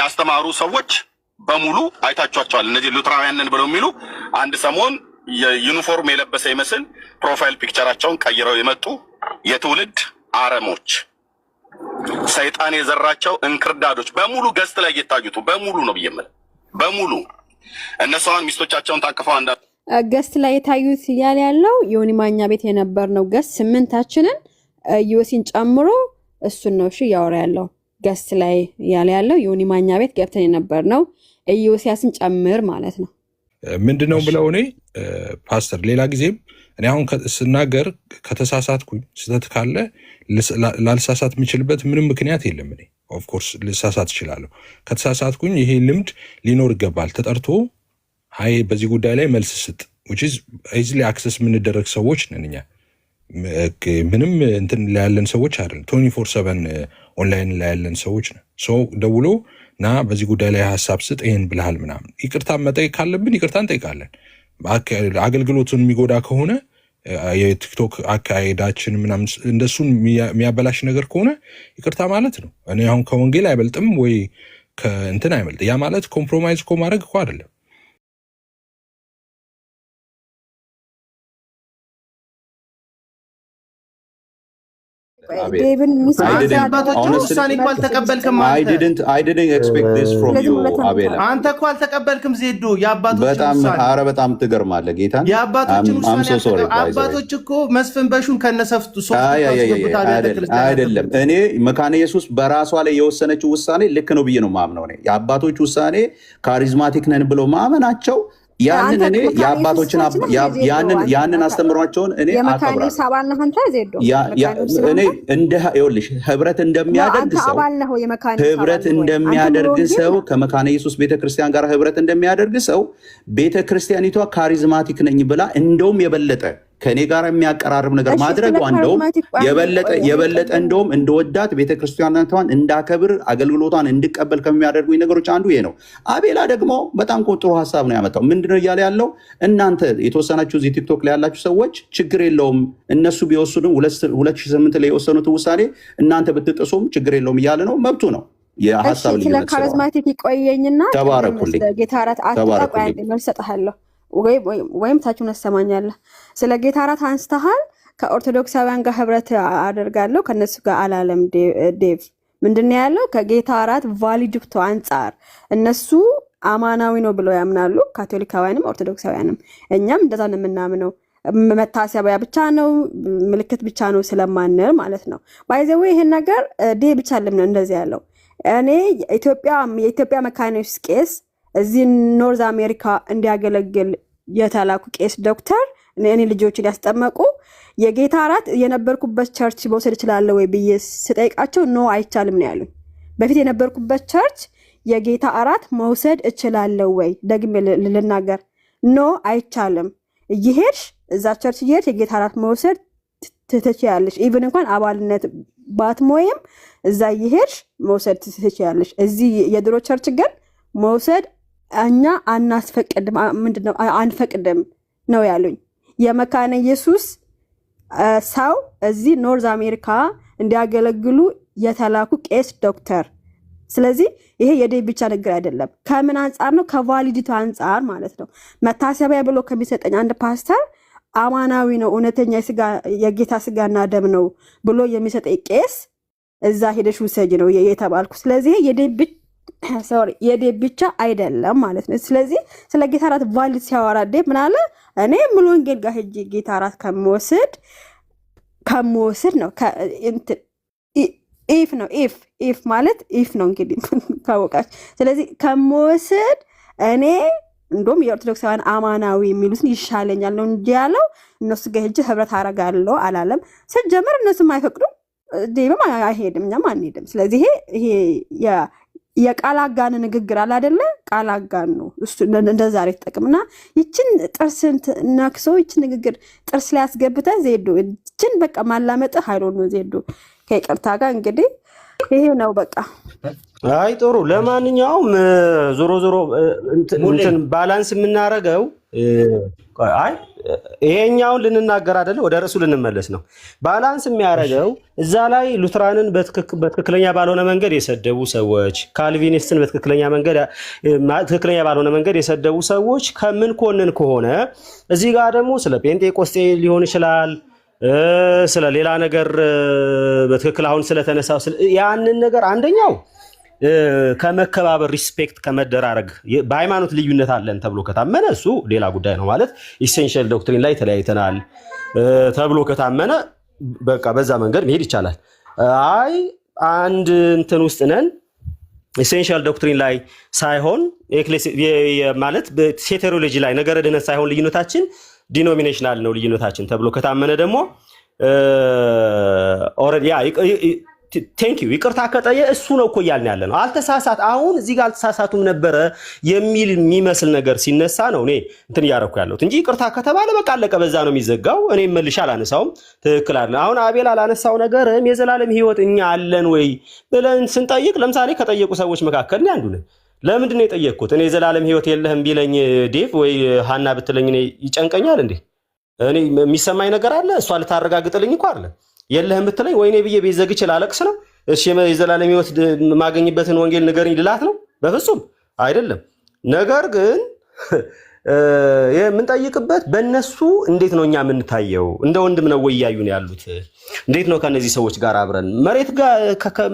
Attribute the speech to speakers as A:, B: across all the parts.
A: ያስተማሩ ሰዎች በሙሉ አይታችኋቸዋል። እነዚህ ሉትራውያንን ብለው የሚሉ አንድ ሰሞን የዩኒፎርም የለበሰ ይመስል ፕሮፋይል ፒክቸራቸውን ቀይረው የመጡ የትውልድ አረሞች ሰይጣን የዘራቸው እንክርዳዶች በሙሉ ገስት ላይ እየታዩት በሙሉ ነው ብየምል በሙሉ እነሱ አሁን ሚስቶቻቸውን ታቅፈው አንዳ
B: ገስት ላይ የታዩት እያለ ያለው ዮኒ ማኛ ቤት የነበር ነው። ገስት ስምንታችንን ዮሲን ጨምሮ እሱን ነው እሺ ያወራ ያለው። ገስት ላይ እያለ ያለው ዮኒ ማኛ ቤት ገብተን የነበር ነው ዮሲያስን ጨምር ማለት ነው።
C: ምንድነው ብለው እኔ ፓስተር ሌላ ጊዜም እኔ አሁን ስናገር ከተሳሳትኩኝ ስህተት ካለ ላልሳሳት የምችልበት ምንም ምክንያት የለም። እኔ ኦፍ ኮርስ ልሳሳት እችላለሁ። ከተሳሳትኩኝ ይሄ ልምድ ሊኖር ይገባል። ተጠርቶ አይ በዚህ ጉዳይ ላይ መልስ ስጥ which is easily access የምንደረግ ሰዎች ነን እኛ። ምንም እንትን ላይ ያለን ሰዎች አይደለም 24/7 ኦንላይን ላይ ያለን ሰዎች ነን። ሶ ደውሎ ና በዚህ ጉዳይ ላይ ሐሳብ ስጥ ይሄን ብለሃል ምናምን ይቅርታ መጠየቅ ካለብን ይቅርታ እንጠይቃለን። አገልግሎቱን የሚጎዳ ከሆነ የቲክቶክ አካሄዳችን ምናምን እንደሱን የሚያበላሽ ነገር ከሆነ ይቅርታ ማለት ነው። እኔ አሁን ከወንጌል አይበልጥም ወይ ከእንትን አይበልጥ። ያ ማለት ኮምፕሮማይዝ እኮ ማድረግ እኮ አይደለም።
D: I didn't expect this from you, Abela.
E: አንተ እኮ አልተቀበልክም ዜዶ የአባቶችን
D: ውሳኔ በጣም ትገርማለህ ጌታ።
E: የአባቶችን ውሳኔ አባቶች እኮ መስፍን በሹን ከነሰፍቱ
D: አይደለም። እኔ መካነ ኢየሱስ በራሷ ላይ የወሰነችው ውሳኔ ልክ ነው ብዬ ነው ማምነው። እኔ የአባቶች ውሳኔ ካሪዝማቲክ ነን ብሎ ማመናቸው ያንን እኔ የአባቶችን ያንን አስተምሯቸውን እኔ እኔ እንደ ይኸውልሽ ህብረት እንደሚያደርግ ሰው ከመካነ ኢየሱስ ቤተክርስቲያን ጋር ህብረት እንደሚያደርግ ሰው ቤተክርስቲያኒቷ ካሪዝማቲክ ነኝ ብላ እንደውም የበለጠ ከኔ ጋር የሚያቀራርብ ነገር ማድረግ እንደውም የበለጠ እንደውም እንደወዳት ቤተክርስቲያናቷን እንዳከብር አገልግሎቷን እንድቀበል ከሚያደርጉኝ ነገሮች አንዱ ይሄ ነው። አቤላ ደግሞ በጣም ጥሩ ሐሳብ ነው ያመጣው። ምንድነው እያለ ያለው? እናንተ የተወሰናችሁ እዚህ ቲክቶክ ላይ ያላችሁ ሰዎች ችግር የለውም እነሱ ቢወስኑ 2008 ላይ የወሰኑት ውሳኔ እናንተ ብትጥሱም ችግር የለውም እያለ ነው። መብቱ ነው። የሐሳብ ልጅ ነው።
B: ካሪዝማቲክ ይቆየኝና
D: ተባረኩልኝ
B: ጌታ አራት አጥጣቃይ መልሰጣለሁ ወይም ታችሁን አሰማኛለህ። ስለ ጌታ አራት አንስተሃል። ከኦርቶዶክሳውያን ጋር ህብረት አደርጋለሁ ከነሱ ጋር አላለም። ዴቭ ምንድነው ያለው? ከጌታ አራት ቫሊዲቲ አንፃር እነሱ አማናዊ ነው ብለው ያምናሉ። ካቶሊካውያንም ኦርቶዶክሳውያንም እኛም እንደዛ ነው የምናምነው። መታሰቢያ ብቻ ነው ምልክት ብቻ ነው ስለማንል ማለት ነው። ባይዘው ይሄን ነገር ዴቭ ብቻ ለምን እንደዚህ ያለው? እኔ የኢትዮጵያ መካነ ኢየሱስ ቄስ እዚህ ኖርዝ አሜሪካ እንዲያገለግል የተላኩ ቄስ ዶክተር እኔ ልጆችን ያስጠመቁ የጌታ አራት የነበርኩበት ቸርች መውሰድ ይችላል ወይ ብዬ ስጠይቃቸው ኖ አይቻልም ነው ያሉኝ። በፊት የነበርኩበት ቸርች የጌታ አራት መውሰድ እችላለሁ ወይ ደግሜ ልናገር ኖ አይቻልም። ይሄድሽ እዛ ቸርች ይሄድ የጌታ አራት መውሰድ ትችያለሽ። ኢቭን እንኳን አባልነት ባትሞይም እዛ ይሄድሽ መውሰድ ትችያለሽ። እዚህ የድሮ ቸርች ግን መውሰድ እኛ አናስፈቅድም ምንድነው አንፈቅድም ነው ያሉኝ። የመካነ ኢየሱስ ሰው እዚህ ኖርዝ አሜሪካ እንዲያገለግሉ የተላኩ ቄስ ዶክተር። ስለዚህ ይሄ የዴቭ ብቻ ነገር አይደለም። ከምን አንፃር ነው? ከቫሊዲቲ አንፃር ማለት ነው። መታሰቢያ ብሎ ከሚሰጠኝ አንድ ፓስተር አማናዊ ነው እውነተኛ የጌታ ስጋና ደም ነው ብሎ የሚሰጠኝ ቄስ እዛ ሄደሽ ውሰጂ ነው የተባልኩ። ስለዚህ የዴቭ ብቻ አይደለም ማለት ነው። ስለዚህ ስለ ጌታ አራት ቫሊድ ሲያወራ ዴቭ ምን አለ? እኔ ሙሉ ወንጌል ጋር ሄጄ ጌታ አራት ከመወስድ ነው ኢፍ ማለት ኢፍ ነው እንግዲህ ታወቃች። ስለዚህ ከመወስድ እኔ እንደውም የኦርቶዶክሳውያን አማናዊ የሚሉትን ይሻለኛል ነው እንጂ ያለው እነሱ ጋር ሄጄ ህብረት አረጋለሁ አላለም። ሲጀመር እነሱም አይፈቅዱም፣ ዴቭም አይሄድም፣ እኛም አንሄድም። ስለዚህ ይሄ የቃል አጋን ንግግር አለ አይደለ? ቃል አጋን ነው እሱ እንደዛ አሪፍ ተጠቅምና ይችን ጥርስን ነክሶ ይችን ንግግር ጥርስ ላይ አስገብተህ ዜዶ ይችን በቃ ማላመጥ ኃይሎ ነው ዜዶ። ከይቅርታ ጋር እንግዲህ ይሄ ነው በቃ።
F: አይ ጥሩ። ለማንኛውም ዞሮ እንትን ባላንስ የምናረገው አይ ይሄኛውን ልንናገር አይደለ ወደ ርዕሱ ልንመለስ ነው። ባላንስ የሚያደርገው እዛ ላይ ሉትራንን በትክክለኛ ባልሆነ መንገድ የሰደቡ ሰዎች፣ ካልቪኒስትን ትክክለኛ ባልሆነ መንገድ የሰደቡ ሰዎች ከምን ኮንን ከሆነ እዚህ ጋር ደግሞ ስለ ጴንጤቆስጤ ሊሆን ይችላል ስለ ሌላ ነገር በትክክል አሁን ስለተነሳው ያንን ነገር አንደኛው ከመከባበር ሪስፔክት ከመደራረግ በሃይማኖት ልዩነት አለን ተብሎ ከታመነ እሱ ሌላ ጉዳይ ነው። ማለት ኢሴንሻል ዶክትሪን ላይ ተለያይተናል ተብሎ ከታመነ በቃ በዛ መንገድ መሄድ ይቻላል። አይ አንድ እንትን ውስጥ ነን ኢሴንሻል ዶክትሪን ላይ ሳይሆን ማለት ቴዎሎጂ ላይ ነገረ ድህነት ሳይሆን ልዩነታችን ዲኖሚኔሽናል ነው ልዩነታችን ተብሎ ከታመነ ደግሞ ኦልሬዲ ቴንክ ዩ ይቅርታ ከጠየ እሱ ነው እኮ እያልን ያለ ነው። አልተሳሳት አሁን እዚህ ጋር አልተሳሳቱም ነበረ የሚል የሚመስል ነገር ሲነሳ ነው እኔ እንትን እያደረኩ ያለሁት እንጂ ይቅርታ ከተባለ በቃ አለቀ፣ በዛ ነው የሚዘጋው። እኔ መልሼ አላነሳውም። ትክክል አይደለም። አሁን አቤል አላነሳው ነገርም የዘላለም ሕይወት እኛ አለን ወይ ብለን ስንጠይቅ ለምሳሌ ከጠየቁ ሰዎች መካከል እኔ አንዱ ነኝ። ለምንድን ነው የጠየቅኩት? እኔ የዘላለም ሕይወት የለህም ቢለኝ ዴቭ ወይ ሀና ብትለኝ እኔ ይጨንቀኛል እንዴ? እኔ የሚሰማኝ ነገር አለ። እሷ ልታረጋግጥልኝ እኮ አይደለም የለህም ብትለኝ ወይኔ ብዬ ቤት ዘግቼ ላለቅስ ነው? እሺ የዘላለም ሕይወት ማገኝበትን ወንጌል ንገረኝ ልላት ነው? በፍጹም አይደለም። ነገር ግን የምንጠይቅበት በእነሱ እንዴት ነው እኛ የምንታየው? እንደ ወንድም ነው ወይ እያዩን ያሉት? እንዴት ነው ከነዚህ ሰዎች ጋር አብረን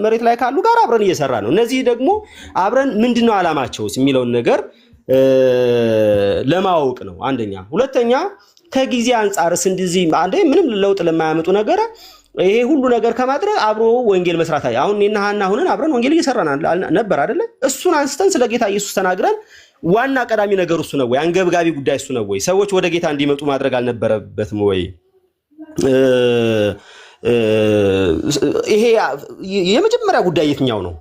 F: መሬት ላይ ካሉ ጋር አብረን እየሰራ ነው? እነዚህ ደግሞ አብረን ምንድነው ዓላማቸውስ የሚለውን ነገር ለማወቅ ነው አንደኛ። ሁለተኛ ከጊዜ አንጻርስ እንደዚህ አንዴ ምንም ለውጥ ለማያመጡ ነገር ይሄ ሁሉ ነገር ከማድረግ አብሮ ወንጌል መስራት አሁን እኔና ሀና ሆነን አብረን ወንጌል እየሰራን ነበር አይደለ? እሱን አንስተን ስለ ጌታ ኢየሱስ ተናግረን ዋና ቀዳሚ ነገር እሱ ነው ወይ? አንገብጋቢ ጉዳይ እሱ ነው ወይ? ሰዎች ወደ ጌታ እንዲመጡ ማድረግ አልነበረበትም ወይ? ይሄ የመጀመሪያ ጉዳይ የትኛው ነው?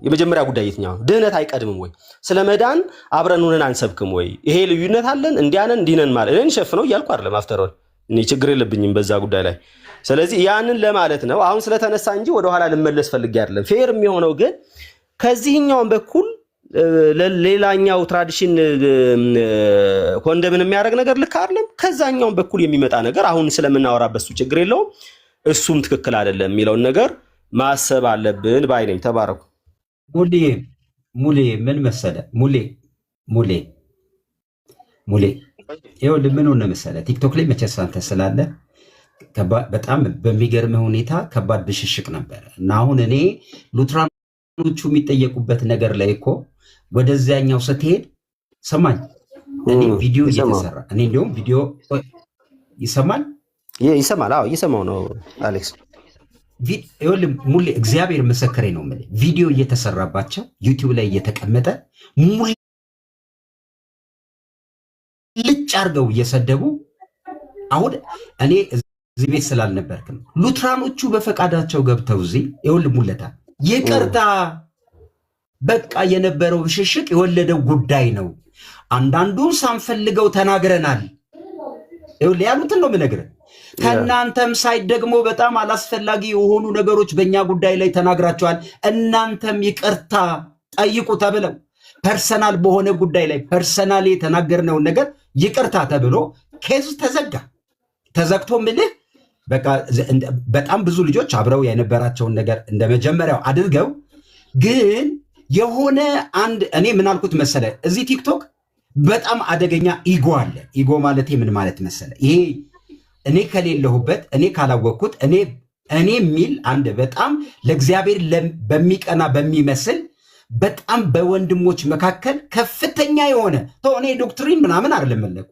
F: ድህነት አይቀድምም ወይ? ስለ መዳን አብረን ሆነን አንሰብክም ወይ? ይሄ ልዩነት አለን እንዲያነን እንዲነን ማለት እኔን ሸፍነው እያልኩ አይደለም። አፍተሮል እኔ ችግር የለብኝም በዛ ጉዳይ ላይ። ስለዚህ ያንን ለማለት ነው አሁን ስለተነሳ እንጂ ወደኋላ ልመለስ ፈልጌ አይደለም። ፌር የሚሆነው ግን ከዚህኛውን በኩል ሌላኛው ትራዲሽን ኮንደምን የሚያደርግ ነገር ልክ አይደለም። ከዛኛውን በኩል የሚመጣ ነገር አሁን ስለምናወራበት እሱ ችግር የለውም እሱም ትክክል አይደለም የሚለውን ነገር ማሰብ አለብን ባይ ነኝ። ተባረኩ።
G: ሙሌ ምን መሰለ ሙሌ ይኸውልህ ምን ሆነ መሰለ ቲክቶክ ላይ መቼስ አንተ ስላለ በጣም በሚገርም ሁኔታ ከባድ ብሽሽቅ ነበረ እና አሁን እኔ ሉትራኖቹ የሚጠየቁበት ነገር ላይ እኮ ወደዚያኛው ስትሄድ ሰማኝ እኔ ቪዲዮ እየተሰራ እኔ እንዲሁም ቪዲዮ ይሰማል።
F: አዎ እየሰማው ነው አሌክስ።
G: ይኸውልህ ሙሌ እግዚአብሔር መሰከሬ ነው የምልህ ቪዲዮ እየተሰራባቸው ዩቲዩብ ላይ እየተቀመጠ ሙሌ ልጭ አድርገው እየሰደቡ አሁን እኔ እዚህ ቤት ስላልነበርክም ሉትራኖቹ በፈቃዳቸው ገብተው እዚህ ይኸውልህ ሙለታ ይቅርታ በቃ የነበረው ብሽሽቅ የወለደው ጉዳይ ነው። አንዳንዱን ሳንፈልገው ተናግረናል። ይኸውልህ ያሉትን ነው የምነግርህ። ከእናንተም ሳይድ ደግሞ በጣም አላስፈላጊ የሆኑ ነገሮች በእኛ ጉዳይ ላይ ተናግራቸዋል። እናንተም ይቅርታ ጠይቁ ተብለው ፐርሰናል በሆነ ጉዳይ ላይ ፐርሰናል የተናገርነውን ነገር ይቅርታ ተብሎ ኬዝ ተዘግቶ ምልህ በቃ በጣም ብዙ ልጆች አብረው የነበራቸውን ነገር እንደ መጀመሪያው አድርገው ግን የሆነ አንድ እኔ ምን አልኩት መሰለ እዚህ ቲክቶክ በጣም አደገኛ ኢጎ አለ። ኢጎ ማለት ምን ማለት መሰለ ይሄ እኔ ከሌለሁበት እኔ ካላወቅኩት እኔ የሚል አንድ በጣም ለእግዚአብሔር በሚቀና በሚመስል በጣም በወንድሞች መካከል ከፍተኛ የሆነ እኔ ዶክትሪን ምናምን አይደለም መለኩ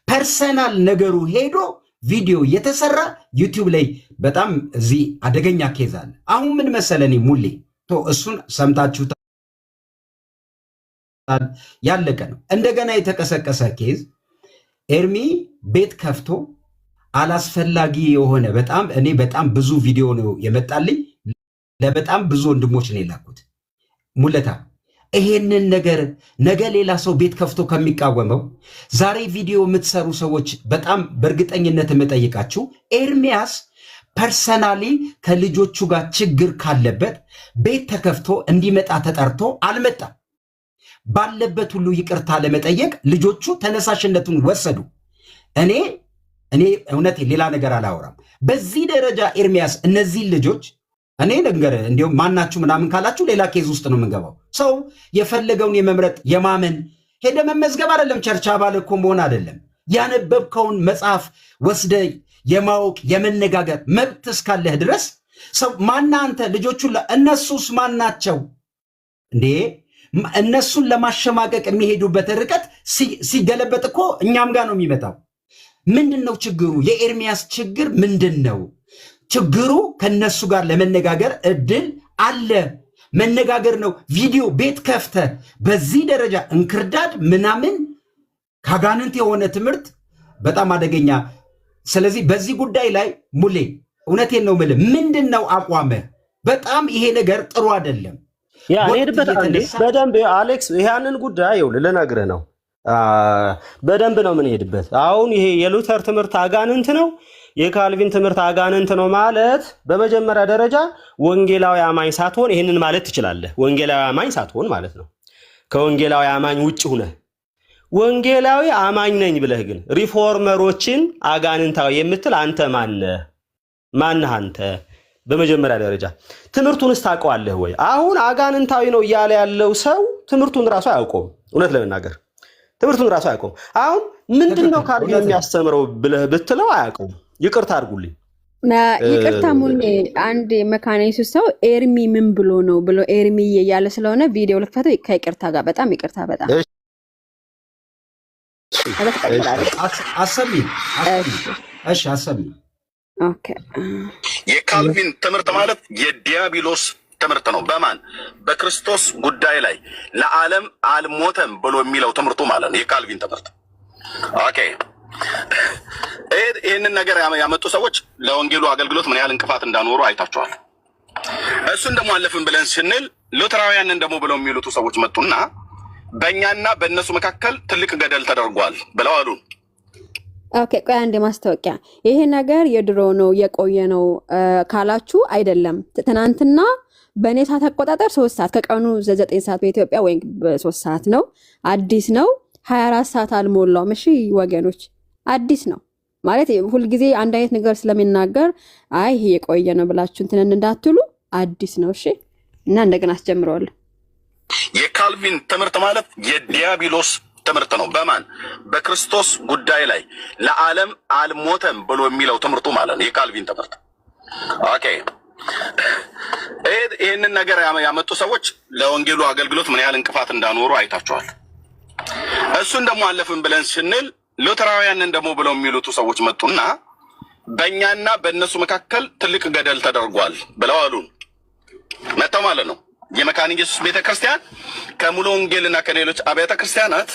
G: ፐርሰናል ነገሩ ሄዶ ቪዲዮ እየተሰራ ዩቲዩብ ላይ በጣም እዚህ አደገኛ ኬዝ አለ። አሁን ምን መሰለኝ ሙሌ እሱን ሰምታችሁታል፣ ያለቀ ነው። እንደገና የተቀሰቀሰ ኬዝ ኤርሚ ቤት ከፍቶ አላስፈላጊ የሆነ በጣም ብዙ ቪዲዮ ነው የመጣልኝ። ለበጣም ብዙ ወንድሞች ነው የላኩት። ሙለታ ይሄንን ነገር ነገ ሌላ ሰው ቤት ከፍቶ ከሚቃወመው ዛሬ ቪዲዮ የምትሰሩ ሰዎች በጣም በእርግጠኝነት የምጠይቃችሁ ኤርሚያስ ፐርሰናሊ ከልጆቹ ጋር ችግር ካለበት ቤት ተከፍቶ እንዲመጣ ተጠርቶ አልመጣም። ባለበት ሁሉ ይቅርታ ለመጠየቅ ልጆቹ ተነሳሽነቱን ወሰዱ። እኔ እኔ እውነት ሌላ ነገር አላወራም። በዚህ ደረጃ ኤርሚያስ እነዚህ ልጆች እኔ ነገር እንዲሁም ማናችሁ ምናምን ካላችሁ ሌላ ኬዝ ውስጥ ነው የምንገባው። ሰው የፈለገውን የመምረጥ የማመን ሄደ መመዝገብ አይደለም፣ ቸርች አባል እኮ መሆን አይደለም። ያነበብከውን መጽሐፍ ወስደ የማወቅ የመነጋገር መብት እስካለህ ድረስ ሰው ማና አንተ ልጆቹን እነሱስ ማናቸው እንዴ? እነሱን ለማሸማቀቅ የሚሄዱበት ርቀት ሲገለበጥ እኮ እኛም ጋር ነው የሚመጣው። ምንድን ነው ችግሩ? የኤርሚያስ ችግር ምንድን ነው? ችግሩ ከነሱ ጋር ለመነጋገር እድል አለ። መነጋገር ነው። ቪዲዮ ቤት ከፍተ በዚህ ደረጃ እንክርዳድ ምናምን ካጋንንት የሆነ ትምህርት በጣም አደገኛ። ስለዚህ በዚህ ጉዳይ ላይ ሙሌ እውነቴን ነው የምልህ፣ ምንድን ነው አቋምህ? በጣም ይሄ ነገር ጥሩ አይደለም።
F: ያ ሄድበት በደንብ አሌክስ፣ ያንን ጉዳይ ልነግርህ ነው። በደንብ ነው ምን ሄድበት። አሁን ይሄ የሉተር ትምህርት አጋንንት ነው፣ የካልቪን ትምህርት አጋንንት ነው ማለት በመጀመሪያ ደረጃ ወንጌላዊ አማኝ ሳትሆን ይህንን ማለት ትችላለህ። ወንጌላዊ አማኝ ሳትሆን ማለት ነው። ከወንጌላዊ አማኝ ውጭ ሁነህ ወንጌላዊ አማኝ ነኝ ብለህ ግን ሪፎርመሮችን አጋንንታዊ የምትል አንተ ማነህ? ማነህ አንተ? በመጀመሪያ ደረጃ ትምህርቱንስ ታውቀዋለህ ወይ? አሁን አጋንንታዊ ነው እያለ ያለው ሰው ትምህርቱን ራሱ አያውቀውም። እውነት ለመናገር ትምህርቱን ራሱ አያውቀውም። አሁን ምንድነው ካልቪን የሚያስተምረው ብለህ ብትለው አያውቀውም። ይቅርታ አድርጉልኝ።
B: ይቅርታ ሙሌ፣ አንድ መካነ ኢየሱስ ሰው ኤርሚ ምን ብሎ ነው ብሎ ኤርሚ እያለ ስለሆነ ቪዲዮ ልክፈተው ከይቅርታ ጋር በጣም ይቅርታ። በጣም
G: አሰሚ
B: ኦኬ።
A: የካልቪን ትምህርት ማለት የዲያብሎስ ትምህርት ነው። በማን በክርስቶስ ጉዳይ ላይ ለዓለም አልሞተም ብሎ የሚለው ትምህርቱ ማለት ነው የካልቪን ትምህርት። ኦኬ። ይህንን ነገር ያመጡ ሰዎች ለወንጌሉ አገልግሎት ምን ያህል እንቅፋት እንዳኖሩ አይታችኋል። እሱን ደግሞ አለፍን ብለን ስንል ሉተራውያንን ደግሞ ብለው የሚሉት ሰዎች መጡና በእኛና በእነሱ መካከል ትልቅ ገደል ተደርጓል ብለው አሉ።
B: ኦኬ፣ ቆይ አንዴ ማስታወቂያ። ይሄ ነገር የድሮ ነው የቆየ ነው ካላችሁ አይደለም። ትናንትና በእኔ ሰዓት አቆጣጠር 3 ሰዓት ከቀኑ 9 ሰዓት በኢትዮጵያ ወይም በ3 ሰዓት ነው። አዲስ ነው። 24 ሰዓት አልሞላውም። እሺ ወገኖች፣ አዲስ ነው ማለት ሁልጊዜ አንድ አይነት ነገር ስለሚናገር አይ ይሄ የቆየ ነው ብላችሁ እንትን እንዳትሉ፣ አዲስ ነው። እሺ፣ እና እንደገና አስጀምረዋለሁ።
A: የካልቪን ትምህርት ማለት የዲያብሎስ ትምህርት ነው። በማን በክርስቶስ ጉዳይ ላይ ለዓለም አልሞተም ብሎ የሚለው ትምህርቱ ማለት ነው የካልቪን ትምህርት። ኦኬ። ይህንን ነገር ያመጡ ሰዎች ለወንጌሉ አገልግሎት ምን ያህል እንቅፋት እንዳኖሩ አይታችኋል። እሱን ደግሞ አለፍን ብለን ስንል ሉተራውያንን ደግሞ ብለው የሚሉት ሰዎች መጡና በእኛና በእነሱ መካከል ትልቅ ገደል ተደርጓል ብለው አሉን። መጥተው ማለት ነው የመካነ ኢየሱስ ቤተክርስቲያን ከሙሉ ወንጌልና ከሌሎች አብያተ ክርስቲያናት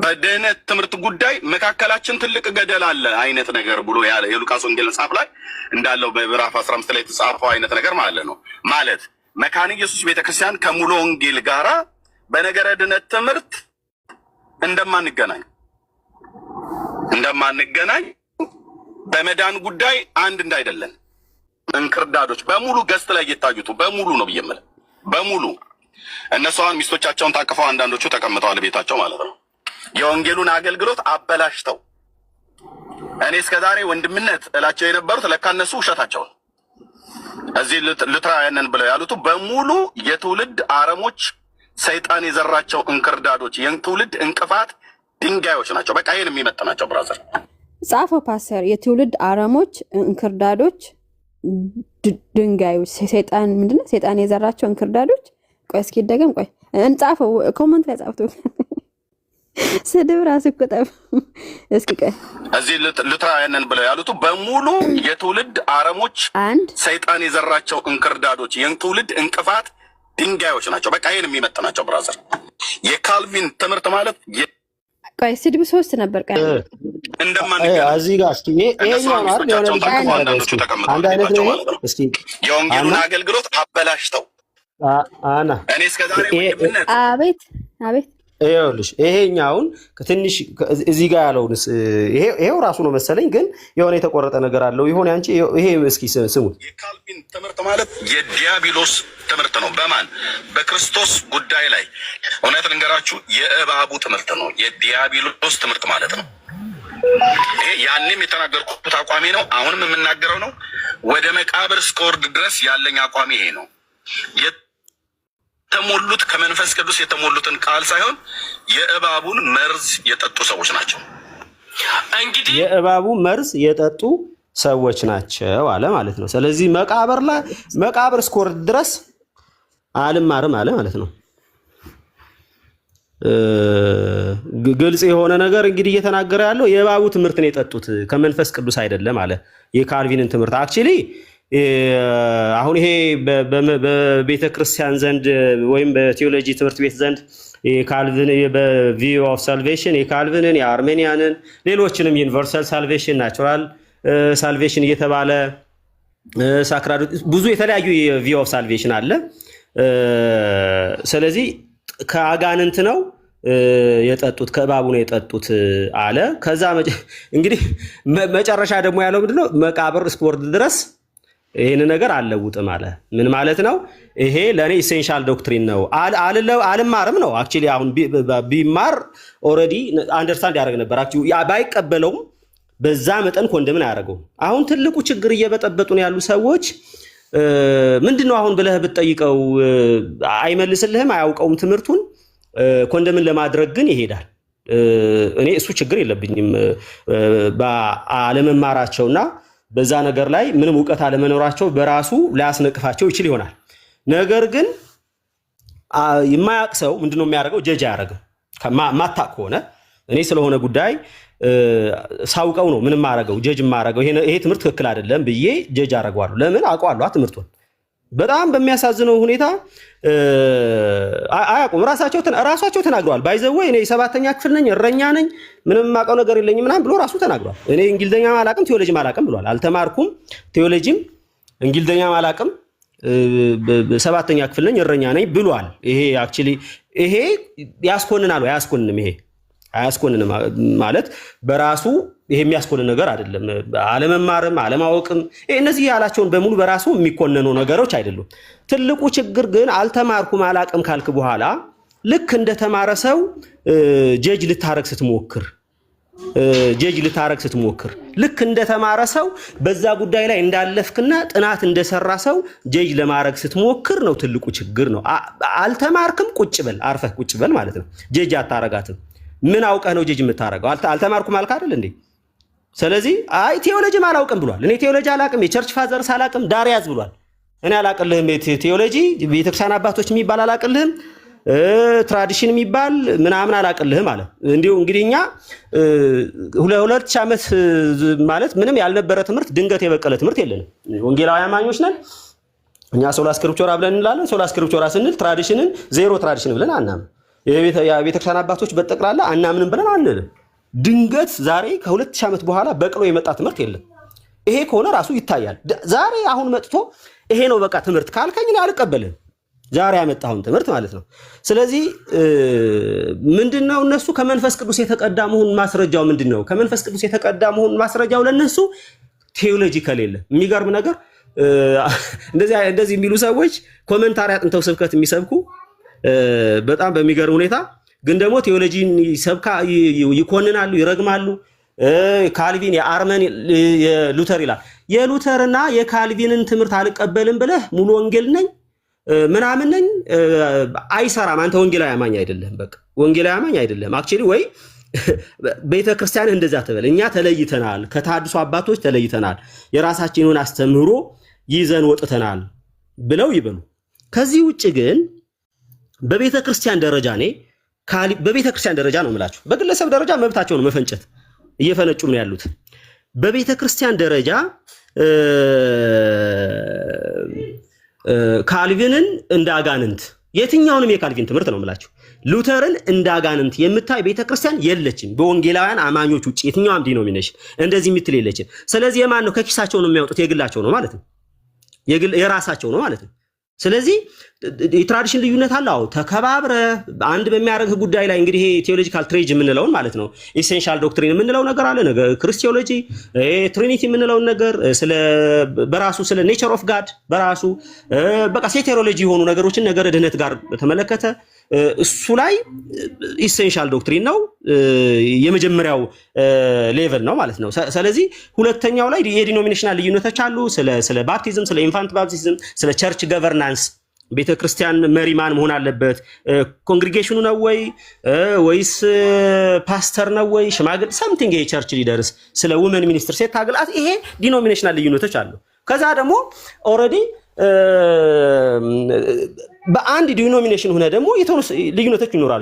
A: በድህነት ትምህርት ጉዳይ መካከላችን ትልቅ ገደል አለ አይነት ነገር ብሎ ያለ የሉቃስ ወንጌል መጽሐፍ ላይ እንዳለው በምዕራፍ 15 ላይ የተጻፈው አይነት ነገር ማለት ነው። ማለት መካነ ኢየሱስ ቤተክርስቲያን ከሙሉ ወንጌል ጋራ በነገረ ድህነት ትምህርት እንደማንገናኝ በመዳን ጉዳይ አንድ እንዳይደለን እንክርዳዶች በሙሉ ገስት ላይ እየታዩት በሙሉ ነው ብየምል በሙሉ እነሱ አሁን ሚስቶቻቸውን ታቅፈው አንዳንዶቹ ተቀምጠዋል ቤታቸው ማለት ነው። የወንጌሉን አገልግሎት አበላሽተው እኔ እስከዛሬ ወንድምነት እላቸው የነበሩት ለካ እነሱ ውሸታቸውን እዚህ ሉተራውያንን ብለው ያሉት በሙሉ የትውልድ አረሞች፣ ሰይጣን የዘራቸው እንክርዳዶች፣ የትውልድ እንቅፋት ድንጋዮች ናቸው። በቃ ይሄን የሚመጥናቸው ብራዘር
B: ጻፈው ፓስተር። የትውልድ አረሞች፣ እንክርዳዶች፣ ድንጋዮች፣ ሰይጣን ምንድነው? ሰይጣን የዘራቸው እንክርዳዶች። ቆይ እስኪ ደገም ቆይ እንጻፈው፣ ኮሜንት ላይ ጻፈው። ስድብ ራስ ቁጠብ እስኪ ቆይ
A: እዚህ ሉተራውያንን ብለው ያሉት በሙሉ የትውልድ አረሞች፣ ሰይጣን የዘራቸው እንክርዳዶች፣ የትውልድ እንቅፋት ድንጋዮች ናቸው። በቃ ይሄን የሚመጥናቸው ብራዘር የካልቪን ትምህርት ማለት
B: ቆይ ስድብ 3 ነበር ቀን
F: እዚህ ጋር እስኪ ይሄኛው ማለት አንድ አይነት ነው። እስኪ
A: የወንጌሉን አገልግሎት አበላሽተው
F: አና
A: እኔ እስከዛሬ ወንድምነት
B: አቤት
F: ይኸውልሽ ይሄኛውን ትንሽ እዚህ ጋር ያለውንስ ይሄው ራሱ ነው መሰለኝ፣ ግን የሆነ የተቆረጠ ነገር አለው ይሆን አንቺ። ይሄ እስኪ ስሙት።
A: የካልቪን ትምህርት ማለት የዲያብሎስ ትምህርት ነው። በማን በክርስቶስ ጉዳይ ላይ እውነት ልንገራችሁ፣ የእባቡ ትምህርት ነው። የዲያብሎስ ትምህርት ማለት ነው። ይሄ ያንም የተናገርኩት አቋሜ ነው፣ አሁንም የምናገረው ነው። ወደ መቃብር እስከወርድ ድረስ ያለኝ አቋሜ ይሄ ነው። የተሞሉት ከመንፈስ ቅዱስ የተሞሉትን ቃል ሳይሆን የእባቡን መርዝ የጠጡ ሰዎች ናቸው።
F: እንግዲህ የእባቡ መርዝ የጠጡ ሰዎች ናቸው አለ ማለት ነው። ስለዚህ መቃብር እስከወርድ ድረስ አልማርም አለ ማለት ነው። ግልጽ የሆነ ነገር እንግዲህ እየተናገረ ያለው የእባቡ ትምህርትን የጠጡት ከመንፈስ ቅዱስ አይደለም አለ። የካልቪንን ትምህርት አክቹሊ አሁን ይሄ በቤተ ክርስቲያን ዘንድ ወይም በቴዎሎጂ ትምህርት ቤት ዘንድ የካልቪን በቪው ኦፍ ሳልቬሽን የካልቪንን የአርሜኒያንን ሌሎችንም ዩኒቨርሳል ሳልቬሽን ናቹራል ሳልቬሽን እየተባለ ሳክራድ ብዙ የተለያዩ የቪው ኦፍ ሳልቬሽን አለ። ስለዚህ ከአጋንንት ነው የጠጡት ከእባቡ ነው የጠጡት አለ። ከዛ እንግዲህ መጨረሻ ደግሞ ያለው ምንድነው? መቃብር እስከወርድ ድረስ ይሄን ነገር አልለውጥም አለ። ምን ማለት ነው? ይሄ ለኔ ኢሴንሻል ዶክትሪን ነው አልማርም ነው። አክቹሊ አሁን ቢማር ኦልሬዲ አንደርስታንድ ያደርግ ነበር። አክቹሊ ባይቀበለውም በዛ መጠን ኮንደምን አያደርገው። አሁን ትልቁ ችግር እየበጠበጡን ያሉ ሰዎች ምንድነው አሁን ብለህ ብትጠይቀው አይመልስልህም፣ አያውቀውም ትምህርቱን። ኮንደምን ለማድረግ ግን ይሄዳል። እኔ እሱ ችግር የለብኝም በአለመማራቸውና በዛ ነገር ላይ ምንም ዕውቀት አለመኖራቸው በራሱ ሊያስነቅፋቸው ይችል ይሆናል። ነገር ግን የማያውቅ ሰው ምንድነው የሚያደርገው? ጀጅ አያደርግም። ማታቅ ከሆነ እኔ ስለሆነ ጉዳይ ሳውቀው ነው ምንም ማረገው ጀጅ ማረገው ይሄ ትምህርት ትክክል አይደለም ብዬ ጀጅ አረጋዋለሁ። ለምን አውቀዋለሁ ትምህርቱን። በጣም በሚያሳዝነው ሁኔታ አያውቁም። ራሳቸው ተናግረዋል። ባይዘው እኔ 7ኛ ክፍል ነኝ፣ እረኛ ነኝ፣ ምንም ማቀው ነገር የለኝም ምናምን ብሎ ራሱ ተናግሯል። እኔ እንግሊዘኛ ማላቅም ቴዎሎጂ ማላቅም ብሏል። አልተማርኩም፣ ቴዎሎጂም እንግሊዘኛ ማላቅም፣ 7ኛ ክፍል ነኝ፣ እረኛ ነኝ ብሏል። ይሄ አክቹሊ ይሄ ያስኮንናል ወይ አያስኮንንም? ይሄ አያስኮንንም ማለት በራሱ ይሄ የሚያስኮንን ነገር አይደለም። አለመማርም አለማወቅም እነዚህ ያላቸውን በሙሉ በራሱ የሚኮነኑ ነገሮች አይደሉም። ትልቁ ችግር ግን አልተማርኩም አላቅም ካልክ በኋላ ልክ እንደተማረ ሰው ጀጅ ልታረግ ስትሞክር ልክ እንደተማረ ሰው በዛ ጉዳይ ላይ እንዳለፍክና ጥናት እንደሰራ ሰው ጀጅ ለማድረግ ስትሞክር ነው ትልቁ ችግር ነው። አልተማርክም፣ ቁጭ በል አርፈህ ቁጭ በል ማለት ነው። ጀጅ አታረጋትም። ምን አውቀህ ነው ጀጅ የምታረገው? አልተማርኩም አልክ አይደል እንዴ? ስለዚህ አይ ቴዎሎጂም አላውቅም ብሏል። እኔ ቴዎሎጂ አላውቅም፣ የቸርች ፋዘርስ አላውቅም፣ ዳርያዝ ብሏል። እኔ አላውቅልህም ቴዎሎጂ ቤተክርስቲያን አባቶች የሚባል አላውቅልህም፣ ትራዲሽን የሚባል ምናምን አላውቅልህም አለ። እንዲሁ እንግዲህ እኛ 2000 ዓመት ማለት ምንም ያልነበረ ትምህርት ድንገት የበቀለ ትምህርት የለንም። ወንጌላዊ አማኞች ነን እኛ። ሶላ ስክሪፕቸራ ብለን እንላለን። ሶላ ስክሪፕቸራ ስንል ትራዲሽንን ዜሮ ትራዲሽን ብለን አናምን። የቤተክርስቲያን አባቶች በጠቅላላ አናምንም ብለን አንልም። ድንገት ዛሬ ከ2000 ዓመት በኋላ በቅሎ የመጣ ትምህርት የለም። ይሄ ከሆነ ራሱ ይታያል። ዛሬ አሁን መጥቶ ይሄ ነው በቃ ትምህርት ካልከኝ እኔ አልቀበልም። ዛሬ ያመጣውን ትምህርት ማለት ነው። ስለዚህ ምንድነው እነሱ ከመንፈስ ቅዱስ የተቀዳ መሆኑን ማስረጃው ምንድነው? ከመንፈስ ቅዱስ የተቀዳ መሆኑን ማስረጃው ለነሱ ቴዎሎጂ ከሌለ የሚገርም ነገር እንደዚህ የሚሉ ሰዎች ኮሜንታሪ አጥንተው ስብከት የሚሰብኩ በጣም በሚገርም ሁኔታ ግን ደግሞ ቴዎሎጂን ይኮንናሉ፣ ይረግማሉ። ካልቪን የአርመን የሉተር ይላል። የሉተርና የካልቪንን ትምህርት አልቀበልም ብለህ ሙሉ ወንጌል ነኝ ምናምን ነኝ አይሰራም። አንተ ወንጌላዊ አማኝ አይደለም። በቃ ወንጌላዊ አማኝ አይደለም። አክቹሊ ወይ ቤተክርስቲያን እንደዛ ተበለ። እኛ ተለይተናል፣ ከተሐድሶ አባቶች ተለይተናል፣ የራሳችንን አስተምህሮ ይዘን ወጥተናል ብለው ይበሉ። ከዚህ ውጭ ግን በቤተክርስቲያን ደረጃ በቤተክርስቲያን ደረጃ ነው የምላችሁ። በግለሰብ ደረጃ መብታቸው ነው መፈንጨት፣ እየፈነጩ ነው ያሉት። በቤተክርስቲያን ደረጃ ካልቪንን እንደ አጋንንት የትኛውንም የካልቪን ትምህርት ነው የምላችሁ ሉተርን እንደ አጋንንት የምታይ ቤተክርስቲያን የለችም። በወንጌላውያን አማኞች ውጭ የትኛውም ዲኖሚኔሽን እንደዚህ የምትል የለችም። ስለዚህ የማን ነው? ከኪሳቸው ነው የሚያወጡት። የግላቸው ነው ማለት ነው፣ የራሳቸው ነው ማለት ነው። ስለዚህ የትራዲሽን ልዩነት አለ። አዎ ተከባብረ አንድ በሚያደርግ ጉዳይ ላይ እንግዲህ ቴዎሎጂካል ትሬጅ የምንለውን ማለት ነው ኢሴንሻል ዶክትሪን የምንለው ነገር አለ። ነገር ክርስቲዮሎጂ ትሪኒቲ የምንለውን ነገር በራሱ ስለ ኔቸር ኦፍ ጋድ በራሱ በቃ ሴቴሮሎጂ የሆኑ ነገሮችን ነገር ድህነት ጋር በተመለከተ እሱ ላይ ኢሴንሻል ዶክትሪን ነው። የመጀመሪያው ሌቨል ነው ማለት ነው። ስለዚህ ሁለተኛው ላይ የዲኖሚኔሽናል ልዩነቶች አሉ። ስለ ባፕቲዝም፣ ስለ ኢንፋንት ባፕቲዝም፣ ስለ ቸርች ገቨርናንስ ቤተክርስቲያን መሪ ማን መሆን አለበት? ኮንግሪጌሽኑ ነው ወይስ ፓስተር ነው ወይ ሽማግሌ ሳምቲንግ የቸርች ሊደርስ፣ ስለ ውመን ሚኒስትር ሴት ታግላት፣ ይሄ ዲኖሚኔሽናል ልዩነቶች አሉ። ከዛ ደግሞ ኦልሬዲ በአንድ ዲኖሚኔሽን ሆነ ደግሞ የተወሰኑ ልዩነቶች ይኖራሉ።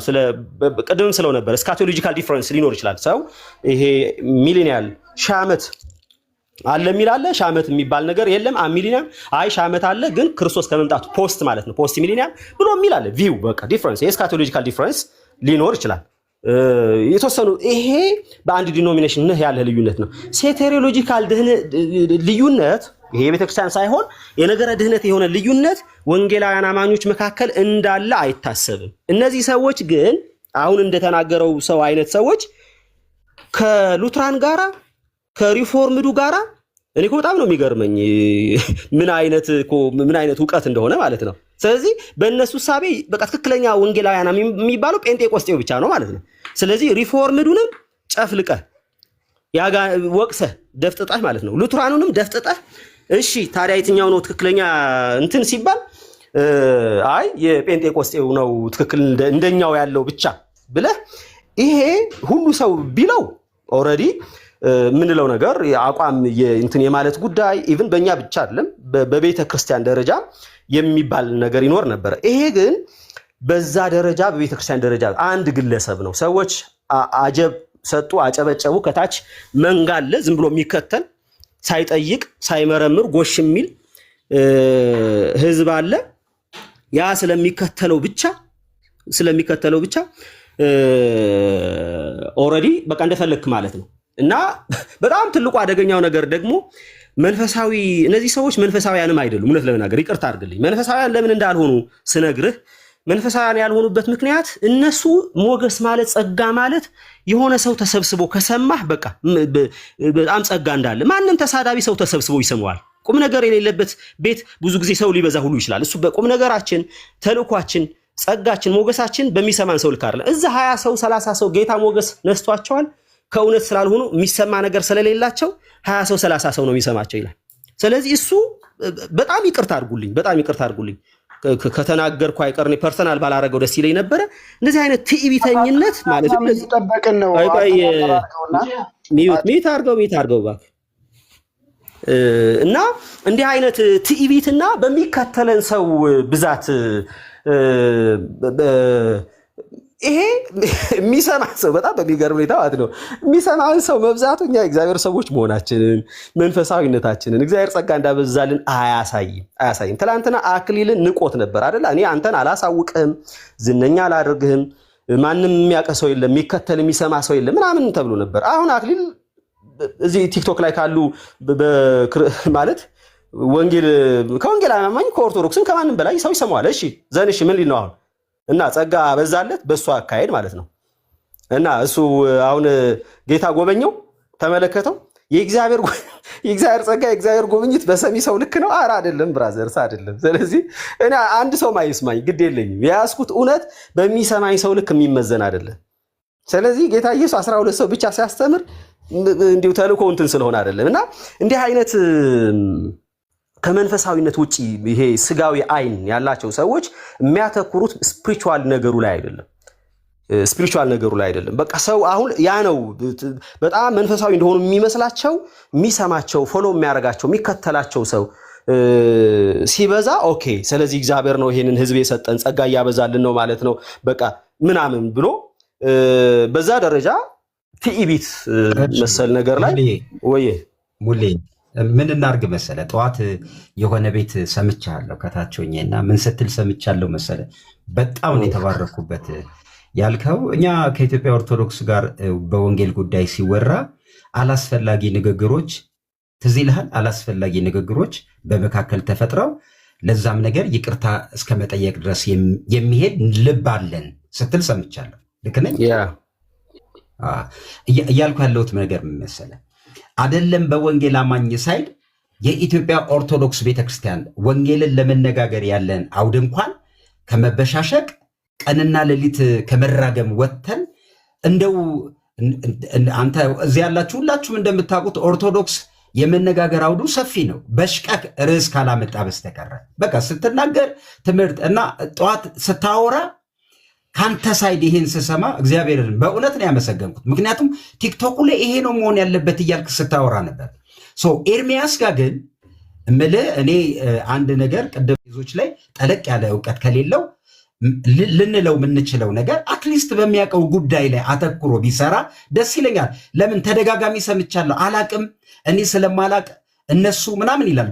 F: ቅድምም ስለው ነበር ስካቶሎጂካል ዲፍረንስ ሊኖር ይችላል። ሰው ይሄ ሚሊኒያል ሺህ ዓመት አለ የሚል አለ። ሺህ ዓመት የሚባል ነገር የለም። ሚሊኒየም ሺህ ዓመት አለ ግን ክርስቶስ ከመምጣቱ ፖስት ማለት ነው ፖስት ሚሊኒየም ብሎ የሚል አለ። ቪው በቃ ዲፍረንስ የስካቶሎጂካል ዲፍረንስ ሊኖር ይችላል። የተወሰኑ ይሄ በአንድ ዲኖሚኔሽን ያለ ልዩነት ነው። ሴቴሪዮሎጂካል ልዩነት ይሄ የቤተክርስቲያን ሳይሆን የነገረ ድህነት የሆነ ልዩነት ወንጌላውያን አማኞች መካከል እንዳለ አይታሰብም። እነዚህ ሰዎች ግን አሁን እንደተናገረው ሰው አይነት ሰዎች ከሉትራን ጋራ ከሪፎርምዱ ጋራ እኔ እኮ በጣም ነው የሚገርመኝ ምን አይነት እውቀት እንደሆነ ማለት ነው። ስለዚህ በእነሱ ሳቤ በቃ ትክክለኛ ወንጌላውያን የሚባለው ጴንጤቆስጤው ብቻ ነው ማለት ነው። ስለዚህ ሪፎርምዱንም ጨፍልቀህ ወቅሰህ ደፍጥጠህ ማለት ነው፣ ሉትራኑንም ደፍጥጠህ እሺ ታዲያ የትኛው ነው ትክክለኛ እንትን ሲባል አይ የጴንጤቆስጤው ነው ትክክል እንደኛው ያለው ብቻ ብለህ ይሄ ሁሉ ሰው ቢለው ኦልሬዲ ምንለው ነገር አቋም እንትን የማለት ጉዳይ ኢቭን በእኛ ብቻ አይደለም በቤተ ክርስቲያን ደረጃ የሚባል ነገር ይኖር ነበር። ይሄ ግን በዛ ደረጃ በቤተ ክርስቲያን ደረጃ አንድ ግለሰብ ነው። ሰዎች አጀብ ሰጡ፣ አጨበጨቡ። ከታች መንጋለ ዝም ብሎ የሚከተል ሳይጠይቅ ሳይመረምር ጎሽ የሚል ህዝብ አለ። ያ ስለሚከተለው ብቻ ኦልሬዲ በቃ እንደፈለክ ማለት ነው። እና በጣም ትልቁ አደገኛው ነገር ደግሞ መንፈሳዊ እነዚህ ሰዎች መንፈሳውያንም አይደሉም። እውነት ለመናገር ይቅርታ አድርግልኝ፣ መንፈሳውያን ለምን እንዳልሆኑ ስነግርህ መንፈሳውያን ያልሆኑበት ምክንያት እነሱ ሞገስ ማለት ጸጋ ማለት የሆነ ሰው ተሰብስቦ ከሰማህ በቃ በጣም ጸጋ እንዳለ ማንም ተሳዳቢ ሰው ተሰብስቦ ይሰማዋል። ቁም ነገር የሌለበት ቤት ብዙ ጊዜ ሰው ሊበዛ ሁሉ ይችላል። እሱ በቁም ነገራችን ተልኳችን ጸጋችን ሞገሳችን በሚሰማን ሰው ልክ አይደለም። እዛ 20 ሰው 30 ሰው ጌታ ሞገስ ነስቷቸዋል ከእውነት ስላልሆኑ የሚሰማ ነገር ስለሌላቸው 20 ሰው 30 ሰው ነው የሚሰማቸው ይላል። ስለዚህ እሱ በጣም ይቅርታ አድርጉልኝ ከተናገርኩ አይቀር ፐርሰናል ባላረገው ደስ ይለኝ ነበረ። እንደዚህ አይነት ትዕቢተኝነት ማለት ነው።
H: ተጠበቅን ነው
F: ሚት አድርገው እባክህ። እና እንዲህ አይነት ትዕቢትና በሚከተለን ሰው ብዛት ይሄ የሚሰማ ሰው በጣም በሚገርም ሁኔታ ማለት ነው የሚሰማን ሰው መብዛቱ እኛ እግዚአብሔር ሰዎች መሆናችንን መንፈሳዊነታችንን እግዚአብሔር ጸጋ እንዳበዛልን አያሳይም። ትላንትና አክሊልን ንቆት ነበር አይደል? እኔ አንተን አላሳውቅህም፣ ዝነኛ አላደርግህም፣ ማንም የሚያውቅ ሰው የለም፣ የሚከተል የሚሰማ ሰው የለም ምናምን ተብሎ ነበር። አሁን አክሊል እዚህ ቲክቶክ ላይ ካሉ ማለት ከወንጌል አማኝ ከኦርቶዶክስም ከማንም በላይ ሰው ይሰማዋል። እሺ ዘንሽ ምን ሊል ነው አሁን? እና ጸጋ በዛለት በሱ አካሄድ ማለት ነው። እና እሱ አሁን ጌታ ጎበኘው ተመለከተው። የእግዚአብሔር ጸጋ የእግዚአብሔር ጉብኝት በሰሚ ሰው ልክ ነው? ኧረ አይደለም ብራዘርስ አይደለም። ስለዚህ እኔ አንድ ሰው ማይስማኝ ግድ የለኝም። የያዝኩት እውነት በሚሰማኝ ሰው ልክ የሚመዘን አይደለም። ስለዚህ ጌታ ኢየሱስ 12 ሰው ብቻ ሲያስተምር እንዲሁ ተልኮ እንትን ስለሆነ አይደለም። እና እንዲህ አይነት ከመንፈሳዊነት ውጪ ይሄ ስጋዊ አይን ያላቸው ሰዎች የሚያተኩሩት ስፒሪቹዋል ነገሩ ላይ አይደለም። በቃ ሰው አሁን ያ ነው በጣም መንፈሳዊ እንደሆኑ የሚመስላቸው የሚሰማቸው ፎሎ የሚያደርጋቸው የሚከተላቸው ሰው ሲበዛ ኦኬ፣ ስለዚህ እግዚአብሔር ነው ይሄንን ህዝብ የሰጠን ጸጋ እያበዛልን ነው ማለት ነው በቃ ምናምን ብሎ በዛ ደረጃ ትዕቢት መሰል ነገር ላይ ወይ
G: ሙሌ ምን እናርግ መሰለ፣ ጠዋት የሆነ ቤት ሰምቻለሁ ከታች ሆኜና ምን ስትል ሰምቻለሁ መሰለ፣ በጣም ነው የተባረኩበት ያልከው። እኛ ከኢትዮጵያ ኦርቶዶክስ ጋር በወንጌል ጉዳይ ሲወራ አላስፈላጊ ንግግሮች ትዝ ይልሃል? አላስፈላጊ ንግግሮች በመካከል ተፈጥረው ለዛም ነገር ይቅርታ እስከ መጠየቅ ድረስ የሚሄድ ልብ አለን ስትል ሰምቻለሁ። ልክ ነኝ? እያልኩ ያለሁት ነገር ምን መሰለ፣ አይደለም በወንጌል አማኝ ሳይድ የኢትዮጵያ ኦርቶዶክስ ቤተክርስቲያን ወንጌልን ለመነጋገር ያለን አውድ እንኳን ከመበሻሸቅ ቀንና ሌሊት ከመራገም ወጥተን እንደው አንተ እዚህ ያላችሁ ሁላችሁም እንደምታውቁት ኦርቶዶክስ የመነጋገር አውዱ ሰፊ ነው። በሽቀቅ ርዕስ ካላመጣ በስተቀር በቃ ስትናገር ትምህርት እና ጠዋት ስታወራ ካንተ ሳይድ ይሄን ስሰማ እግዚአብሔርን በእውነት ነው ያመሰገንኩት። ምክንያቱም ቲክቶክ ላይ ይሄ ነው መሆን ያለበት እያልክ ስታወራ ነበር። ኤርሚያስ ጋር ግን እምልህ እኔ አንድ ነገር ቅድም ይዞች ላይ ጠለቅ ያለ እውቀት ከሌለው ልንለው የምንችለው ነገር አትሊስት በሚያውቀው ጉዳይ ላይ አተኩሮ ቢሰራ ደስ ይለኛል። ለምን ተደጋጋሚ ሰምቻለሁ፣ አላቅም እኔ ስለማላቅ እነሱ ምናምን ይላል።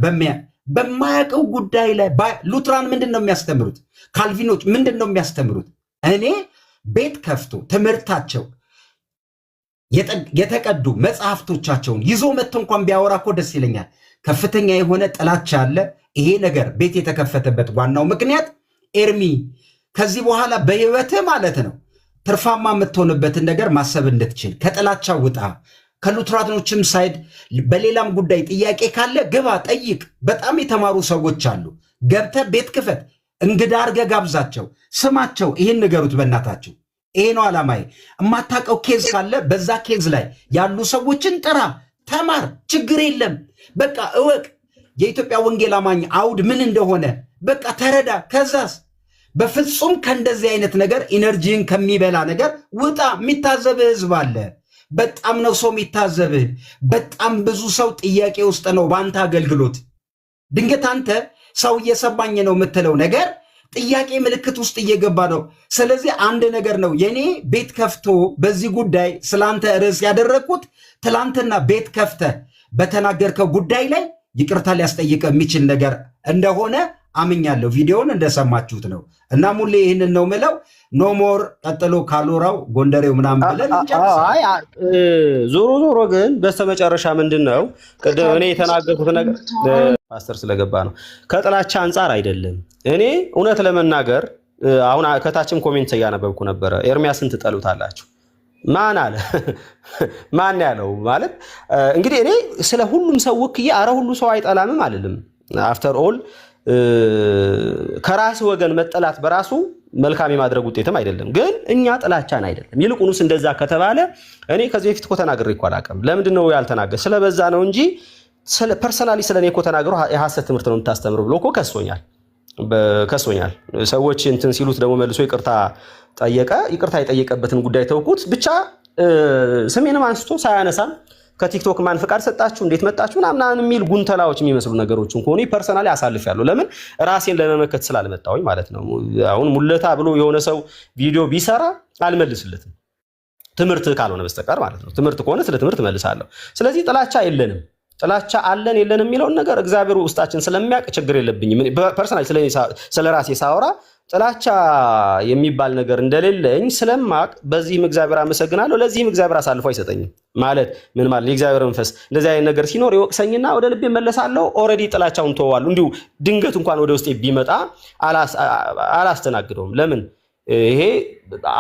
G: በማያውቀው ጉዳይ ላይ ሉትራን ምንድን ነው የሚያስተምሩት? ካልቪኖች ምንድን ነው የሚያስተምሩት? እኔ ቤት ከፍቶ ትምህርታቸው የተቀዱ መጽሐፍቶቻቸውን ይዞ መጥቶ እንኳን ቢያወራ እኮ ደስ ይለኛል። ከፍተኛ የሆነ ጥላቻ አለ። ይሄ ነገር ቤት የተከፈተበት ዋናው ምክንያት ኤርሚ ከዚህ በኋላ በህይወትህ ማለት ነው ትርፋማ የምትሆንበትን ነገር ማሰብ እንድትችል ከጥላቻ ውጣ። ከሉትራኖችም ሳይድ በሌላም ጉዳይ ጥያቄ ካለ ግባ ጠይቅ። በጣም የተማሩ ሰዎች አሉ። ገብተህ ቤት ክፈት፣ እንግዳ አድርገህ ጋብዛቸው፣ ስማቸው፣ ይህን ንገሩት በእናታቸው። ይሄ ነው ዓላማዬ። የማታውቀው ኬዝ ካለ በዛ ኬዝ ላይ ያሉ ሰዎችን ጥራ፣ ተማር፣ ችግር የለም። በቃ እወቅ የኢትዮጵያ ወንጌል አማኝ አውድ ምን እንደሆነ በቃ ተረዳ። ከዛስ በፍጹም ከእንደዚህ አይነት ነገር ኢነርጂን ከሚበላ ነገር ውጣ። የሚታዘብህ ህዝብ አለ። በጣም ነው ሰው የሚታዘብህ። በጣም ብዙ ሰው ጥያቄ ውስጥ ነው በአንተ አገልግሎት። ድንገት አንተ ሰው እየሰማኝ ነው የምትለው ነገር ጥያቄ ምልክት ውስጥ እየገባ ነው። ስለዚህ አንድ ነገር ነው የኔ ቤት ከፍቶ በዚህ ጉዳይ ስላንተ ርዕስ ያደረግኩት ትላንትና ቤት ከፍተ በተናገርከው ጉዳይ ላይ ይቅርታ ሊያስጠይቅ የሚችል ነገር እንደሆነ አምኛለሁ። ቪዲዮውን እንደሰማችሁት ነው እና ሙሌ ይህንን ነው ምለው። ኖሞር ቀጥሎ ካሎራው ጎንደሬው ምናምን ብለን
F: ዞሮ ዞሮ ግን በስተመጨረሻ ምንድን ነው ቅድም እኔ የተናገርኩት ነገር ፓስተር ስለገባ ነው ከጥላቻ አንጻር አይደለም። እኔ እውነት ለመናገር አሁን ከታችም ኮሜንት እያነበብኩ ነበረ። ኤርሚያስን ትጠሉታላችሁ ማን አለ? ማን ያለው ማለት እንግዲህ እኔ ስለ ሁሉም ሰው ወክዬ አረ ሁሉ ሰው አይጠላምም አልልም። አፍተር ኦል ከራስ ወገን መጠላት በራሱ መልካም የማድረግ ውጤትም አይደለም። ግን እኛ ጥላቻን አይደለም። ይልቁንስ እንደዛ ከተባለ እኔ ከዚህ በፊት እኮ ተናግሬ እኮ አላውቅም። ለምንድን ነው ያልተናገር? ስለበዛ ነው እንጂ ፐርሰናሊ ስለኔ እኮ ተናግሮ የሐሰት ትምህርት ነው የምታስተምሩ ብሎ እኮ ከሶኛል። ሰዎች እንትን ሲሉት ደግሞ መልሶ ይቅርታ ጠየቀ። ይቅርታ የጠየቀበትን ጉዳይ ተውኩት። ብቻ ስሜንም አንስቶ ሳያነሳም ከቲክቶክ ማን ፍቃድ ሰጣችሁ እንዴት መጣችሁ ምናምን የሚል ጉንተላዎች የሚመስሉ ነገሮችን ከሆነ ፐርሰናሊ አሳልፌያለሁ። ለምን ራሴን ለመመከት ስላልመጣሁኝ ማለት ነው። አሁን ሙለታ ብሎ የሆነ ሰው ቪዲዮ ቢሰራ አልመልስለትም፣ ትምህርት ካልሆነ በስተቀር ማለት ነው። ትምህርት ከሆነ ስለ ትምህርት መልሳለሁ። ስለዚህ ጥላቻ የለንም። ጥላቻ አለን የለንም የሚለውን ነገር እግዚአብሔር ውስጣችን ስለሚያውቅ ችግር የለብኝም። ፐርሰናሊ ስለ ራሴ ሳወራ ጥላቻ የሚባል ነገር እንደሌለኝ ስለማቅ በዚህም እግዚአብሔር አመሰግናለሁ። ለዚህም እግዚአብሔር አሳልፎ አይሰጠኝም። ማለት ምን ማለት የእግዚአብሔር መንፈስ እንደዚህ አይነት ነገር ሲኖር ይወቅሰኝና ወደ ልቤ መለሳለሁ። ኦልሬዲ ጥላቻውን ተወዋለሁ። እንዲሁ ድንገት እንኳን ወደ ውስጤ ቢመጣ አላስተናግደውም። ለምን ይሄ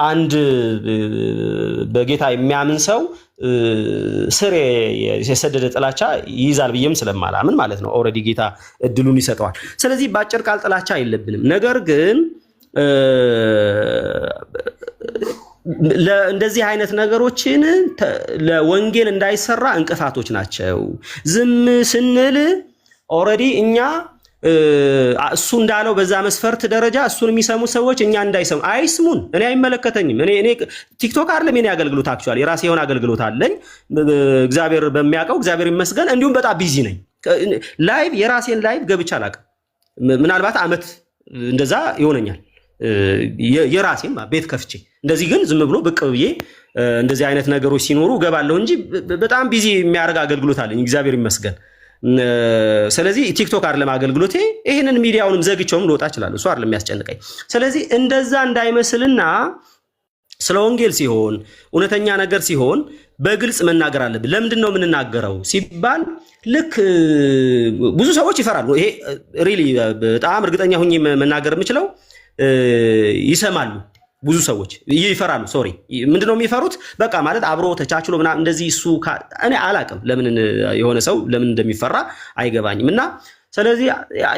F: አንድ በጌታ የሚያምን ሰው ስር የሰደደ ጥላቻ ይይዛል ብዬም ስለማላምን ማለት ነው። ኦልሬዲ ጌታ እድሉን ይሰጠዋል። ስለዚህ በአጭር ቃል ጥላቻ የለብንም። ነገር ግን እንደዚህ አይነት ነገሮችን ለወንጌል እንዳይሰራ እንቅፋቶች ናቸው። ዝም ስንል ኦልሬዲ እኛ እሱ እንዳለው በዛ መስፈርት ደረጃ እሱን የሚሰሙ ሰዎች እኛ እንዳይሰሙ አይስሙን። እኔ አይመለከተኝም። እኔ ቲክቶክ አይደለም የኔ አገልግሎት፣ አክቹአሊ የራሴ የሆነ አገልግሎት አለኝ። እግዚአብሔር በሚያውቀው እግዚአብሔር ይመስገን። እንዲሁም በጣም ቢዚ ነኝ። ላይቭ የራሴን ላይቭ ገብቻ አላውቅም። ምናልባት አመት እንደዛ ይሆነኛል የራሴን ቤት ከፍቼ። እንደዚህ ግን ዝም ብሎ ብቅ ብዬ እንደዚህ አይነት ነገሮች ሲኖሩ ገባለሁ እንጂ በጣም ቢዚ የሚያደርግ አገልግሎት አለኝ እግዚአብሔር ይመስገን። ስለዚህ ቲክቶክ አይደለም አገልግሎቴ። ይሄንን ሚዲያውንም ዘግቼውም ልወጣ እችላለሁ። እሱ አይደለም የሚያስጨንቀኝ። ስለዚህ እንደዛ እንዳይመስልና ስለ ወንጌል ሲሆን እውነተኛ ነገር ሲሆን በግልጽ መናገር አለብን። ለምንድን ነው የምንናገረው ሲባል ልክ ብዙ ሰዎች ይፈራሉ። ይሄ ሪሊ በጣም እርግጠኛ ሆኜ መናገር የምችለው ይሰማሉ። ብዙ ሰዎች ይፈራሉ። ሶሪ ምንድነው የሚፈሩት? በቃ ማለት አብሮ ተቻችሎ ምናምን እንደዚህ እሱ እኔ አላቅም ለምን የሆነ ሰው ለምን እንደሚፈራ አይገባኝም። እና ስለዚህ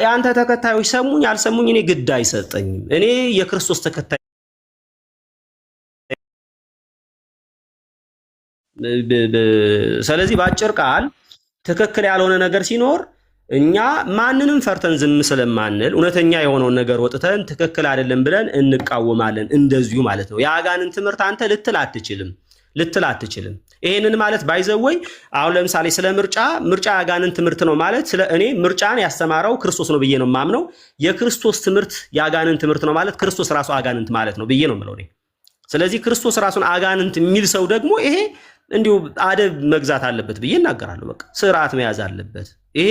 F: የአንተ ተከታዮች ሰሙኝ አልሰሙኝ እኔ ግድ አይሰጠኝም። እኔ የክርስቶስ ተከታይ ስለዚህ በአጭር ቃል ትክክል ያልሆነ ነገር ሲኖር እኛ ማንንም ፈርተን ዝም ስለማንል እውነተኛ የሆነውን ነገር ወጥተን ትክክል አይደለም ብለን እንቃወማለን። እንደዚሁ ማለት ነው። የአጋንንት ትምህርት አንተ ልትል አትችልም። ይሄንን ማለት ባይዘወይ አሁን ለምሳሌ ስለ ምርጫ የአጋንንት ትምህርት ነው ማለት ስለ እኔ ምርጫን ያስተማረው ክርስቶስ ነው ብዬ ነው የማምነው። የክርስቶስ ትምህርት የአጋንንት ትምህርት ነው ማለት ክርስቶስ ራሱ አጋንንት ማለት ነው ብዬ ነው የምለው እኔ። ስለዚህ ክርስቶስ ራሱን አጋንንት የሚል ሰው ደግሞ ይሄ እንዲሁ አደብ መግዛት አለበት ብዬ እናገራለሁ። በቃ ስርዓት መያዝ አለበት። ይሄ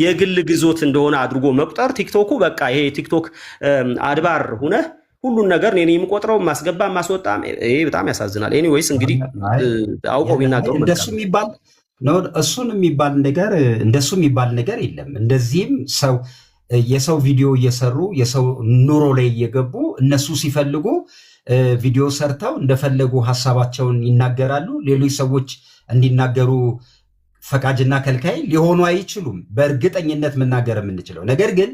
F: የግል ግዞት እንደሆነ አድርጎ መቁጠር ቲክቶኩ በቃ ይሄ ቲክቶክ አድባር ሁነህ ሁሉን ነገር እኔ የምቆጥረው ማስገባ ማስወጣም ይሄ በጣም ያሳዝናል። ኤኒዌይስ እንግዲህ አውቀው ቢናገሩ
G: እንደሱ የሚባል ነው። እንደሱ የሚባል ነገር የለም። እንደዚህም ሰው የሰው ቪዲዮ እየሰሩ የሰው ኑሮ ላይ እየገቡ እነሱ ሲፈልጉ ቪዲዮ ሰርተው እንደፈለጉ ሀሳባቸውን ይናገራሉ። ሌሎች ሰዎች እንዲናገሩ ፈቃጅና ከልካይ ሊሆኑ አይችሉም። በእርግጠኝነት መናገር የምንችለው ነገር ግን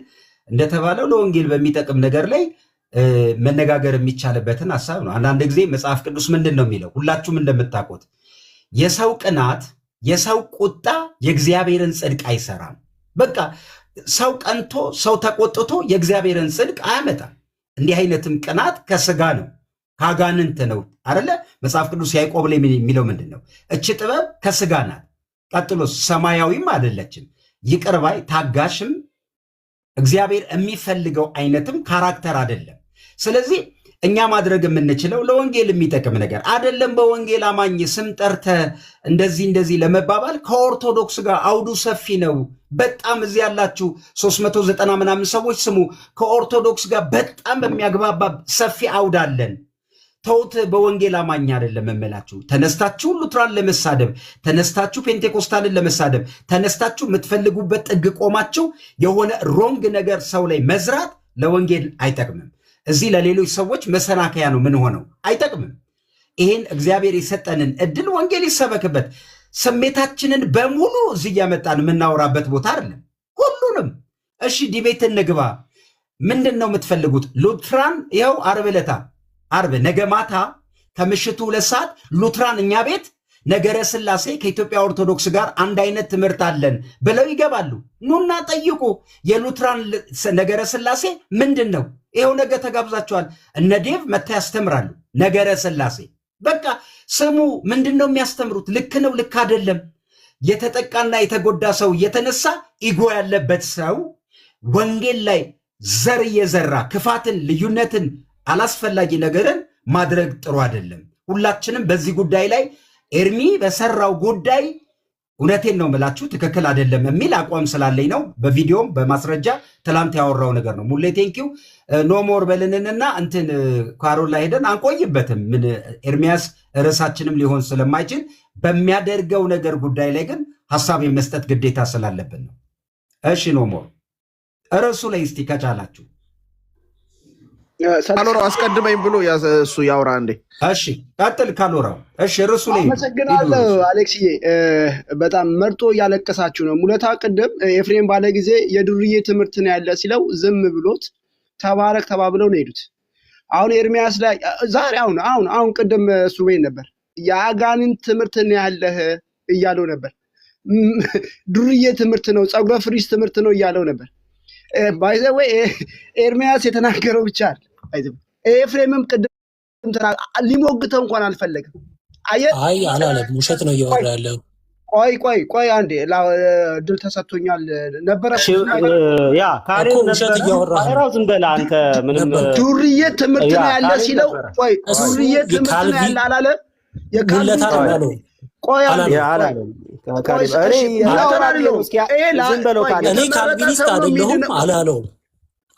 G: እንደተባለው ለወንጌል በሚጠቅም ነገር ላይ መነጋገር የሚቻልበትን ሀሳብ ነው። አንዳንድ ጊዜ መጽሐፍ ቅዱስ ምንድን ነው የሚለው? ሁላችሁም እንደምታውቁት የሰው ቅናት፣ የሰው ቁጣ የእግዚአብሔርን ጽድቅ አይሰራም። በቃ ሰው ቀንቶ ሰው ተቆጥቶ የእግዚአብሔርን ጽድቅ አያመጣም። እንዲህ አይነትም ቅናት ከስጋ ነው፣ ከአጋንንት ነው አይደለ? መጽሐፍ ቅዱስ ያዕቆብ ላይ የሚለው ምንድን ነው? እች ጥበብ ከስጋ ናት። ቀጥሎ ሰማያዊም አይደለችም፣ ይቅር ባይ ታጋሽም፣ እግዚአብሔር የሚፈልገው አይነትም ካራክተር አይደለም። ስለዚህ እኛ ማድረግ የምንችለው ለወንጌል የሚጠቅም ነገር አይደለም። በወንጌል አማኝ ስም ጠርተ እንደዚህ ለመባባል ከኦርቶዶክስ ጋር አውዱ ሰፊ ነው። በጣም እዚህ ያላችሁ 390 ምናምን ሰዎች ስሙ፣ ከኦርቶዶክስ ጋር በጣም በሚያግባባ ሰፊ አውድ አለን። ተውት። በወንጌል አማኝ አይደለም የምላችሁ። ተነስታችሁ ሉትራን ለመሳደብ፣ ተነስታችሁ ፔንቴኮስታልን ለመሳደብ፣ ተነስታችሁ የምትፈልጉበት ጥግ ቆማችሁ የሆነ ሮንግ ነገር ሰው ላይ መዝራት ለወንጌል አይጠቅምም። እዚህ ለሌሎች ሰዎች መሰናከያ ነው። ምን ሆነው አይጠቅምም። ይሄን እግዚአብሔር የሰጠንን እድል ወንጌል ይሰበክበት። ስሜታችንን በሙሉ እዚህ እያመጣን የምናወራበት ቦታ አይደለም። ሁሉንም እሺ፣ ዲቤት እንግባ። ምንድን ነው የምትፈልጉት? ሉትራን ይኸው አርብ ነገ ማታ ከምሽቱ 2 ሰዓት ሉትራን እኛ ቤት ነገረ ስላሴ ከኢትዮጵያ ኦርቶዶክስ ጋር አንድ አይነት ትምህርት አለን ብለው ይገባሉ። ኑና ጠይቁ። የሉትራን ነገረ ስላሴ ምንድን ነው? ይኸው ነገ ተጋብዛቸዋል። እነ ዴቭ መታ ያስተምራሉ ነገረ ስላሴ። በቃ ስሙ። ምንድን ነው የሚያስተምሩት? ልክ ነው ልክ አይደለም። የተጠቃና የተጎዳ ሰው እየተነሳ ኢጎ ያለበት ሰው ወንጌል ላይ ዘር እየዘራ ክፋትን፣ ልዩነትን፣ አላስፈላጊ ነገርን ማድረግ ጥሩ አይደለም። ሁላችንም በዚህ ጉዳይ ላይ ኤርሚ በሰራው ጉዳይ እውነቴን ነው የምላችሁ ትክክል አይደለም የሚል አቋም ስላለኝ ነው። በቪዲዮም በማስረጃ ትላንት ያወራው ነገር ነው። ሙሌ ቴንኪው ኖሞር በልንንና እንትን ካሮል ላይ ሄደን አንቆይበትም። ምን ኤርሚያስ ርዕሳችንም ሊሆን ስለማይችል በሚያደርገው ነገር ጉዳይ ላይ ግን ሀሳብ የመስጠት ግዴታ ስላለብን ነው። እሺ ኖሞር ርዕሱ ላይ እስቲ ከቻላችሁ
E: ካሎራው አስቀድመኝ ብሎ እሱ ያውራ እንዴ።
G: እሺ ቀጥል ካሎራው። እሺ ርዕሱ ላይ
H: አመሰግናለሁ አሌክስዬ። በጣም መርጦ እያለቀሳችሁ ነው። ሙለታ ቅድም ኤፍሬም ባለ ጊዜ የዱርዬ ትምህርት ነው ያለ ሲለው ዝም ብሎት ተባረክ ተባብለው ነው ሄዱት። አሁን ኤርሚያስ ላይ ዛሬ አሁን ቅድም እሱ ቤት ነበር የአጋንንት ትምህርት ነው ያለህ እያለው ነበር። ዱርዬ ትምህርት ነው፣ ጸጉረ ፍሪስ ትምህርት ነው እያለው ነበር። ባይዘዌ ኤርሚያስ የተናገረው ብቻ ኤፍሬምም ቅድም ሊሞግተው እንኳን አልፈለግም።
I: አይ አላለም፣ ውሸት ነው እያወራ ያለው።
H: ቆይ አንዴ ድል ተሰጥቶኛል ነበረ
F: ያ ካሬው ነበር። ዝም በል አንተ። ምንም
H: ዱርዬ ትምህርት ነው ያለ ሲለው ዱርዬ ትምህርት ነው ያለ አላለ። የካልቪኒስት
I: አይደለሁም አላለውም።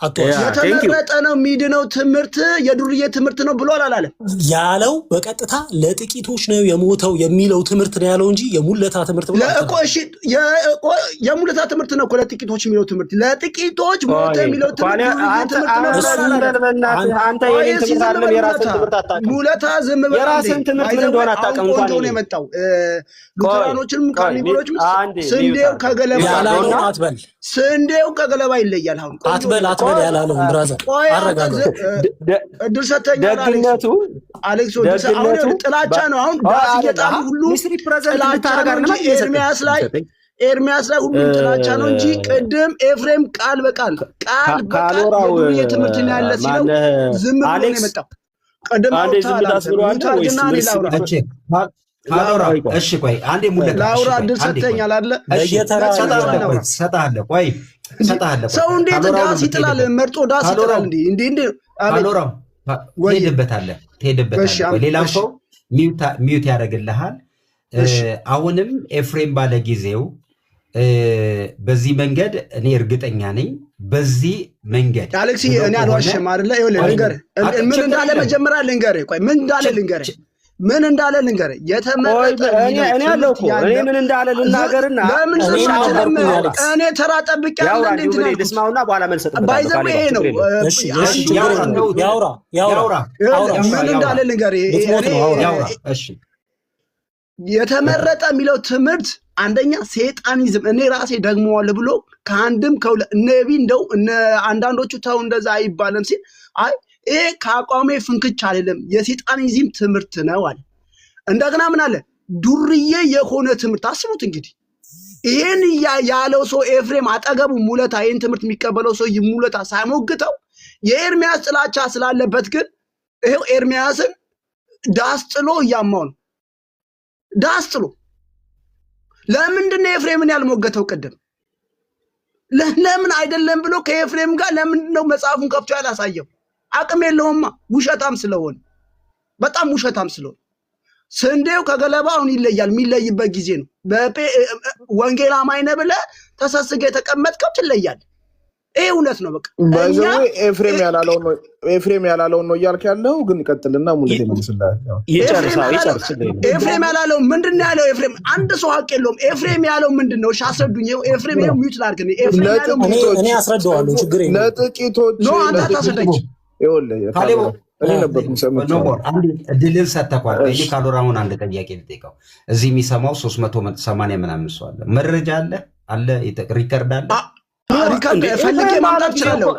H: የተመረጠ ነው የሚድነው ትምህርት የዱርዬ ትምህርት ነው ብሎ አላለም
I: ያለው። በቀጥታ ለጥቂቶች ነው የሞተው የሚለው ትምህርት ነው ያለው እንጂ የሙለታ ትምህርት ብሎ
H: የሙለታ ትምህርት ነው እኮ ለጥቂቶች የሚለው ትምህርት ለጥቂቶች ሞተ የሚለው ትምህርት ሙለታ ዝም ብለህ
F: የራስን ትምህርት ምን እንደሆነ አታውቅም እንኳን
H: ነው የመጣው። ሉተራኖችንም ካርኒቮሎችም ስንዴው ከገለባ ይለያል። አሁን
I: አትበል ያላለው ብራዘር አረጋጋ።
F: ደግነቱ
H: አሌክስ አሁን ጥላቻ ነው። አሁን ዳስ እየጣሉ ሁሉ ጥላቻ ነው እንጂ ኤርሚያስ ላይ ሁሉም ጥላቻ ነው እንጂ ቅድም ኤፍሬም ቃል በቃል የዱርዬ ትምህርት ነው ያለ ሲለው ዝም ብሎ ነው የመጣው። ቅድም
G: እሺ ቆይ አንዴ ሙለታ
H: ላውራ እድል ሰጥተኛል አለ
G: ሰጣለሁ። ቆይ
H: ሰው እንዴት ዳስ ይጥላል? መርጦ ዳስ ይጥላል እንዴ?
G: አሎራው ትሄድበታለህ። ሌላም ሰው ሚውት ያደርግልሃል። አሁንም ኤፍሬም ባለ ጊዜው በዚህ መንገድ እኔ እርግጠኛ ነኝ። በዚህ መንገድ
H: አሌክስ እኔ አልዋሽም አይደለ? ልንገርህ ምን እንዳለ መጀመሪያ ልንገርህ። ቆይ ምን እንዳለ ልንገርህ። የተመረጠ
F: እኔ ያለው እኮ እኔ ምን እንዳለ ልናገርና
H: ለምን እኔ ተራ ጠብቄ ያለ እንዴት ነው
F: ልስማውና በኋላ መልስ ሰጥበታለሁ።
H: ባይዘው ይሄ ነው ያውራ ምን እንዳለ ልንገርህ።
G: እሺ
H: የተመረጠ የሚለው ትምህርት አንደኛ ሴጣኒዝም እኔ ራሴ ደግመዋለሁ ብሎ ከአንድም ከሁለት ነቢ እንደው አንዳንዶቹ ተው እንደዛ አይባልም ሲል አይ ይሄ ከአቋሜ ፍንክች አይደለም የሴጣኒዝም ትምህርት ነው አለ። እንደገና ምን አለ? ዱርዬ የሆነ ትምህርት አስቡት እንግዲህ ይሄን ያለው ሰው ኤፍሬም አጠገቡ ሙለታ ይሄን ትምህርት የሚቀበለው ሰው ሙለታ ሳይሞግተው የኤርሚያስ ጥላቻ ስላለበት ግን ይሄው ኤርሚያስን ዳስ ጥሎ እያማው ነው። ዳስ ጥሎ ለምንድን ነው ኤፍሬምን ያልሞገተው? ቅድም ለምን አይደለም ብሎ ከኤፍሬም ጋር ለምንድን ነው መጽሐፉን ከፍቶ ያላሳየው? አቅም የለውማ። ውሸታም ስለሆነ በጣም ውሸታም ስለሆነ ስንዴው ከገለባውን ይለያል። የሚለይበት ጊዜ ነው። ወንጌል አማኝ ነህ ብለህ ተሰስገህ የተቀመጥከው ትለያለህ። ይሄ እውነት ነው። በቃ
J: ኤፍሬም ያላለውን ነው እያልክ ያለው ግን ቀጥልና ሙሉት ይመስላል።
H: ኤፍሬም ያላለው ምንድን ነው ያለው? ኤፍሬም አንድ ሰው ሀቅ የለውም። ኤፍሬም ያለው ምንድን ነው? እሺ አስረዱኝ። ኤፍሬም ይሄው ሚውት ላድርግ ነው። ኤፍሬም ያለው
I: እኔ አስረዳዋለሁ። ችግር የለም።
J: ለጥቂቶች
H: ነው አንተ ታስረዳኝ።
J: እኔ ነበርኩ ሰምቼ
G: አንድ ድልን ሰተኳል። እኔ ካሎራውን አንድ ጥያቄ ልጠይቀው። እዚህ የሚሰማው 380 ምናምን ሰው አለ። መረጃ አለ ሪከርድ አለ
H: ፈልጌ ማምጣት እችላለሁ።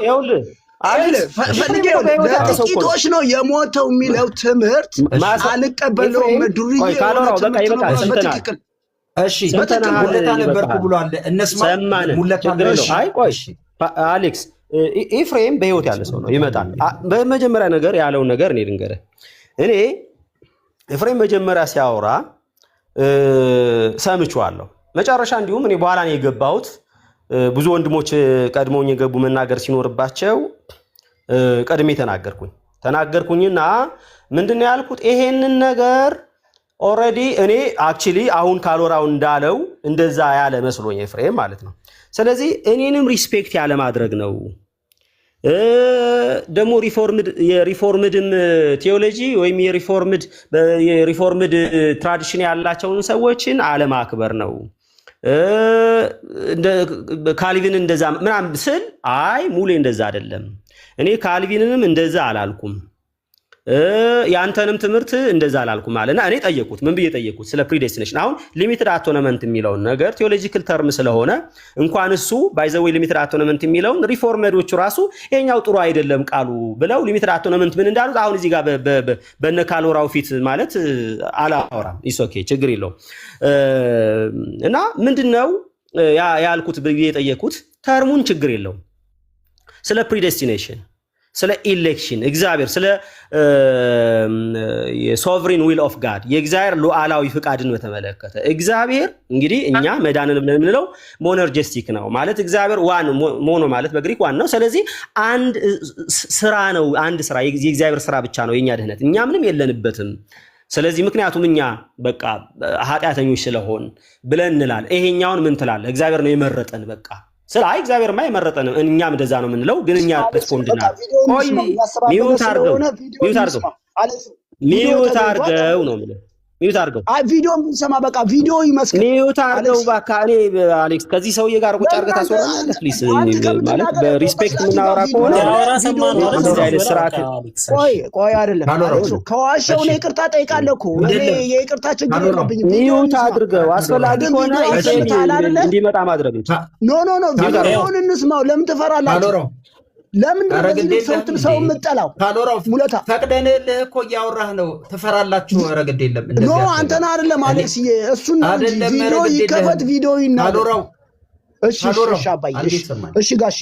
H: ለጥቂቶች ነው የሞተው የሚለው ትምህርት አልቀበለውም። ዱርዬ በትክክል
G: ሙለታ ነበርኩ ብሏል። እነስማን
F: አሌክስ ኤፍሬም በህይወት ያለ ሰው ነው፣ ይመጣል። በመጀመሪያ ነገር ያለውን ነገር እኔ ልንገርህ። እኔ ኤፍሬም መጀመሪያ ሲያወራ ሰምቼዋለሁ። መጨረሻ እንዲሁም እኔ በኋላ ነው የገባሁት። ብዙ ወንድሞች ቀድሞኝ የገቡ መናገር ሲኖርባቸው ቀድሜ ተናገርኩኝና ምንድነው ያልኩት? ይሄንን ነገር ኦልሬዲ እኔ አክቹሊ አሁን ካሎራው እንዳለው እንደዛ ያለ መስሎኝ ኤፍሬም ማለት ነው። ስለዚህ እኔንም ሪስፔክት ያለ ማድረግ ነው። ደግሞ የሪፎርምድም ቴዎሎጂ ወይም የሪፎርምድ ትራዲሽን ያላቸውን ሰዎችን አለማክበር ነው። ካልቪን እንደዛ ምናምን ስል አይ ሙሌ እንደዛ አይደለም፣ እኔ ካልቪንንም እንደዛ አላልኩም፣ ያንተንም ትምህርት እንደዛ አላልኩም አለና እኔ ጠየቁት። ምን ብዬ ጠየቁት? ስለ ፕሪዴስቲኔሽን። አሁን ሊሚትድ አቶነመንት የሚለውን ነገር ቴዎሎጂካል ተርም ስለሆነ እንኳን እሱ ባይዘዌ ሊሚትድ አቶነመንት የሚለውን ሪፎርመዶቹ ራሱ ይሄኛው ጥሩ አይደለም ቃሉ ብለው ሊሚትድ አቶነመንት ምን እንዳሉት አሁን እዚህ ጋር በነ ካሎራው ፊት ማለት አላወራም። ኢስ ኦኬ ችግር የለውም። እና ምንድነው ያልኩት ብዬ የጠየቁት ተርሙን ችግር የለውም። ስለ ፕሪዴስቲኔሽን ስለ ኢሌክሽን እግዚአብሔር ስለ የሶቨሪን ዊል ኦፍ ጋድ የእግዚአብሔር ሉዓላዊ ፍቃድን በተመለከተ እግዚአብሔር እንግዲህ እኛ መዳንን ብለን የምንለው ሞኖርጀስቲክ ነው ማለት እግዚአብሔር ዋን ሞኖ ማለት በግሪክ ዋን ነው። ስለዚህ አንድ ስራ ነው፣ አንድ ስራ የእግዚአብሔር ስራ ብቻ ነው የኛ ድህነት፣ እኛ ምንም የለንበትም። ስለዚህ ምክንያቱም እኛ በቃ ኃጢአተኞች ስለሆን ብለን እንላለን። ይሄኛውን ምን ትላለህ? እግዚአብሔር ነው የመረጠን በቃ ስለ አይ እግዚአብሔር የመረጠን እኛም እንደዛ ነው የምንለው። ግን እኛ ሪስፖንድና ሚውት አድርገው ነው የምልህ። ሚውት አድርገው
H: ቪዲዮ የምንሰማ በቃ ቪዲዮ ይመስል
F: ሚውት አድርገው እባክህ። እኔ አሌክስ ከዚህ ሰውዬ ጋር ቁጭ አድርገህ ታስወራለህ ፕሊስ። ማለት በሪስፔክት የምናወራ ከሆነ እንደዚህ አይነት ስርዓት
H: ቆይ አይደለም ከዋሸው ነው ይቅርታ ጠይቃለሁ እኮ እኔ የይቅርታ ችግር የለብኝም።
F: ሚውት አድርገው አስፈላጊ ከሆነ እንዲመጣ ማድረግ
H: ኖ ቪዲዮውን እንስማው። ለምን ትፈራላችሁ? ለምንድን ነው በዚህ ሰው የምጠላው? ሙለታ
G: ፈቅደንልህ እኮ እያወራህ ነው። ትፈራላችሁ። ኧረ ግድ የለም
H: ኖ አንተና አይደለም አሌክስዬ፣ እሱን ቪዲዮ ይከፈት ቪዲዮ ይናገር። እሺ እሺ አባዬ እሺ ጋሺ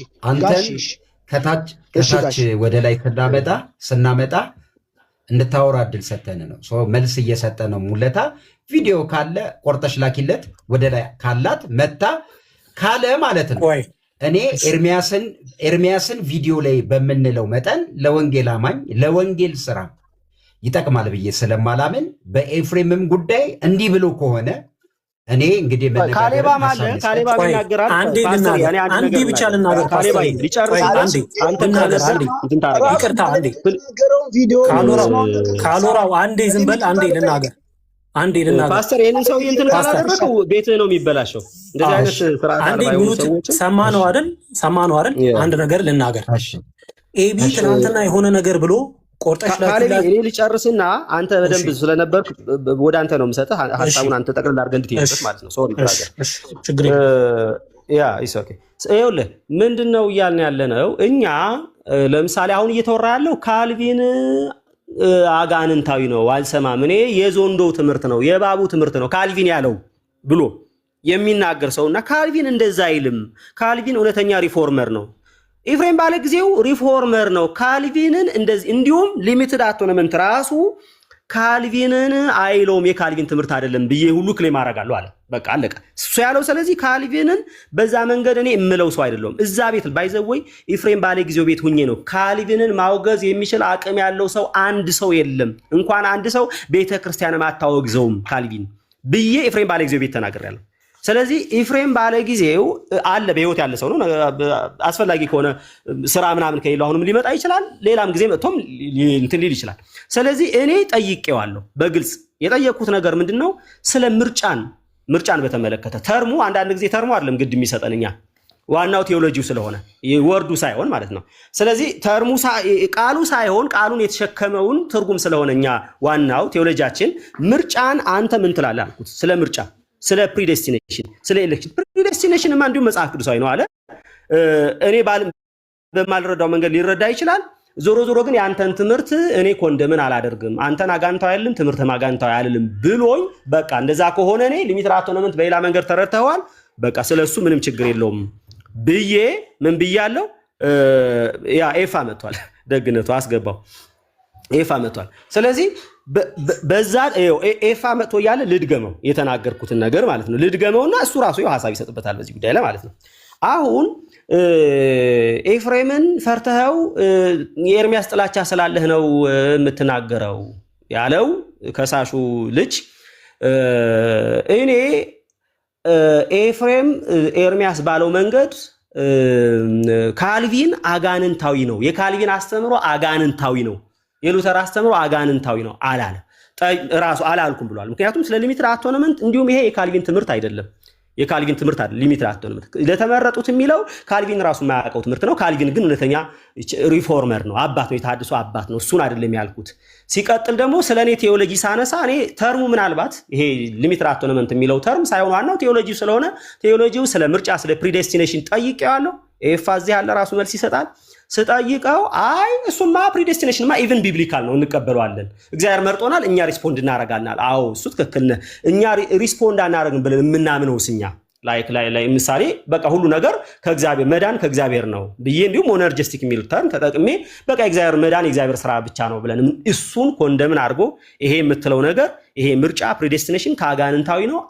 G: ከታች ወደ ላይ ስናመጣ እንድታወራ እድል ሰተን ነው። መልስ እየሰጠ ነው። ሙለታ ቪዲዮ ካለ ቆርጠሽ ላኪለት። ወደ ላይ ካላት መታ ካለ ማለት ነው። እኔ ኤርሚያስን ቪዲዮ ላይ በምንለው መጠን ለወንጌል አማኝ ለወንጌል ስራ ይጠቅማል ብዬ ስለማላምን በኤፍሬምም ጉዳይ እንዲህ ብሎ ከሆነ እኔ እንግዲህ
F: ካሌባ ይናገራል። አንዴ ብቻ ልናገር። ካሌባ ሊጨርስ ካሎራው አንዴ ዝም በል። አንዴ ልናገር ፓስተር፣ ይሄንን ሰው እንትን ካላደረገው ቤትህ ነው የሚበላሸው። እንደዚህ አይነት ስርዓት
I: አንዴ ሚዩት ሰማነው አይደል? አንድ ነገር ልናገር። ኤቢ ትናንትና የሆነ ነገር ብሎ ቆርጠሽ
F: እኔ ልጨርስና አንተ በደንብ ስለነበርክ ወደ አንተ ነው የምሰጥህ። ሀሳቡን አንተ ጠቅልል አድርገህ እንድትይዝበት ማለት ነው። ሶሪ
I: ችግር
F: ይኸውልህ ምንድን ነው እያልን ያለ ነው እኛ። ለምሳሌ አሁን እየተወራ ያለው ካልቪን አጋንንታዊ ነው አልሰማም፣ እኔ የዞንዶ ትምህርት ነው የባቡ ትምህርት ነው ካልቪን ያለው ብሎ የሚናገር ሰውና ካልቪን እንደዛ አይልም። ካልቪን እውነተኛ ሪፎርመር ነው። ኤፍሬም ባለ ጊዜው ሪፎርመር ነው። ካልቪንን እንደዚህ እንዲሁም ሊሚትድ አቶነመንት ራሱ ካልቪንን አይለውም፣ የካልቪን ትምህርት አይደለም ብዬ ሁሉ ክሌም አደርጋለሁ አለ። በቃ አለቀ እሱ ያለው። ስለዚህ ካልቪንን በዛ መንገድ እኔ እምለው ሰው አይደለም። እዛ ቤት ባይዘወይ ኤፍሬም ባለ ጊዜው ቤት ሁኜ ነው ካልቪንን ማውገዝ የሚችል አቅም ያለው ሰው አንድ ሰው የለም። እንኳን አንድ ሰው ቤተክርስቲያንም አታወግዘውም ካልቪን ብዬ ኤፍሬም ባለ ጊዜው ቤት ተናግሬያለሁ። ስለዚህ ኤፍሬም ባለ ጊዜው አለ በህይወት ያለ ሰው ነው። አስፈላጊ ከሆነ ስራ ምናምን ከሌለው አሁንም ሊመጣ ይችላል። ሌላም ጊዜ መጥቶም እንትን ሊል ይችላል። ስለዚህ እኔ ጠይቄዋለሁ። በግልጽ የጠየቅኩት ነገር ምንድነው? ስለ ምርጫን በተመለከተ ተርሙ አንዳንድ ጊዜ ተርሙ አይደለም ግድ የሚሰጠን እኛ ዋናው ቴዎሎጂው ስለሆነ ወርዱ ሳይሆን ማለት ነው። ስለዚህ ተርሙ ቃሉ ሳይሆን ቃሉን የተሸከመውን ትርጉም ስለሆነ እኛ ዋናው ቴዎሎጂያችን ምርጫን አንተ ምን ትላለህ አልኩት። ስለ ምርጫ ስለ ፕሪዴስቲኔሽን ስለ ኤሌክሽን ፕሪዴስቲኔሽንማ እንዲሁም መጽሐፍ ቅዱሳዊ ነው አለ። እኔ በማልረዳው መንገድ ሊረዳ ይችላል። ዞሮ ዞሮ ግን የአንተን ትምህርት እኔ ኮንደምን አላደርግም፣ አንተን አጋንታዊ አይደለም ትምህርትም አጋንታዊ አይደለም ብሎኝ፣ በቃ እንደዛ ከሆነ እኔ ሊሚት አቶነመንት በሌላ መንገድ ተረድተዋል፣ በቃ ስለሱ ምንም ችግር የለውም ብዬ ምን ብያለሁ። ያ ኤፋ መጥቷል፣ ደግነቱ አስገባው ኤፋ መጥቷል። ስለዚህ በዛ ኤፋ መጥቶ ያለ ልድገመው የተናገርኩትን ነገር ማለት ነው። ልድገመውና እሱ ራሱ ሐሳብ ይሰጥበታል በዚህ ጉዳይ ላይ ማለት ነው። አሁን ኤፍሬምን ፈርተኸው የኤርሚያስ ጥላቻ ስላለህ ነው የምትናገረው ያለው ከሳሹ ልጅ እኔ ኤፍሬም ኤርሚያስ ባለው መንገድ ካልቪን አጋንንታዊ ነው፣ የካልቪን አስተምሮ አጋንንታዊ ነው፣ የሉተር አስተምሮ አጋንንታዊ ነው አላለ። ራሱ አላልኩም ብሏል። ምክንያቱም ስለ ሊሚትድ አቶነመንት እንዲሁም ይሄ የካልቪን ትምህርት አይደለም፣ የካልቪን ትምህርት አይደለም። ሊሚትድ አቶነመንት ለተመረጡት የሚለው ካልቪን ራሱ የማያውቀው ትምህርት ነው። ካልቪን ግን እውነተኛ ሪፎርመር ነው፣ አባት ነው፣ የታድሶ አባት ነው። እሱን አይደለም ያልኩት። ሲቀጥል ደግሞ ስለ እኔ ቴዎሎጂ ሳነሳ እኔ ተርሙ ምናልባት ይሄ ሊሚትድ አቶነመንት የሚለው ተርም ሳይሆን ዋናው ቴዎሎጂ ስለሆነ ቴዎሎጂው ስለ ምርጫ ስለ ፕሪዴስቲኔሽን ጠይቄዋለሁ። ኤፋ እዚህ ያለ ራሱ መልስ ይሰጣል። ስጠይቀው አይ እሱማ ፕሪዴስቲኔሽንማ ኢቭን ቢብሊካል ነው እንቀበለዋለን፣ እግዚአብሔር መርጦናል፣ እኛ ሪስፖንድ እናደርጋለን። አዎ እሱ ትክክል ነህ። እኛ ሪስፖንድ አናደርግም ብለን የምናምነው እኛ ላይ ምሳሌ በቃ ሁሉ ነገር ከእግዚአብሔር መዳን ከእግዚአብሔር ነው ብዬ እንዲሁም ሞነርጀስቲክ የሚል ተርም ተጠቅሜ በቃ የእግዚአብሔር መዳን የእግዚአብሔር ስራ ብቻ ነው ብለን እሱን ኮንደምን አድርጎ ይሄ የምትለው ነገር ይሄ ምርጫ ፕሪዴስቲኔሽን ከአጋንንታዊ ነው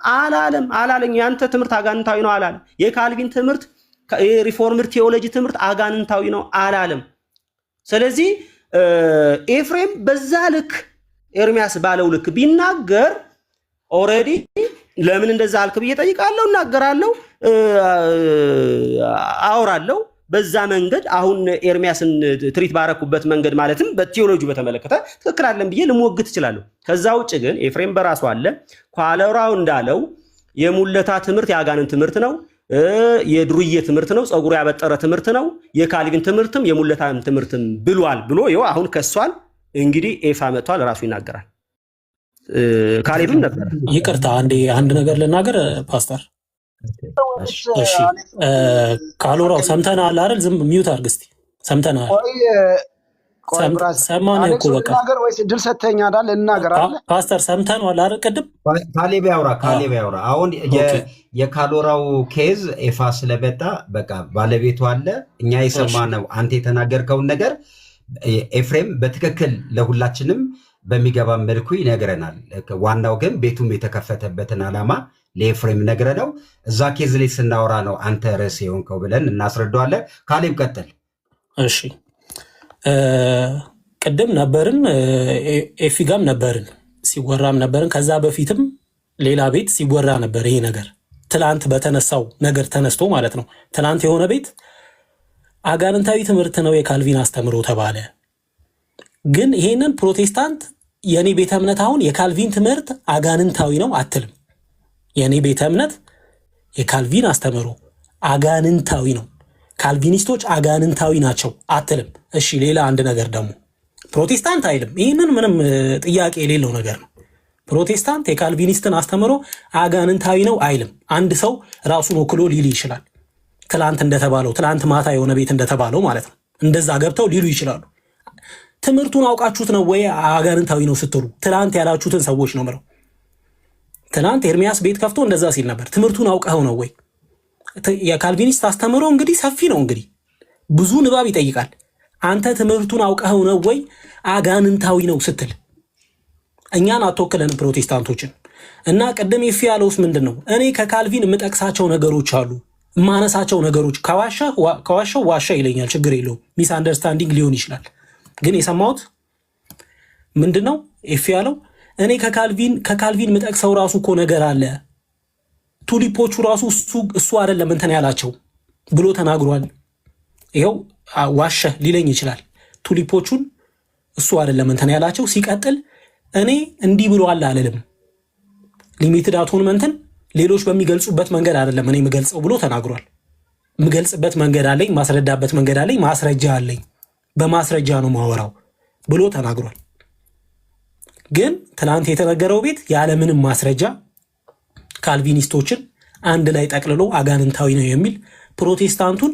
F: አላለኝ። ያንተ ትምህርት አጋንንታዊ ነው አላለም። የካልቪን ትምህርት የሪፎርምድ ቴዎሎጂ ትምህርት አጋንንታዊ ነው አላለም። ስለዚህ ኤፍሬም በዛ ልክ ኤርሚያስ ባለው ልክ ቢናገር ኦልሬዲ ለምን እንደዛ አልክ ብዬ ጠይቃለሁ፣ እናገራለሁ፣ አወራለሁ። በዛ መንገድ አሁን ኤርሚያስን ትሪት ባረኩበት መንገድ ማለትም በቴዎሎጂ በተመለከተ ትክክል አይደለም ብዬ ልሞግት እችላለሁ። ከዛ ውጭ ግን ኤፍሬም በራሱ አለ ኳለራው እንዳለው የሙለታ ትምህርት የአጋንንት ትምህርት ነው፣ የድሩዬ ትምህርት ነው፣ ጸጉሩ ያበጠረ ትምህርት ነው፣ የካልቪን ትምህርትም የሙለታን ትምህርትም ብሏል ብሎ ይኸው አሁን ከሷል። እንግዲህ ኤፋ መጥቷል፣ ራሱ ይናገራል። ካሌብም ነበር።
I: ይቅርታ አንድ ነገር ልናገር ፓስተር። እሺ ካሎራው ሰምተናል አይደል? ዝም ሚውት አድርግ እስቲ። ሰምተናል። ሰማንህ እኮ በቃ
H: ነገር ወይስ ድል ሰተኛ ዳል እናገር አለ
I: ፓስተር ሰምተናል አይደል? ቅድም
G: ካሌብ ያውራ። አሁን የካሎራው ኬዝ ኤፋ ስለመጣ በቃ ባለቤቱ አለ። እኛ የሰማነው አንተ የተናገርከውን ነገር ኤፍሬም በትክክል ለሁላችንም በሚገባ መልኩ ይነግረናል። ዋናው ግን ቤቱም የተከፈተበትን ዓላማ ለኤፍሬም ነግረነው እዛ ኬዝ ላይ ስናወራ ነው አንተ ርዕስ የሆንከው ብለን እናስረዳዋለን። ካሌብ ቀጥል።
I: እሺ ቅድም ነበርን፣ ኤፊ ጋም ነበርን፣ ሲወራም ነበርን። ከዛ በፊትም ሌላ ቤት ሲወራ ነበር ይሄ ነገር። ትላንት በተነሳው ነገር ተነስቶ ማለት ነው። ትላንት የሆነ ቤት አጋንንታዊ ትምህርት ነው የካልቪን አስተምሮ ተባለ። ግን ይሄንን ፕሮቴስታንት የኔ ቤተ እምነት አሁን የካልቪን ትምህርት አጋንንታዊ ነው አትልም። የኔ ቤተ እምነት የካልቪን አስተምሮ አጋንንታዊ ነው፣ ካልቪኒስቶች አጋንንታዊ ናቸው አትልም። እሺ ሌላ አንድ ነገር ደግሞ ፕሮቴስታንት አይልም። ይህንን ምንም ጥያቄ የሌለው ነገር ነው። ፕሮቴስታንት የካልቪኒስትን አስተምሮ አጋንንታዊ ነው አይልም። አንድ ሰው ራሱን ወክሎ ሊል ይችላል። ትላንት እንደተባለው ትላንት ማታ የሆነ ቤት እንደተባለው ማለት ነው። እንደዛ ገብተው ሊሉ ይችላሉ። ትምህርቱን አውቃችሁት ነው ወይ አጋንንታዊ ነው ስትሉ ትላንት ያላችሁትን ሰዎች ነው ምለው። ትላንት ኤርሚያስ ቤት ከፍቶ እንደዛ ሲል ነበር። ትምህርቱን አውቀኸው ነው ወይ? የካልቪኒስት አስተምሮ እንግዲህ ሰፊ ነው፣ እንግዲህ ብዙ ንባብ ይጠይቃል። አንተ ትምህርቱን አውቀኸው ነው ወይ አጋንንታዊ ነው ስትል? እኛን አትወክለንም ፕሮቴስታንቶችን። እና ቅድም ይፊ ያለውስ ምንድን ነው? እኔ ከካልቪን የምጠቅሳቸው ነገሮች አሉ፣ የማነሳቸው ነገሮች። ከዋሻው ዋሻ ይለኛል፣ ችግር የለውም። ሚስ አንደርስታንዲንግ ሊሆን ይችላል። ግን የሰማሁት ምንድን ነው? ይፊ ያለው እኔ ከካልቪን የምጠቅሰው ራሱ እኮ ነገር አለ፣ ቱሊፖቹ ራሱ እሱ አይደለም እንትን ያላቸው ብሎ ተናግሯል። ይኸው ዋሸ ሊለኝ ይችላል። ቱሊፖቹን እሱ አይደለም እንትን ያላቸው። ሲቀጥል እኔ እንዲህ ብሏል አልልም። ሊሚትድ አቶንመንትን ሌሎች በሚገልጹበት መንገድ አይደለም እኔ የምገልጸው ብሎ ተናግሯል። የምገልጽበት መንገድ አለኝ፣ ማስረዳበት መንገድ አለኝ፣ ማስረጃ አለኝ፣ በማስረጃ ነው ማወራው ብሎ ተናግሯል። ግን ትናንት የተነገረው ቤት ያለምንም ማስረጃ ካልቪኒስቶችን አንድ ላይ ጠቅልሎ አጋንንታዊ ነው የሚል ፕሮቴስታንቱን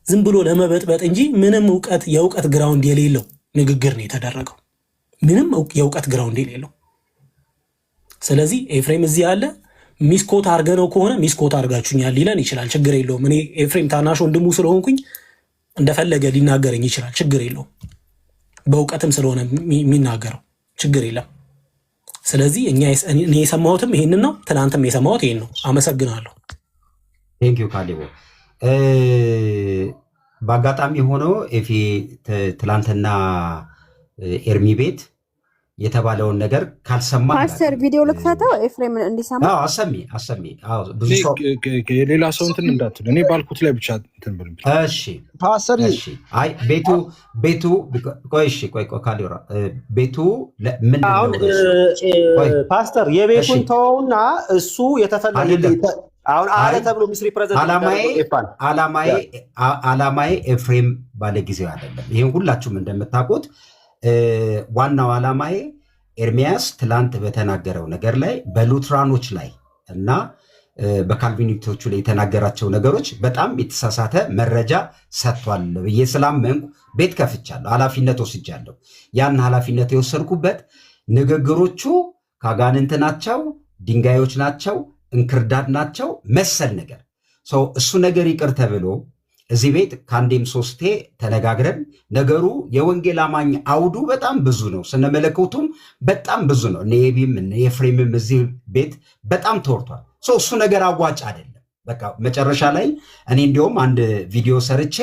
I: ዝም ብሎ ለመበጥበጥ እንጂ ምንም የእውቀት ግራውንድ የሌለው ንግግር ነው የተደረገው። ምንም የእውቀት ግራውንድ የሌለው። ስለዚህ ኤፍሬም እዚህ ያለ ሚስኮት አርገነው ከሆነ ሚስኮት አርጋችሁኛል ሊለን ይችላል። ችግር የለውም። እኔ ኤፍሬም ታናሽ ወንድሙ ስለሆንኩኝ እንደፈለገ ሊናገረኝ ይችላል። ችግር የለውም። በእውቀትም ስለሆነ የሚናገረው ችግር የለም። ስለዚህ እኔ የሰማሁትም ይሄንን ነው። ትናንትም የሰማሁት ይሄን ነው። አመሰግናለሁ።
G: ቴንኪዩ ካሌቦ። በአጋጣሚ ሆኖ ኤፊ ትላንትና ኤርሚ ቤት የተባለውን ነገር ካልሰማ
B: ፓስተር ቪዲዮ ልክፈተው ኤፍሬም እንዲሰማ።
G: አሰሚ
C: ብዙ ሰው የሌላ ሰው እንትን እንዳትል እኔ ባልኩት ላይ ብቻ እንትን ብሎ።
G: እሺ
H: ፓስተር
G: አይ ቤቱ ቆይ ካሊራ ቤቱ ምን
F: አሁን ፓስተር የቤቱን ተወውና እሱ የተፈለገ አሁን አለ ተብሎ ሚስ ሪፕሬዘንት
G: አላማዬ ኤፍሬም ባለጊዜው አይደለም። ይሄን ሁላችሁም እንደምታውቁት ዋናው ዓላማዬ ኤርሚያስ ትላንት በተናገረው ነገር ላይ በሉትራኖች ላይ እና በካልቪኒስቶቹ ላይ የተናገራቸው ነገሮች በጣም የተሳሳተ መረጃ ሰጥቷል ብዬ ስላመንኩ ቤት ከፍቻለሁ፣ ኃላፊነት ወስጃለሁ። ያን ኃላፊነት የወሰድኩበት ንግግሮቹ ከአጋንንት ናቸው፣ ድንጋዮች ናቸው፣ እንክርዳድ ናቸው መሰል ነገር እሱ ነገር ይቅር ተብሎ እዚህ ቤት ከአንዴም ሶስቴ ተነጋግረን ነገሩ የወንጌል አማኝ አውዱ በጣም ብዙ ነው፣ ስነመለከቱም በጣም ብዙ ነው። እነ ኤቢም እነ ኤፍሬምም እዚህ ቤት በጣም ተወርቷል። እሱ ነገር አዋጭ አይደለም። በቃ መጨረሻ ላይ እኔ እንዲሁም አንድ ቪዲዮ ሰርቼ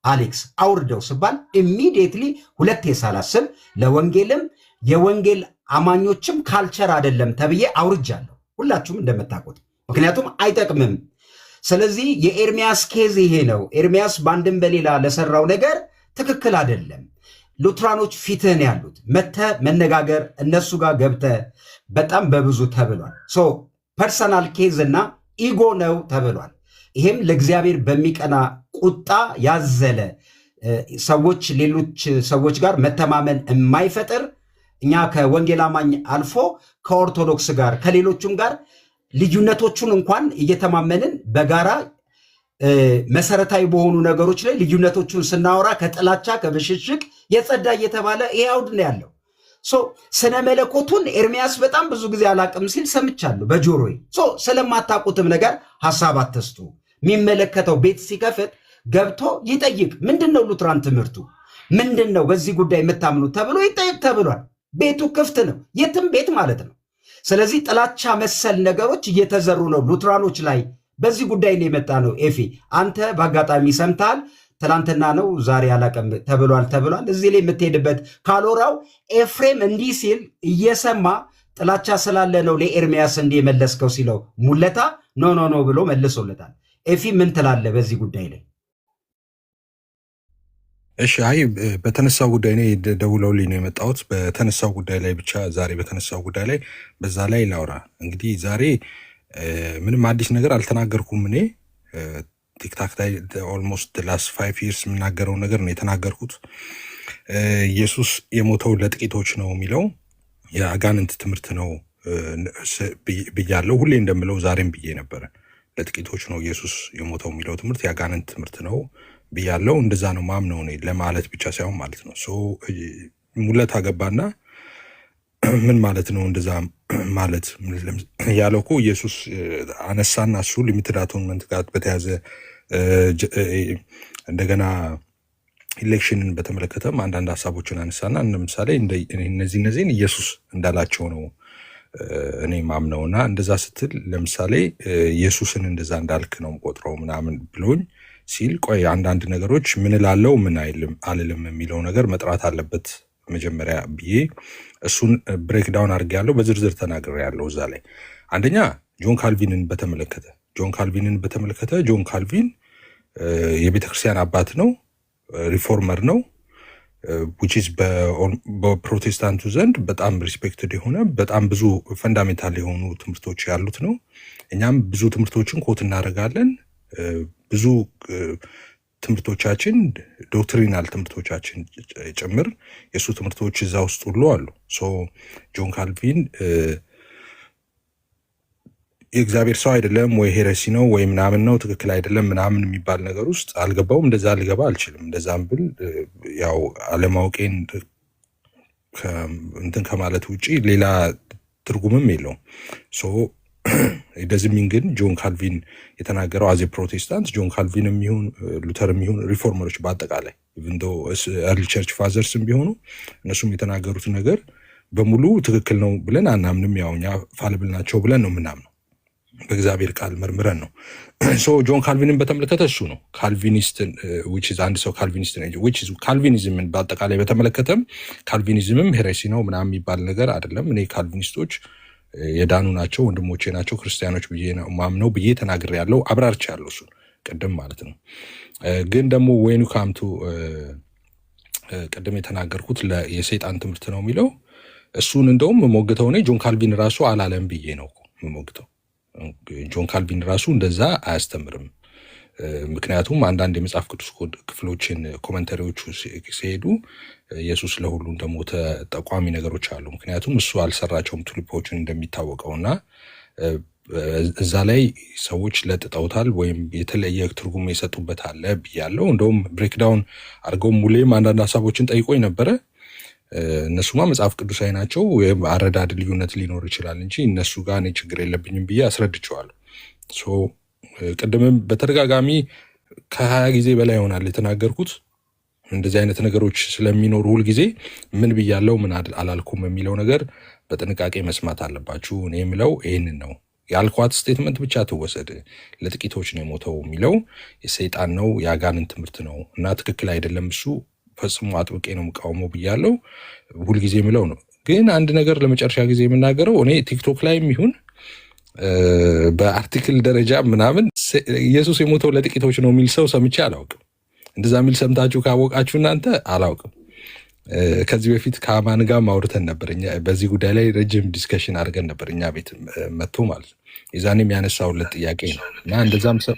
G: አሌክስ አውርደው ስባል ኢሚዲየትሊ ሁለቴ ሳላስብ ለወንጌልም የወንጌል አማኞችም ካልቸር አይደለም ተብዬ አውርጃለሁ፣ ሁላችሁም እንደምታውቁት። ምክንያቱም አይጠቅምም። ስለዚህ የኤርሚያስ ኬዝ ይሄ ነው። ኤርሚያስ በአንድም በሌላ ለሰራው ነገር ትክክል አይደለም። ሉትራኖች ፊትህን ያሉት መተህ መነጋገር እነሱ ጋር ገብተህ በጣም በብዙ ተብሏል። ፐርሰናል ኬዝ እና ኢጎ ነው ተብሏል። ይሄም ለእግዚአብሔር በሚቀና ቁጣ ያዘለ ሰዎች ሌሎች ሰዎች ጋር መተማመን የማይፈጥር እኛ ከወንጌል አማኝ አልፎ ከኦርቶዶክስ ጋር ከሌሎቹም ጋር ልዩነቶቹን እንኳን እየተማመንን በጋራ መሰረታዊ በሆኑ ነገሮች ላይ ልዩነቶቹን ስናወራ ከጥላቻ ከብሽሽቅ የጸዳ እየተባለ ይሄ አውድ ነው ያለው። ስነ መለኮቱን ኤርሚያስ በጣም ብዙ ጊዜ አላቅም ሲል ሰምቻለሁ በጆሮዬ። ስለማታውቁትም ነገር ሀሳብ አትስጡ። የሚመለከተው ቤት ሲከፍት ገብቶ ይጠይቅ። ምንድን ነው ሉትራን ትምህርቱ ምንድን ነው በዚህ ጉዳይ የምታምኑት ተብሎ ይጠይቅ ተብሏል። ቤቱ ክፍት ነው፣ የትም ቤት ማለት ነው። ስለዚህ ጥላቻ መሰል ነገሮች እየተዘሩ ነው ሉትራኖች ላይ። በዚህ ጉዳይ ላይ የመጣ ነው። ኤፊ አንተ በአጋጣሚ ሰምተሃል። ትናንትና ነው ዛሬ አላቀም ተብሏል። እዚህ ላይ የምትሄድበት ካሎራው ኤፍሬም እንዲህ ሲል እየሰማ ጥላቻ ስላለ ነው ለኤርሚያስ እንዲህ የመለስከው ሲለው ሙለታ ኖ ብሎ መልሶለታል። ኤፊ ምን ትላለህ በዚህ ጉዳይ ላይ?
C: እሺ አይ በተነሳው ጉዳይ ላይ ደውለውልኝ ነው የመጣሁት። በተነሳው ጉዳይ ላይ ብቻ ዛሬ በተነሳው ጉዳይ ላይ በዛ ላይ ላውራ። እንግዲህ ዛሬ ምንም አዲስ ነገር አልተናገርኩም። እኔ ቲክታክ ላይ ኦልሞስት ላስት 5 ይርስ የምናገረው ነገር ነው የተናገርኩት። ኢየሱስ የሞተው ለጥቂቶች ነው የሚለው የአጋንንት ትምህርት ነው ብያለሁ። ሁሌ እንደምለው ዛሬም ብዬ ነበረ። ለጥቂቶች ነው ኢየሱስ የሞተው የሚለው ትምህርት የአጋንንት ትምህርት ነው ብያለሁ። እንደዛ ነው ማምነው እኔ ለማለት ብቻ ሳይሆን ማለት ነው። ሙለት አገባና ምን ማለት ነው እንደዛ ማለት ያለው እኮ ኢየሱስ አነሳና እሱ ሊሚትድ አቶንመንት ጋር በተያዘ እንደገና ኢሌክሽንን በተመለከተም አንዳንድ ሀሳቦችን አነሳና ለምሳሌ እነዚህን ኢየሱስ እንዳላቸው ነው እኔ ማምነውና እንደዛ ስትል ለምሳሌ ኢየሱስን እንደዛ እንዳልክ ነው ቆጥረው ምናምን ብሎኝ ሲል ቆይ አንዳንድ ነገሮች ምን ላለው ምን አልልም የሚለው ነገር መጥራት አለበት መጀመሪያ ብዬ እሱን ብሬክዳውን አድርጌያለሁ። በዝርዝር ተናግሬያለሁ። እዛ ላይ አንደኛ ጆን ካልቪንን በተመለከተ ጆን ካልቪን የቤተክርስቲያን አባት ነው፣ ሪፎርመር ነው። ዊችዝ በፕሮቴስታንቱ ዘንድ በጣም ሪስፔክትድ የሆነ በጣም ብዙ ፈንዳሜንታል የሆኑ ትምህርቶች ያሉት ነው። እኛም ብዙ ትምህርቶችን ኮት እናደርጋለን። ብዙ ትምህርቶቻችን ዶክትሪናል ትምህርቶቻችን ጭምር የእሱ ትምህርቶች እዛ ውስጥ ሁሉ አሉ። ጆን ካልቪን የእግዚአብሔር ሰው አይደለም ወይ ሄረሲ ነው ወይ ምናምን ነው ትክክል አይደለም ምናምን የሚባል ነገር ውስጥ አልገባውም። እንደዛ ልገባ አልችልም። እንደዛም ብል ያው አለማውቄን እንትን ከማለት ውጭ ሌላ ትርጉምም የለውም። ደዝሚን ግን ጆን ካልቪን የተናገረው አዜ ፕሮቴስታንት ጆን ካልቪን የሚሆን ሉተር የሚሆን ሪፎርመሮች በአጠቃላይ ኢቭን ዶ ኤርሊ ቸርች ፋዘርስም ቢሆኑ እነሱም የተናገሩት ነገር በሙሉ ትክክል ነው ብለን አናምንም። ያው እኛ ፋልብል ናቸው ብለን ነው ምናምነው በእግዚአብሔር ቃል መርምረን ነው። ጆን ካልቪንን በተመለከተ እሱ ነው ካልቪኒስትን አንድ ሰው ካልቪኒስት ካልቪኒዝምን በአጠቃላይ በተመለከተም ካልቪኒዝምም ሄሬሲ ነው ምናምን የሚባል ነገር አይደለም። እኔ ካልቪኒስቶች የዳኑ ናቸው፣ ወንድሞቼ ናቸው፣ ክርስቲያኖች ብዬ ነው ማምነው ብዬ ተናግሬያለሁ፣ አብራርቻለሁ እሱን ቅድም ማለት ነው። ግን ደግሞ ወይኑ ካምቱ ቅድም የተናገርኩት የሰይጣን ትምህርት ነው የሚለው እሱን እንደውም ሞግተው እኔ ጆን ካልቪን ራሱ አላለም ብዬ ነው ሞግተው። ጆን ካልቪን ራሱ እንደዛ አያስተምርም። ምክንያቱም አንዳንድ የመጽሐፍ ቅዱስ ክፍሎችን ኮመንተሪዎቹ ሲሄዱ ኢየሱስ ለሁሉ እንደሞተ ጠቋሚ ነገሮች አሉ። ምክንያቱም እሱ አልሰራቸውም ቱሊፖችን እንደሚታወቀውና እዛ ላይ ሰዎች ለጥጠውታል ወይም የተለየ ትርጉም የሰጡበት አለ ብያለው። እንደውም ብሬክዳውን አድርገው ሙሌም አንዳንድ ሀሳቦችን ጠይቆኝ ነበረ። እነሱማ መጽሐፍ ቅዱሳዊ ናቸው ወይም አረዳድ ልዩነት ሊኖር ይችላል እንጂ እነሱ ጋር እኔ ችግር የለብኝም ብዬ አስረድቸዋለሁ። ቅድምም በተደጋጋሚ ከ20 ጊዜ በላይ ይሆናል የተናገርኩት። እንደዚህ አይነት ነገሮች ስለሚኖሩ ሁልጊዜ ምን ብያለው ምን አላልኩም የሚለው ነገር በጥንቃቄ መስማት አለባችሁ። እኔ የምለው ይህንን ነው። የአልኳት ስቴትመንት ብቻ ትወሰድ። ለጥቂቶች ነው የሞተው የሚለው የሰይጣን ነው የአጋንንት ትምህርት ነው እና ትክክል አይደለም። እሱ ፈጽሞ አጥብቄ ነው የምቃወመው ብያለው። ሁልጊዜ የምለው ነው። ግን አንድ ነገር ለመጨረሻ ጊዜ የምናገረው እኔ ቲክቶክ ላይም ይሁን በአርቲክል ደረጃ ምናምን ኢየሱስ የሞተው ለጥቂቶች ነው የሚል ሰው ሰምቼ አላውቅም። እንደዛ የሚል ሰምታችሁ ካወቃችሁ እናንተ አላውቅም። ከዚህ በፊት ከአማን ጋር ማውርተን ነበር። በዚህ ጉዳይ ላይ ረጅም ዲስከሽን አድርገን ነበር እኛ ቤት መጥቶ ማለት ነው። የዛኔም ያነሳውለት ጥያቄ ነው እና እንደዛም ሰው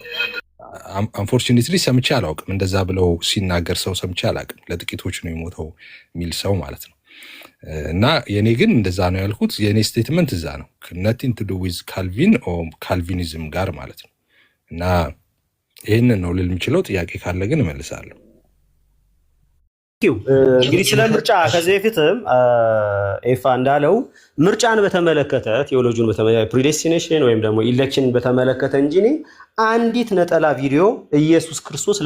C: አንፎርቹኔትሊ ሰምቼ አላውቅም። እንደዛ ብለው ሲናገር ሰው ሰምቼ አላውቅም። ለጥቂቶች ነው የሞተው የሚል ሰው ማለት ነው። እና የኔ ግን እንደዛ ነው ያልኩት። የኔ ስቴትመንት እዛ ነው ነቲንግ ቱ ዱ ዊዝ ካልቪን ኦ ካልቪኒዝም ጋር ማለት ነው። እና ይህንን ነው ልል የምችለው። ጥያቄ ካለ ግን እመልሳለሁ።
F: እንግዲህ ስለ ምርጫ ከዚህ በፊትም ኤፋ እንዳለው ምርጫን በተመለከተ ቴዎሎጂውን በተመለከተ ፕሪዴስቲኔሽን ወይም ደግሞ ኢሌክሽንን በተመለከተ እንጂ አንዲት ነጠላ ቪዲዮ ኢየሱስ ክርስቶስ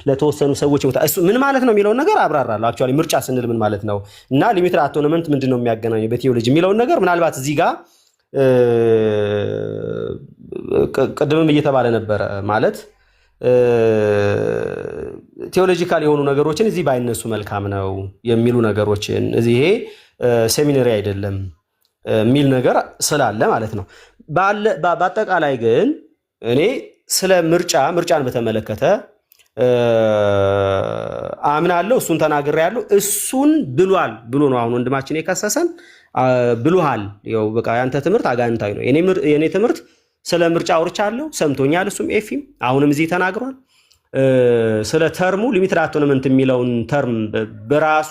F: ለተወሰኑ ሰዎች እሱ ምን ማለት ነው የሚለውን ነገር አብራራለሁ። አክቹዋሊ ምርጫ ስንል ምን ማለት ነው እና ሊሚትድ አቶንመንት ምንድን ነው የሚያገናኘው በቴዎሎጂ የሚለውን ነገር ምናልባት እዚህ ጋር ቅድምም እየተባለ ነበረ ማለት ቴዎሎጂካል የሆኑ ነገሮችን እዚህ ባይነሱ መልካም ነው የሚሉ ነገሮችን እዚህ ይሄ ሴሚናሪ አይደለም የሚል ነገር ስላለ ማለት ነው። በአጠቃላይ ግን እኔ ስለ ምርጫን በተመለከተ አምናለሁ፣ እሱን ተናግሬያለሁ። እሱን ብሏል ብሎ ነው አሁን ወንድማችን የከሰሰን ብሉሃል። ያው በቃ ያንተ ትምህርት አጋንንታዊ ነው። የኔ ትምህርት ስለ ምርጫ አውርቻለሁ፣ ሰምቶኛል። እሱም ኤፊም አሁንም እዚህ ተናግሯል። ስለ ተርሙ ሊሚትድ አቶንመንት የሚለውን ተርም በራሱ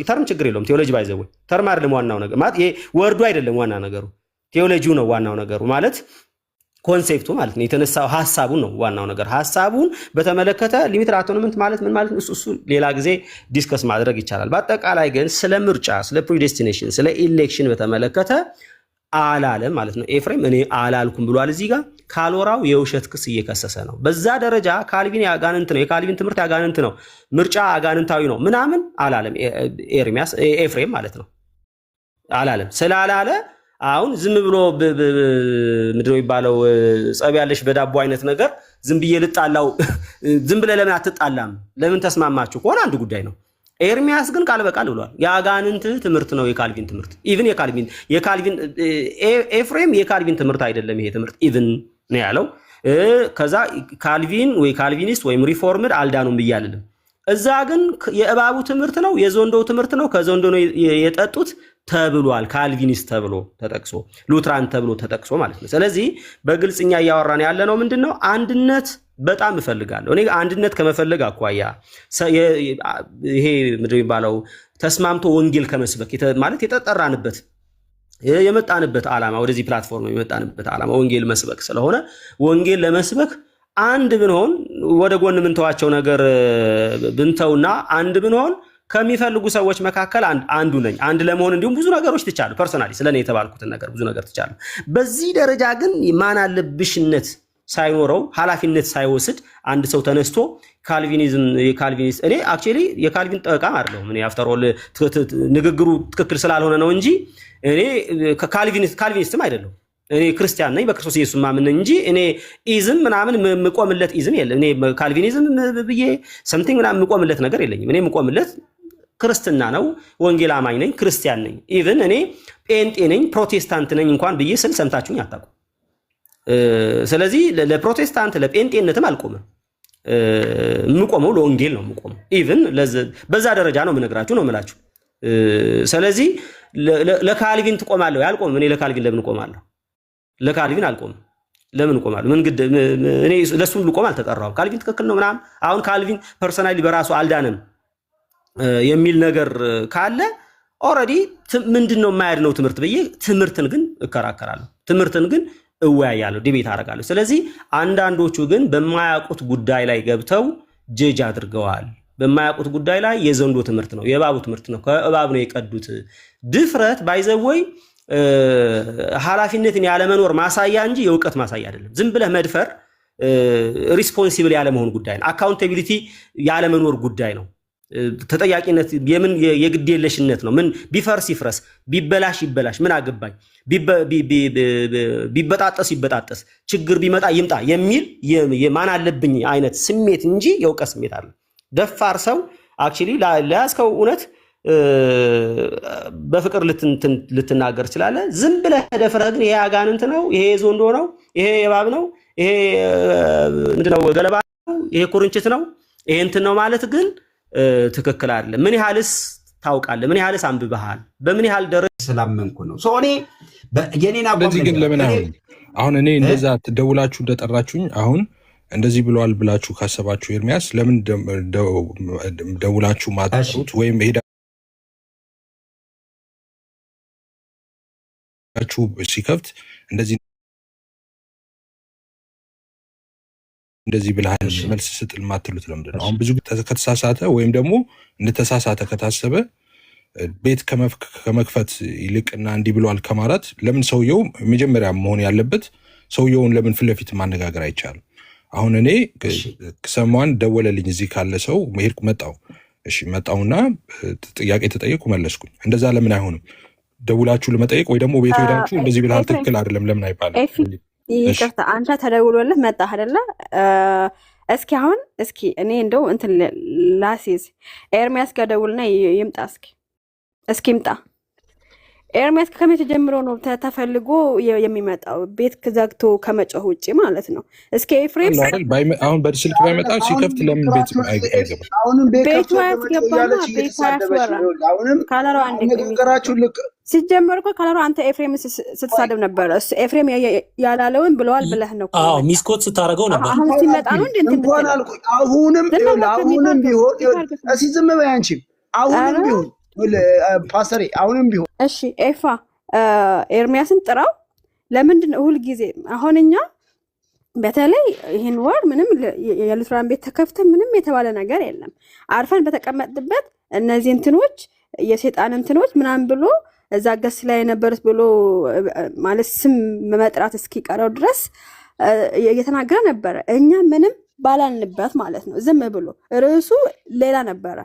F: ተርም ችግር የለውም። ቴዎሎጂ ባይዘው ተርም አይደለም ዋናው ነገር ማለት ይሄ ወርዱ አይደለም ዋና ነገሩ፣ ቴዎሎጂው ነው ዋናው ነገሩ ማለት ኮንሴፕቱ ማለት ነው። የተነሳው ሐሳቡ ነው ዋናው ነገር። ሐሳቡን በተመለከተ ሊሚትድ አቶንመንት ማለት ምን ማለት ነው እሱ ሌላ ጊዜ ዲስከስ ማድረግ ይቻላል። በአጠቃላይ ግን ስለ ምርጫ፣ ስለ ፕሪዴስቲኔሽን፣ ስለ ኢሌክሽን በተመለከተ አላለም ማለት ነው። ኤፍሬም እኔ አላልኩም ብሏል። እዚህ ጋር ካልወራው የውሸት ክስ እየከሰሰ ነው። በዛ ደረጃ ካልቪን ያጋንንት ነው፣ የካልቪን ትምህርት ያጋንንት ነው፣ ምርጫ አጋንንታዊ ነው ምናምን አላለም ኤፍሬም ማለት ነው። አላለም። ስላላለ አሁን ዝም ብሎ ምንድነው የሚባለው ጸብ ያለሽ በዳቦ አይነት ነገር ዝም ብዬ ልጣላው ዝም ብለህ ለምን አትጣላም ለምን ተስማማችሁ ከሆነ አንድ ጉዳይ ነው። ኤርሚያስ ግን ቃል በቃል ብሏል የአጋንንት ትምህርት ነው የካልቪን ትምህርት። ኢቭን የካልቪን ኤፍሬም የካልቪን ትምህርት አይደለም ይሄ ትምህርት ኢቭን ነው ያለው። ከዛ ካልቪን ወይ ካልቪኒስት ወይም ሪፎርምድ አልዳኑም ብያለሁ። እዛ ግን የእባቡ ትምህርት ነው የዞንዶ ትምህርት ነው ከዞንዶ ነው የጠጡት ተብሏል። ካልቪኒስት ተብሎ ተጠቅሶ ሉትራን ተብሎ ተጠቅሶ ማለት ነው። ስለዚህ በግልጽኛ እያወራን ያለ ነው ምንድነው አንድነት በጣም እፈልጋለሁ። እኔ አንድነት ከመፈለግ አኳያ ይሄ ምንድነው የሚባለው ተስማምቶ ወንጌል ከመስበክ ማለት የተጠራንበት የመጣንበት ዓላማ ወደዚህ ፕላትፎርም የመጣንበት ዓላማ ወንጌል መስበክ ስለሆነ ወንጌል ለመስበክ አንድ ብንሆን ወደ ጎን ምንተዋቸው ነገር ብንተውና አንድ ብንሆን ከሚፈልጉ ሰዎች መካከል አንዱ ነኝ። አንድ ለመሆን እንዲሁም ብዙ ነገሮች ትቻሉ ፐርሰናሊ ስለኔ የተባልኩትን ነገር ብዙ ነገር ትቻሉ። በዚህ ደረጃ ግን ማን አለብሽነት ሳይኖረው ኃላፊነት ሳይወስድ አንድ ሰው ተነስቶ የካልቪኒስት እኔ አክቹአሊ የካልቪን ጠበቃም አይደለሁም። እኔ አፍተር ኦል ንግግሩ ትክክል ስላልሆነ ነው እንጂ እኔ ካልቪኒስትም አይደለሁም። እኔ ክርስቲያን ነኝ በክርስቶስ ኢየሱስ ማምን ነኝ እንጂ እኔ ኢዝም ምናምን ምቆምለት ኢዝም የለም። እኔ ካልቪኒዝም ብዬ ሰምቲንግ ምናምን ምቆምለት ነገር የለኝም። እኔ ምቆምለት ክርስትና ነው። ወንጌል አማኝ ነኝ፣ ክርስቲያን ነኝ። ኢቭን እኔ ጴንጤ ነኝ፣ ፕሮቴስታንት ነኝ እንኳን ብዬ ስል ሰምታችሁኝ አታውቁም። ስለዚህ ለፕሮቴስታንት ለጴንጤነትም አልቆምም። የምቆመው ለወንጌል ነው የምቆመው። ኢቭን በዛ ደረጃ ነው የምነግራችሁ ነው የምላችሁ። ስለዚህ ለካልቪን ትቆማለሁ ያልቆምም። እኔ ለካልቪን ለምን እቆማለሁ? ለካልቪን አልቆምም። ለምን እቆማለሁ? ምን ግድ እኔ ለሱም ልቆም አልተጠራሁም። ካልቪን ትክክል ነው ምናምን አሁን ካልቪን ፐርሰናሊ በራሱ አልዳንም የሚል ነገር ካለ ኦልሬዲ ምንድነው የማያድነው ትምህርት ብዬ ትምህርትን ግን እከራከራለሁ። ትምህርትን ግን እወያያለሁ፣ ዲቤት አደርጋለሁ። ስለዚህ አንዳንዶቹ ግን በማያውቁት ጉዳይ ላይ ገብተው ጀጅ አድርገዋል። በማያውቁት ጉዳይ ላይ የዘንዶ ትምህርት ነው የእባቡ ትምህርት ነው ከእባብ ነው የቀዱት። ድፍረት ባይዘወይ ኃላፊነትን ያለመኖር ማሳያ እንጂ የእውቀት ማሳያ አይደለም። ዝም ብለህ መድፈር ሪስፖንሲብል ያለመሆን ጉዳይ ነው። አካውንታቢሊቲ ያለመኖር ጉዳይ ነው። ተጠያቂነት የምን የግዴለሽነት ነው። ምን ቢፈርስ ይፍረስ፣ ቢበላሽ ይበላሽ፣ ምን አገባኝ፣ ቢበጣጠስ ይበጣጠስ፣ ችግር ቢመጣ ይምጣ የሚል የማን አለብኝ አይነት ስሜት እንጂ የእውቀት ስሜት አለ። ደፋር ሰው አክቹሊ ለያዝከው እውነት በፍቅር ልትናገር ትችላለህ። ዝም ብለህ ደፍረህ ግን ይሄ አጋንንት ነው፣ ይሄ ዞንዶ ነው፣ ይሄ እባብ ነው፣ ይሄ ምንድነው ገለባ ነው፣ ይሄ ኩርንችት ነው፣ ይሄ እንትን ነው ማለት ግን ትክክል አይደለም። ምን ያህልስ ታውቃለህ? ምን ያህልስ አንብበሃል? በምን ያህል ደረጃ
G: ስላመንኩ ነው እኔ የኔና
C: በዚህ ግን ለምን አሁን እኔ እንደዛ ትደውላችሁ እንደጠራችሁኝ አሁን እንደዚህ ብለዋል ብላችሁ ካሰባችሁ ኤርሚያስ ለምን ደውላችሁ ማጣሩት ወይም ሄዳችሁ ሲከፍት እንደዚህ እንደዚህ ብለሃል መልስ ስጥል ማትሉት ለምንድን ነው? አሁን ብዙ ከተሳሳተ ወይም ደግሞ እንደተሳሳተ ከታሰበ ቤት ከመክፈት ይልቅና እንዲህ ብሏል ከማለት ለምን ሰውየው መጀመሪያ መሆን ያለበት ሰውየውን ለምን ፊት ለፊት ማነጋገር አይቻልም? አሁን እኔ ሰማን ደወለልኝ እዚህ ካለ ሰው መሄድኩ መጣው። እሺ መጣውና ጥያቄ ተጠየቁ መለስኩኝ። እንደዛ ለምን አይሆንም? ደውላችሁ ለመጠየቅ ወይ ደግሞ ቤቱ ሄዳችሁ እንደዚህ ብለሃል ትክክል አይደለም ለምን አይባልም?
B: ይቅርታ አንተ ተደውሎልህ መጣህ አይደለ? እስኪ አሁን እኔ እንደው እንትን ላሲዝ ኤርሚያስ ጋር ደውልና ይምጣ እስኪ ይምጣ። ኤርሚያስ ከመቼ ጀምሮ ነው ተፈልጎ የሚመጣው? ቤት ዘግቶ ከመጮህ ውጭ ማለት ነው። እስኪ ኤፍሬም
C: አሁን በስልክ ባይመጣ ሲከፍት ለምን ቤት አይገባም?
H: አሁንም
B: ቤቱ ያስገባና ቤቱ ያስወራ ካለሮ አንድ
H: ንግግራችሁ ልክ
B: ሲጀመር እኮ ካለሮ አንተ ኤፍሬም ስትሳደብ ነበረ። እሱ ኤፍሬም ያላለውን ብለዋል ብለህ ነው።
I: አዎ ሚስኮት ስታረገው ነበር።
B: አሁን ሲመጣ ነው እንዴ
H: እንኳን አልኩ። አሁንም ቢሆን እሺ ዝም በይ አንቺ። አሁንም ቢሆን ፓስተሬ አሁንም ቢሆን
B: እሺ ኤፋ ኤርሚያስን ጥራው። ለምንድን ነው ሁል ጊዜ አሁን እኛ በተለይ ይህን ወር ምንም የሉትራን ቤት ተከፍተ ምንም የተባለ ነገር የለም። አርፈን በተቀመጥበት እነዚህ እንትኖች የሴጣን እንትኖች ምናምን ብሎ እዛ ገስ ላይ የነበሩት ብሎ ማለት ስም መጥራት እስኪቀረው ድረስ እየተናገረ ነበረ። እኛ ምንም ባላልንበት ማለት ነው። ዝም ብሎ ርዕሱ ሌላ ነበረ።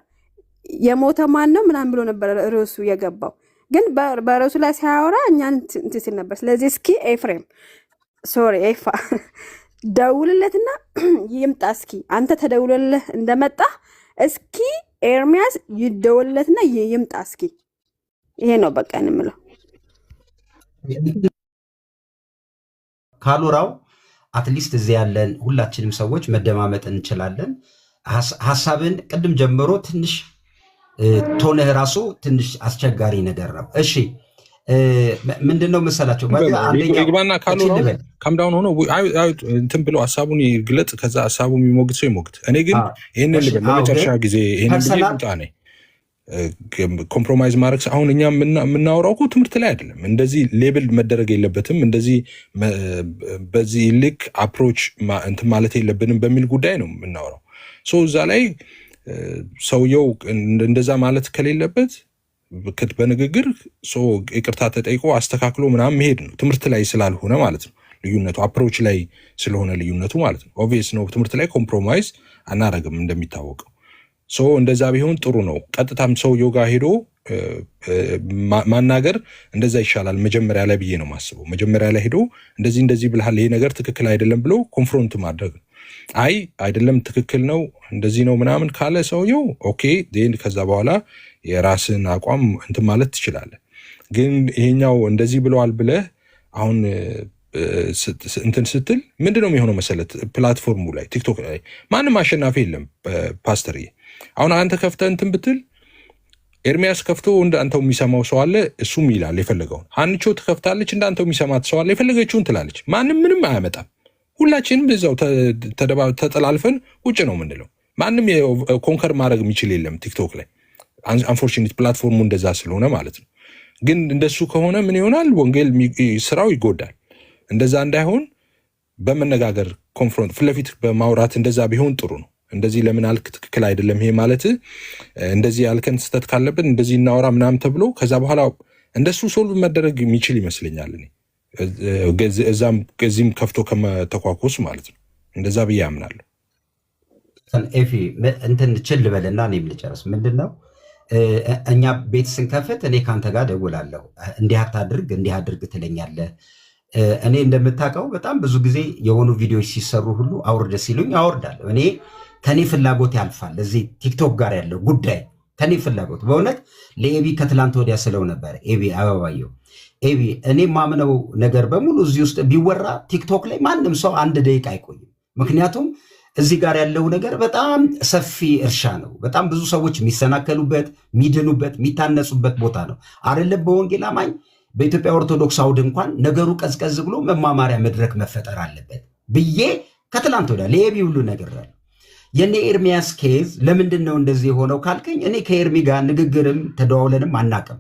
B: የሞተ ማን ነው ምናምን ብሎ ነበር ርዕሱ የገባው። ግን በርዕሱ ላይ ሲያወራ እኛን እንትን ሲል ነበር። ስለዚህ እስኪ ኤፍሬም ኤፋ ደውልለትና ይምጣ። እስኪ አንተ ተደውልለህ እንደመጣ እስኪ ኤርሚያስ ይደውልለትና ይምጣ። እስኪ ይሄ ነው በቃ እንምለው።
G: ካሉራው አትሊስት እዚህ ያለን ሁላችንም ሰዎች መደማመጥ እንችላለን። ሀሳብን ቅድም ጀምሮ ትንሽ ቶንህ ራሱ ትንሽ አስቸጋሪ ነገር ነው። እሺ ምንድነው መሰላቸው
C: ግባና ካምዳውን ሆኖ እንትን ብሎ ሀሳቡን ይግለጽ። ከዛ ሀሳቡ የሚሞግት ሰው ይሞግት። እኔ ግን ይህንን ልበል ለመጨረሻ ጊዜ ይህንን ብጣ ነ ኮምፕሮማይዝ ማድረግ አሁን እኛ የምናወራው እኮ ትምህርት ላይ አይደለም። እንደዚህ ሌብል መደረግ የለበትም። እንደዚህ በዚህ ልክ አፕሮች እንትን ማለት የለብንም በሚል ጉዳይ ነው የምናወራው። እዛ ላይ ሰውየው እንደዛ ማለት ከሌለበት በንግግር ይቅርታ ተጠይቆ አስተካክሎ ምናምን መሄድ ነው። ትምህርት ላይ ስላልሆነ ማለት ነው ልዩነቱ፣ አፕሮች ላይ ስለሆነ ልዩነቱ ማለት ነው። ኦብቪየስ ነው። ትምህርት ላይ ኮምፕሮማይዝ አናረግም እንደሚታወቀው። እንደዛ ቢሆን ጥሩ ነው። ቀጥታም ሰውየው ጋር ሄዶ ማናገር እንደዛ ይሻላል መጀመሪያ ላይ ብዬ ነው ማስበው። መጀመሪያ ላይ ሄዶ እንደዚህ ብልሃል ይሄ ነገር ትክክል አይደለም ብሎ ኮንፍሮንት ማድረግ ነው። አይ አይደለም ትክክል ነው እንደዚህ ነው ምናምን ካለ ሰውየው ኦኬ ዴን ከዛ በኋላ የራስን አቋም እንትን ማለት ትችላለህ። ግን ይሄኛው እንደዚህ ብለዋል ብለህ አሁን እንትን ስትል ምንድነው የሚሆነው መሰለት? ፕላትፎርሙ ላይ ቲክቶክ ላይ ማንም አሸናፊ የለም ፓስተርዬ። አሁን አንተ ከፍተህ እንትን ብትል ኤርሚያስ ከፍቶ እንዳንተው የሚሰማው ሰው አለ፣ እሱም ይላል የፈለገውን። አንቾ ትከፍታለች፣ እንዳንተው የሚሰማት ሰው አለ፣ የፈለገችውን ትላለች። ማንም ምንም አያመጣም። ሁላችንም እዛው ተጠላልፈን ቁጭ ነው የምንለው። ማንም ኮንከር ማድረግ የሚችል የለም ቲክቶክ ላይ። አንፎርቹኔት ፕላትፎርሙ እንደዛ ስለሆነ ማለት ነው። ግን እንደሱ ከሆነ ምን ይሆናል? ወንጌል ስራው ይጎዳል። እንደዛ እንዳይሆን በመነጋገር ኮንፍሮንት ፊት ለፊት በማውራት እንደዛ ቢሆን ጥሩ ነው። እንደዚህ ለምን አልክ ትክክል አይደለም ይሄ ማለት እንደዚህ ያልከን ስህተት ካለብን እንደዚህ እናወራ ምናምን ተብሎ ከዛ በኋላ እንደሱ ሶልቭ መደረግ የሚችል ይመስለኛል። እኔ እዛም ከዚህም ከፍቶ ከመተኳኮስ ማለት ነው። እንደዛ ብዬ አምናለሁ።
G: ኤፊ እንትን ችል በልና እኔም ልጨርስ። ምንድን ነው እኛ ቤት ስንከፍት እኔ ከአንተ ጋር ደውላለሁ፣ እንዲህ አታድርግ እንዲህ አድርግ ትለኛለህ። እኔ እንደምታውቀው በጣም ብዙ ጊዜ የሆኑ ቪዲዮዎች ሲሰሩ ሁሉ አውርደ ሲሉኝ አወርዳለሁ። እኔ ከኔ ፍላጎት ያልፋል። እዚህ ቲክቶክ ጋር ያለው ጉዳይ ከኔ ፍላጎት በእውነት ለኤቢ ከትላንት ወዲያ ስለው ነበር። ኤቢ አበባየው ኤቢ እኔ ማምነው ነገር በሙሉ እዚህ ውስጥ ቢወራ ቲክቶክ ላይ ማንም ሰው አንድ ደቂቃ አይቆይም። ምክንያቱም እዚህ ጋር ያለው ነገር በጣም ሰፊ እርሻ ነው። በጣም ብዙ ሰዎች የሚሰናከሉበት፣ የሚድኑበት፣ የሚታነጹበት ቦታ ነው አይደለም። በወንጌል አማኝ በኢትዮጵያ ኦርቶዶክስ አውድ እንኳን ነገሩ ቀዝቀዝ ብሎ መማማሪያ መድረክ መፈጠር አለበት ብዬ ከትላንት ወዲያ ለኤቢ ሁሉ ነግሬያለሁ። የኔ ኤርሚያስ ኬዝ ለምንድን ነው እንደዚህ የሆነው ካልከኝ እኔ ከኤርሚ ጋር ንግግርም ተደዋውለንም አናቅም።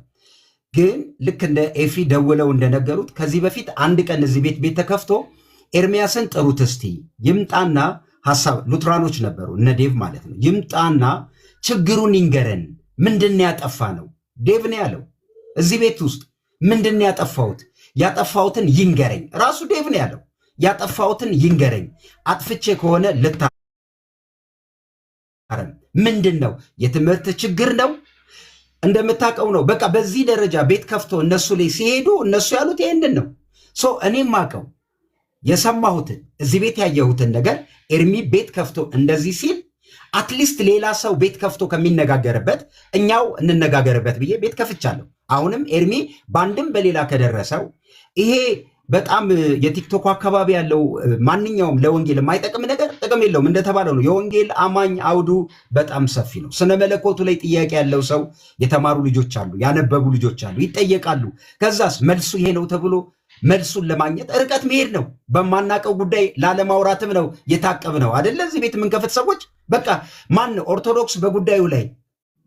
G: ግን ልክ እንደ ኤፊ ደውለው እንደነገሩት ከዚህ በፊት አንድ ቀን እዚህ ቤት ተከፍቶ ኤርሚያስን ጥሩት እስቲ ይምጣና ሐሳብ ሉትራኖች ነበሩ እነ ዴቭ ማለት ነው። ይምጣና ችግሩን ይንገረን። ምንድን ያጠፋ ነው ዴቭ ነው ያለው እዚህ ቤት ውስጥ ምንድን ያጠፋሁት? ያጠፋሁትን ይንገረኝ። ራሱ ዴቭ ነው ያለው ያጠፋሁትን ይንገረኝ። አጥፍቼ ከሆነ ልታረም። ምንድን ነው? የትምህርት ችግር ነው እንደምታውቀው ነው። በቃ በዚህ ደረጃ ቤት ከፍቶ እነሱ ላይ ሲሄዱ እነሱ ያሉት ይሄንን ነው። እኔም ማቀው የሰማሁትን እዚህ ቤት ያየሁትን ነገር ኤርሚ ቤት ከፍቶ እንደዚህ ሲል አትሊስት ሌላ ሰው ቤት ከፍቶ ከሚነጋገርበት እኛው እንነጋገርበት ብዬ ቤት ከፍቻለሁ። አሁንም ኤርሚ በአንድም በሌላ ከደረሰው ይሄ በጣም የቲክቶክ አካባቢ ያለው ማንኛውም ለወንጌል የማይጠቅም ነገር ጥቅም የለውም። እንደተባለው ነው የወንጌል አማኝ አውዱ በጣም ሰፊ ነው። ስነ መለኮቱ ላይ ጥያቄ ያለው ሰው የተማሩ ልጆች አሉ፣ ያነበቡ ልጆች አሉ፣ ይጠየቃሉ። ከዛስ መልሱ ይሄ ነው ተብሎ መልሱን ለማግኘት ርቀት መሄድ ነው። በማናቀው ጉዳይ ላለማውራትም ነው የታቀብ ነው አደለ? እዚህ ቤት የምንከፍት ሰዎች በቃ ማን ኦርቶዶክስ በጉዳዩ ላይ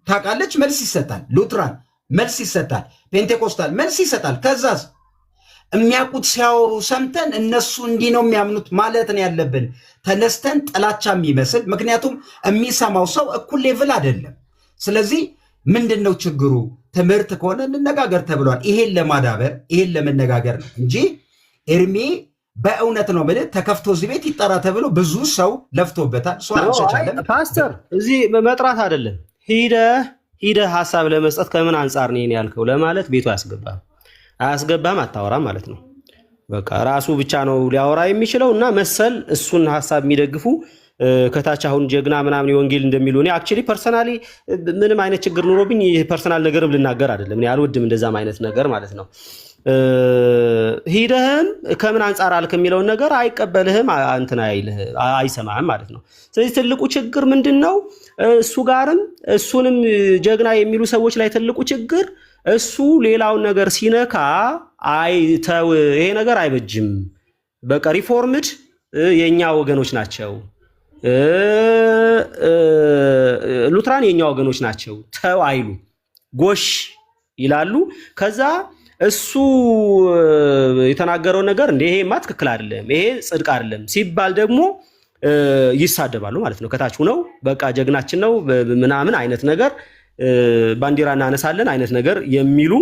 G: ታውቃለች፣ መልስ ይሰጣል። ሉትራን መልስ ይሰጣል። ፔንቴኮስታል መልስ ይሰጣል። ከዛስ የሚያውቁት ሲያወሩ ሰምተን እነሱ እንዲህ ነው የሚያምኑት ማለት ነው ያለብን። ተነስተን ጥላቻ የሚመስል ምክንያቱም የሚሰማው ሰው እኩል ሌቭል አይደለም። ስለዚህ ምንድን ነው ችግሩ? ትምህርት ከሆነ እንነጋገር ተብሏል። ይሄን ለማዳበር ይሄን ለመነጋገር ነው እንጂ ኤርሚ በእውነት ነው ማለት ተከፍቶ እዚህ ቤት ይጠራ ተብሎ ብዙ ሰው ለፍቶበታል።
F: ፓስተር እዚህ መጥራት አይደለም ሂደህ ሀሳብ ለመስጠት ከምን አንጻር ነው ያልከው ለማለት ቤቱ አያስገባም አታወራም ማለት ነው። በቃ ራሱ ብቻ ነው ሊያወራ የሚችለው እና መሰል እሱን ሀሳብ የሚደግፉ ከታች አሁን ጀግና ምናምን የወንጌል እንደሚሉ እኔ አክቹሊ ፐርሰናሊ ምንም አይነት ችግር ኑሮብኝ ፐርሰናል ነገርም ልናገር አይደለም። እኔ አልወድም እንደዛም አይነት ነገር ማለት ነው። ሂደህም ከምን አንጻር አልክ የሚለውን ነገር አይቀበልህም፣ እንትን አይሰማህም ማለት ነው። ስለዚህ ትልቁ ችግር ምንድን ነው? እሱ ጋርም እሱንም ጀግና የሚሉ ሰዎች ላይ ትልቁ ችግር እሱ ሌላውን ነገር ሲነካ አይተው ይሄ ነገር አይበጅም፣ በቃ ሪፎርምድ የኛ ወገኖች ናቸው፣ ሉትራን የኛ ወገኖች ናቸው ተው አይሉ ጎሽ ይላሉ። ከዛ እሱ የተናገረው ነገር እንደ ይሄማ ትክክል አይደለም፣ ይሄ ጽድቅ አይደለም ሲባል ደግሞ ይሳደባሉ ማለት ነው። ከታች ሆነው በቃ ጀግናችን ነው ምናምን አይነት ነገር ባንዲራ እናነሳለን አይነት ነገር የሚሉ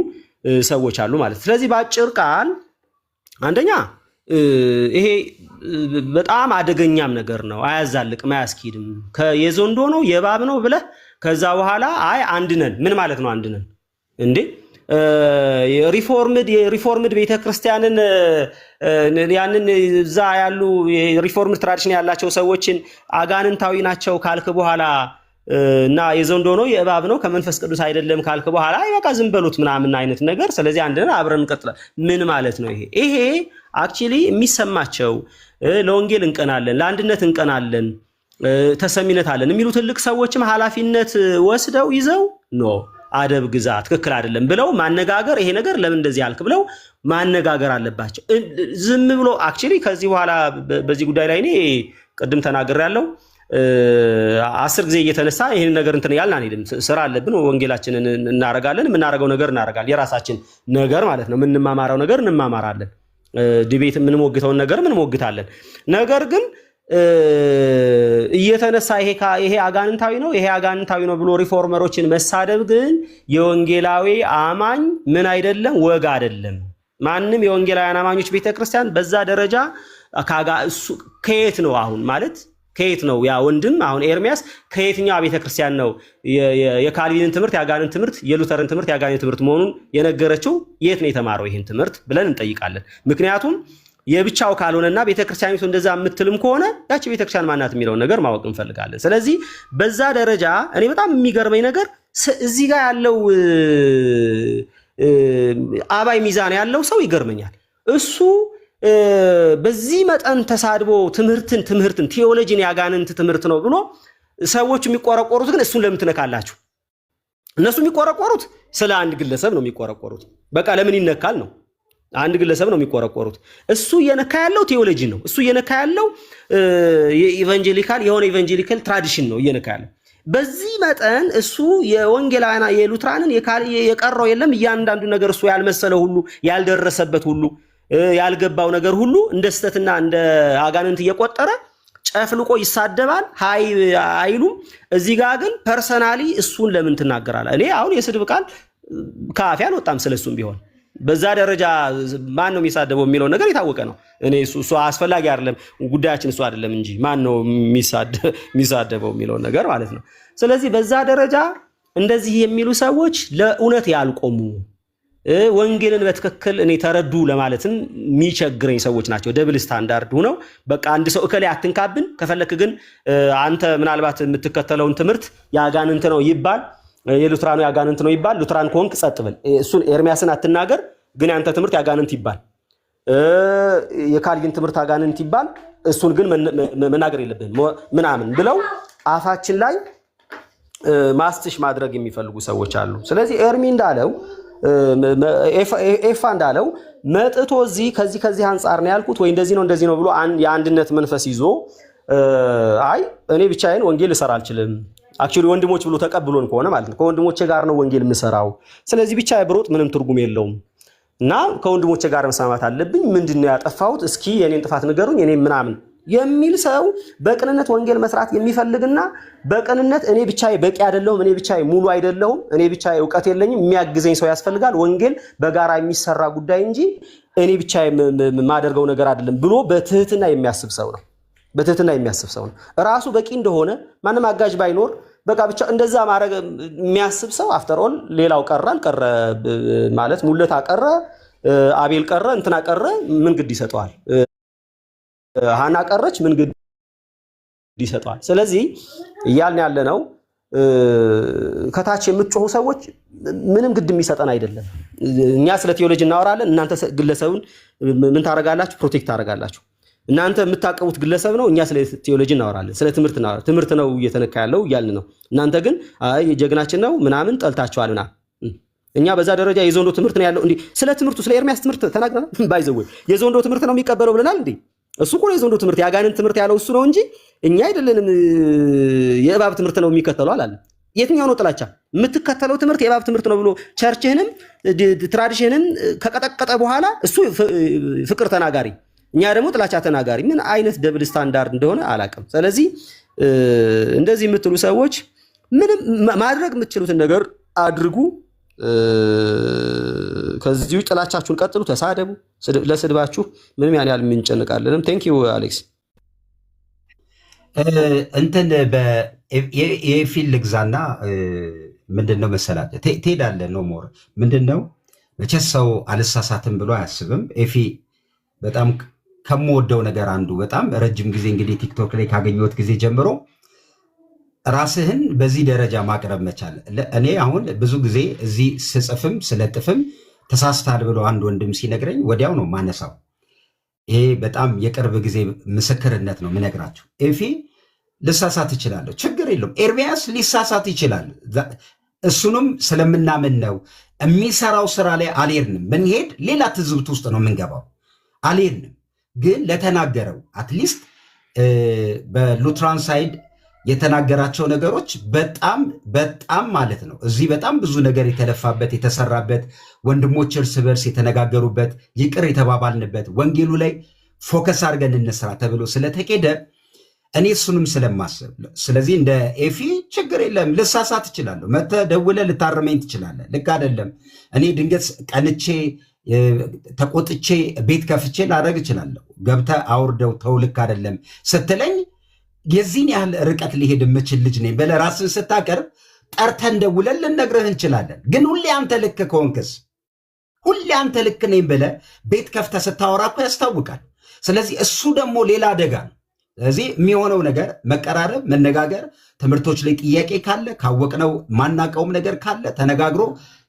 F: ሰዎች አሉ ማለት። ስለዚህ በአጭር ቃል አንደኛ ይሄ በጣም አደገኛም ነገር ነው። አያዛልቅም፣ አያስኪድም። የዘንዶ ነው የባብ ነው ብለህ ከዛ በኋላ አይ አንድነን ምን ማለት ነው? አንድነን እንዴ የሪፎርምድ ቤተክርስቲያንን ያንን እዛ ያሉ የሪፎርምድ ትራዲሽን ያላቸው ሰዎችን አጋንንታዊ ናቸው ካልክ በኋላ እና የዘንዶ ነው የእባብ ነው ከመንፈስ ቅዱስ አይደለም ካልክ በኋላ አይ በቃ ዝም በሉት ምናምን አይነት ነገር። ስለዚህ አንድነን አብረን እንቀጥላለን ምን ማለት ነው? ይሄ አክቹሊ የሚሰማቸው ለወንጌል እንቀናለን፣ ለአንድነት እንቀናለን፣ ተሰሚነት አለን የሚሉ ትልቅ ሰዎችም ኃላፊነት ወስደው ይዘው ኖ አደብ ግዛ ትክክል አይደለም ብለው ማነጋገር፣ ይሄ ነገር ለምን እንደዚህ ያልክ ብለው ማነጋገር አለባቸው። ዝም ብሎ አክቹሊ ከዚህ በኋላ በዚህ ጉዳይ ላይ እኔ ቅድም ተናግሬያለሁ። 10 ጊዜ እየተነሳ ይሄን ነገር እንትን ያልን አንሄድም። ስራ አለብን፣ ወንጌላችንን እናረጋለን፣ የምናረገው ነገር እናረጋለን። የራሳችን ነገር ማለት ነው። የምንማማረው ነገር እንማማራለን፣ ዲቤት የምንሞግተውን ነገር እንሞግታለን። ነገር ግን እየተነሳ ይሄ አጋንንታዊ ነው ይሄ አጋንንታዊ ነው ብሎ ሪፎርመሮችን መሳደብ ግን የወንጌላዊ አማኝ ምን አይደለም፣ ወግ አይደለም። ማንም የወንጌላውያን አማኞች ቤተክርስቲያን በዛ ደረጃ ከየት ነው አሁን ማለት ከየት ነው ያ ወንድም አሁን ኤርሚያስ ከየትኛው ቤተክርስቲያን ነው የካልቪንን ትምህርት የአጋንንት ትምህርት የሉተርን ትምህርት የአጋንንት ትምህርት መሆኑን የነገረችው? የት ነው የተማረው ይሄን ትምህርት ብለን እንጠይቃለን። ምክንያቱም የብቻው ካልሆነና ቤተክርስቲያኒቱ እንደዛ የምትልም ከሆነ ያቺ ቤተክርስቲያን ማናት የሚለውን ነገር ማወቅ እንፈልጋለን። ስለዚህ በዛ ደረጃ እኔ በጣም የሚገርመኝ ነገር እዚህ ጋር ያለው አባይ ሚዛን ያለው ሰው ይገርመኛል። እሱ በዚህ መጠን ተሳድቦ ትምህርትን ቴዎሎጂን ያጋንንት ትምህርት ነው ብሎ ሰዎች የሚቆረቆሩት ግን እሱን ለምን ትነካላችሁ? እነሱ የሚቆረቆሩት ስለ አንድ ግለሰብ ነው የሚቆረቆሩት። በቃ ለምን ይነካል ነው አንድ ግለሰብ ነው የሚቆረቆሩት። እሱ እየነካ ያለው ቴዎሎጂ ነው። እሱ እየነካ ያለው ኢቫንጀሊካል ትራዲሽን ነው እየነካ ያለው። በዚህ መጠን እሱ የወንጌላውያን የሉትራንን የቀረው የለም። እያንዳንዱ ነገር እሱ ያልመሰለው ሁሉ ያልደረሰበት ሁሉ ያልገባው ነገር ሁሉ እንደ ስተትና እንደ አጋንንት እየቆጠረ ጨፍልቆ ይሳደባል ሃይ አይሉም እዚህ ጋር ግን ፐርሰናሊ እሱን ለምን ትናገራለህ እኔ አሁን የስድብ ቃል ካፌ አልወጣም ስለሱም ቢሆን በዛ ደረጃ ማን ነው የሚሳደበው የሚለው ነገር የታወቀ ነው እኔ እሱ አስፈላጊ አይደለም ጉዳያችን እሱ አይደለም እንጂ ማን ነው የሚሳደበው የሚለው ነገር ማለት ነው ስለዚህ በዛ ደረጃ እንደዚህ የሚሉ ሰዎች ለእውነት ያልቆሙ ወንጌልን በትክክል እኔ ተረዱ ለማለትም የሚቸግረኝ ሰዎች ናቸው ደብል ስታንዳርድ ሆነው በቃ አንድ ሰው እከሌ አትንካብን ከፈለክ ግን አንተ ምናልባት የምትከተለውን ትምህርት ያጋንንት ነው ይባል የሉትራኑ ያጋንንት ነው ይባል ሉትራን ኮንክ ጸጥ ብል እሱን ኤርሚያስን አትናገር ግን ያንተ ትምህርት ያጋንንት ይባል የካልቪን ትምህርት ያጋንንት ይባል እሱን ግን መናገር የለብን ምናምን ብለው አፋችን ላይ ማስትሽ ማድረግ የሚፈልጉ ሰዎች አሉ ስለዚህ ኤርሚ እንዳለው ኤፋ እንዳለው መጥቶ እዚህ ከዚህ አንፃር ነው ያልኩት ወይ እንደዚህ ነው ብሎ የአንድነት መንፈስ ይዞ አይ እኔ ብቻዬን ወንጌል ልሰራ አልችልም አክቹሊ ወንድሞች ብሎ ተቀብሎን ከሆነ ማለት ነው ከወንድሞቼ ጋር ነው ወንጌል የምሰራው ስለዚህ ብቻ ብሮጥ ምንም ትርጉም የለውም እና ከወንድሞቼ ጋር መስማማት አለብኝ ምንድነው ያጠፋሁት እስኪ የኔን ጥፋት ንገሩኝ የኔ ምናምን የሚል ሰው በቅንነት ወንጌል መስራት የሚፈልግና በቅንነት እኔ ብቻዬ በቂ አይደለሁም እኔ ብቻዬ ሙሉ አይደለሁም እኔ ብቻዬ ዕውቀት የለኝም የሚያግዘኝ ሰው ያስፈልጋል ወንጌል በጋራ የሚሰራ ጉዳይ እንጂ እኔ ብቻዬ ማደርገው ነገር አይደለም ብሎ በትህትና የሚያስብ ሰው ነው ራሱ በቂ እንደሆነ ማንም አጋዥ ባይኖር በቃ ብቻ እንደዛ ማድረግ የሚያስብ ሰው አፍተር ኦል ሌላው ቀረ ማለት ሙለታ ቀረ አቤል ቀረ እንትና ቀረ ምን ግድ ይሰጠዋል ሃና ቀረች ምን ግድ ይሰጠዋል ስለዚህ እያልን ያለ ነው ከታች የምትጮሁ ሰዎች ምንም ግድ የሚሰጠን አይደለም እኛ ስለ ቴዎሎጂ እናወራለን እናንተ ግለሰቡን ምን ታረጋላችሁ ፕሮቴክት ታረጋላችሁ እናንተ የምታቀቡት ግለሰብ ነው እኛ ስለ ቴዎሎጂ እናወራለን ስለ ትምህርት ነው እየተነካ ያለው እያልን ነው እናንተ ግን አይ የጀግናችን ነው ምናምን ጠልታችኋልና እኛ በዛ ደረጃ የዞንዶ ትምህርት ነው ያለው እንዴ ስለ ትምህርቱ ስለ ኤርሚያስ ትምህርት ተናግረናል ባይዘው የዞንዶ ትምህርት ነው የሚቀበለው ብለናል እንዴ እሱ እኮ የዞንዶ ትምህርት ያጋንን ትምህርት ያለው እሱ ነው እንጂ እኛ አይደለንም የእባብ ትምህርት ነው የሚከተለው አላለ የትኛው ነው ጥላቻ የምትከተለው ትምህርት የእባብ ትምህርት ነው ብሎ ቸርችህንም ትራዲሽንን ከቀጠቀጠ በኋላ እሱ ፍቅር ተናጋሪ እኛ ደግሞ ጥላቻ ተናጋሪ ምን አይነት ደብል ስታንዳርድ እንደሆነ አላውቅም ስለዚህ እንደዚህ የምትሉ ሰዎች ምንም ማድረግ የምትችሉትን ነገር አድርጉ ከዚህ ጥላቻችሁን ቀጥሉ ተሳደቡ ለስድባችሁ ምንም ያህል ምንጨነቃለንም ቴንክ ዩ አሌክስ
G: እንትን የፊል ልግዛና ምንድነው መሰላት ትሄዳለህ ነው ሞር ምንድነው መቼስ ሰው አልሳሳትም ብሎ አያስብም ኤፊ በጣም ከምወደው ነገር አንዱ በጣም ረጅም ጊዜ እንግዲህ ቲክቶክ ላይ ካገኘሁት ጊዜ ጀምሮ ራስህን በዚህ ደረጃ ማቅረብ መቻል እኔ አሁን ብዙ ጊዜ እዚህ ስጽፍም ስለጥፍም ተሳስታል ብሎ አንድ ወንድም ሲነግረኝ ወዲያው ነው ማነሳው ይሄ በጣም የቅርብ ጊዜ ምስክርነት ነው ምነግራችሁ ኤፊ ልሳሳት ይችላል ችግር የለም ኤርሚያስ ሊሳሳት ይችላል እሱንም ስለምናምን ነው የሚሰራው ስራ ላይ አልሄድንም ብንሄድ ሌላ ትዝብት ውስጥ ነው የምንገባው አልሄድንም ግን ለተናገረው አትሊስት በሉትራን ሳይድ የተናገራቸው ነገሮች በጣም ማለት ነው እዚህ በጣም ብዙ ነገር የተለፋበት የተሰራበት ወንድሞች እርስ በርስ የተነጋገሩበት ይቅር የተባባልንበት ወንጌሉ ላይ ፎከስ አድርገን እንስራ ተብሎ ስለተኬደ እኔ እሱንም ስለማስብ ስለዚህ እንደ ኤፊ ችግር የለም ልሳሳት እችላለሁ መተህ ደውለህ ልታርመኝ ትችላለህ ልክ አይደለም እኔ ድንገት ቀንቼ ተቆጥቼ ቤት ከፍቼ ላደርግ እችላለሁ ገብተህ አውርደው ተው ልክ አይደለም ስትለኝ የዚህን ያህል ርቀት ሊሄድ የምችል ልጅ ነኝ ብለህ ራስን ስታቀርብ ጠርተን ደውለን ልነግርህ እንችላለን ግን ሁሌ አንተ ልክ ከሆንክስ ሁሌ አንተ ልክ ነኝ ብለህ ቤት ከፍተህ ስታወራ እኮ ያስታውቃል ስለዚህ እሱ ደግሞ ሌላ አደጋ ነው ስለዚህ የሚሆነው ነገር መቀራረብ መነጋገር ትምህርቶች ላይ ጥያቄ ካለ ካወቅነው ማናቀውም ነገር ካለ ተነጋግሮ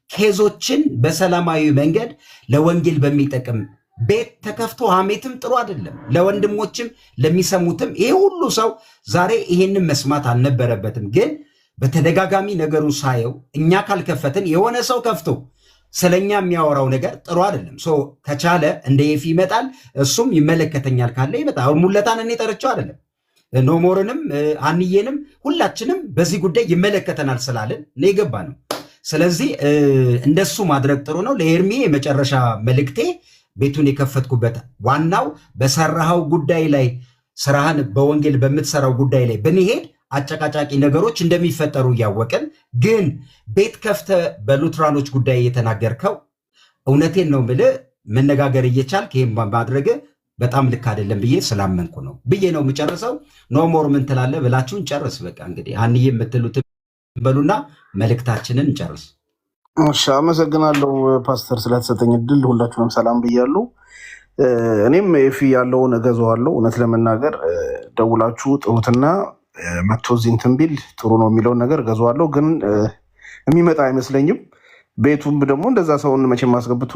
G: ኬዞችን በሰላማዊ መንገድ ለወንጌል በሚጠቅም ቤት ተከፍቶ ሐሜትም ጥሩ አይደለም ለወንድሞችም ለሚሰሙትም ይሄ ሁሉ ሰው ዛሬ ይሄንን መስማት አልነበረበትም ግን በተደጋጋሚ ነገሩን ሳየው እኛ ካልከፈትን የሆነ ሰው ከፍቶ ስለኛ የሚያወራው ነገር ጥሩ አይደለም ከቻለ እንደ ኤፊ ይመጣል እሱም ይመለከተኛል ካለ ይመጣል ሙለታን እኔ ጠርቼው አይደለም ኖሞርንም አንዬንም ሁላችንም በዚህ ጉዳይ ይመለከተናል ስላልን ነው የገባ ነው ስለዚህ እንደሱ ማድረግ ጥሩ ነው ለኤርሚ የመጨረሻ መልእክቴ ቤቱን የከፈትኩበት ዋናው በሰራሃው ጉዳይ ላይ ስራህን በወንጌል በምትሰራው ጉዳይ ላይ ብንሄድ አጨቃጫቂ ነገሮች እንደሚፈጠሩ እያወቅን ግን ቤት ከፍተ በሉትራኖች ጉዳይ እየተናገርከው እውነቴን ነው የምልህ መነጋገር እየቻልክ ይሄን ማድረግ በጣም ልክ አይደለም ብዬ ስላመንኩ ነው ብዬ ነው የምጨርሰው። ኖሞር ምን ትላለህ ብላችሁን ጨርስ። በቃ እንግዲህ አንዬ የምትሉት በሉና መልእክታችንን ጨርስ።
J: እሺ፣ አመሰግናለሁ ፓስተር ስለተሰጠኝ እድል። ሁላችሁንም ሰላም ብያለሁ። እኔም ኤፊ ያለውን እገዛዋለሁ። እውነት ለመናገር ደውላችሁ ጥሩትና መጥቶ እዚህ እንትን ቢል ጥሩ ነው የሚለውን ነገር እገዛዋለሁ። ግን የሚመጣ አይመስለኝም። ቤቱም ደግሞ እንደዛ ሰውን መቼም አስገብቶ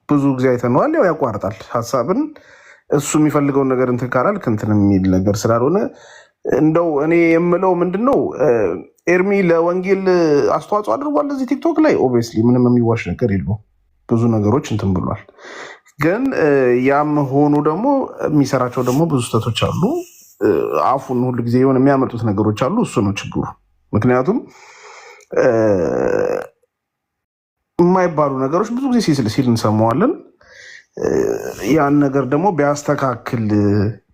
J: ብዙ ጊዜ አይተነዋል። ያው ያቋርጣል ሀሳብን እሱ የሚፈልገውን ነገር እንትን ካላል እንትን የሚል ነገር ስላልሆነ እንደው እኔ የምለው ምንድን ነው ኤርሚ ለወንጌል አስተዋጽኦ አድርጓል እዚህ ቲክቶክ ላይ። ኦብቪየስሊ ምንም የሚዋሽ ነገር የለውም። ብዙ ነገሮች እንትን ብሏል። ግን ያም ሆኑ ደግሞ የሚሰራቸው ደግሞ ብዙ ስህተቶች አሉ። አፉን ሁሉ ጊዜ የሆነ የሚያመልጡት ነገሮች አሉ። እሱ ነው ችግሩ። ምክንያቱም የማይባሉ ነገሮች ብዙ ጊዜ ሲል እንሰማዋለን። ያን ነገር ደግሞ ቢያስተካክል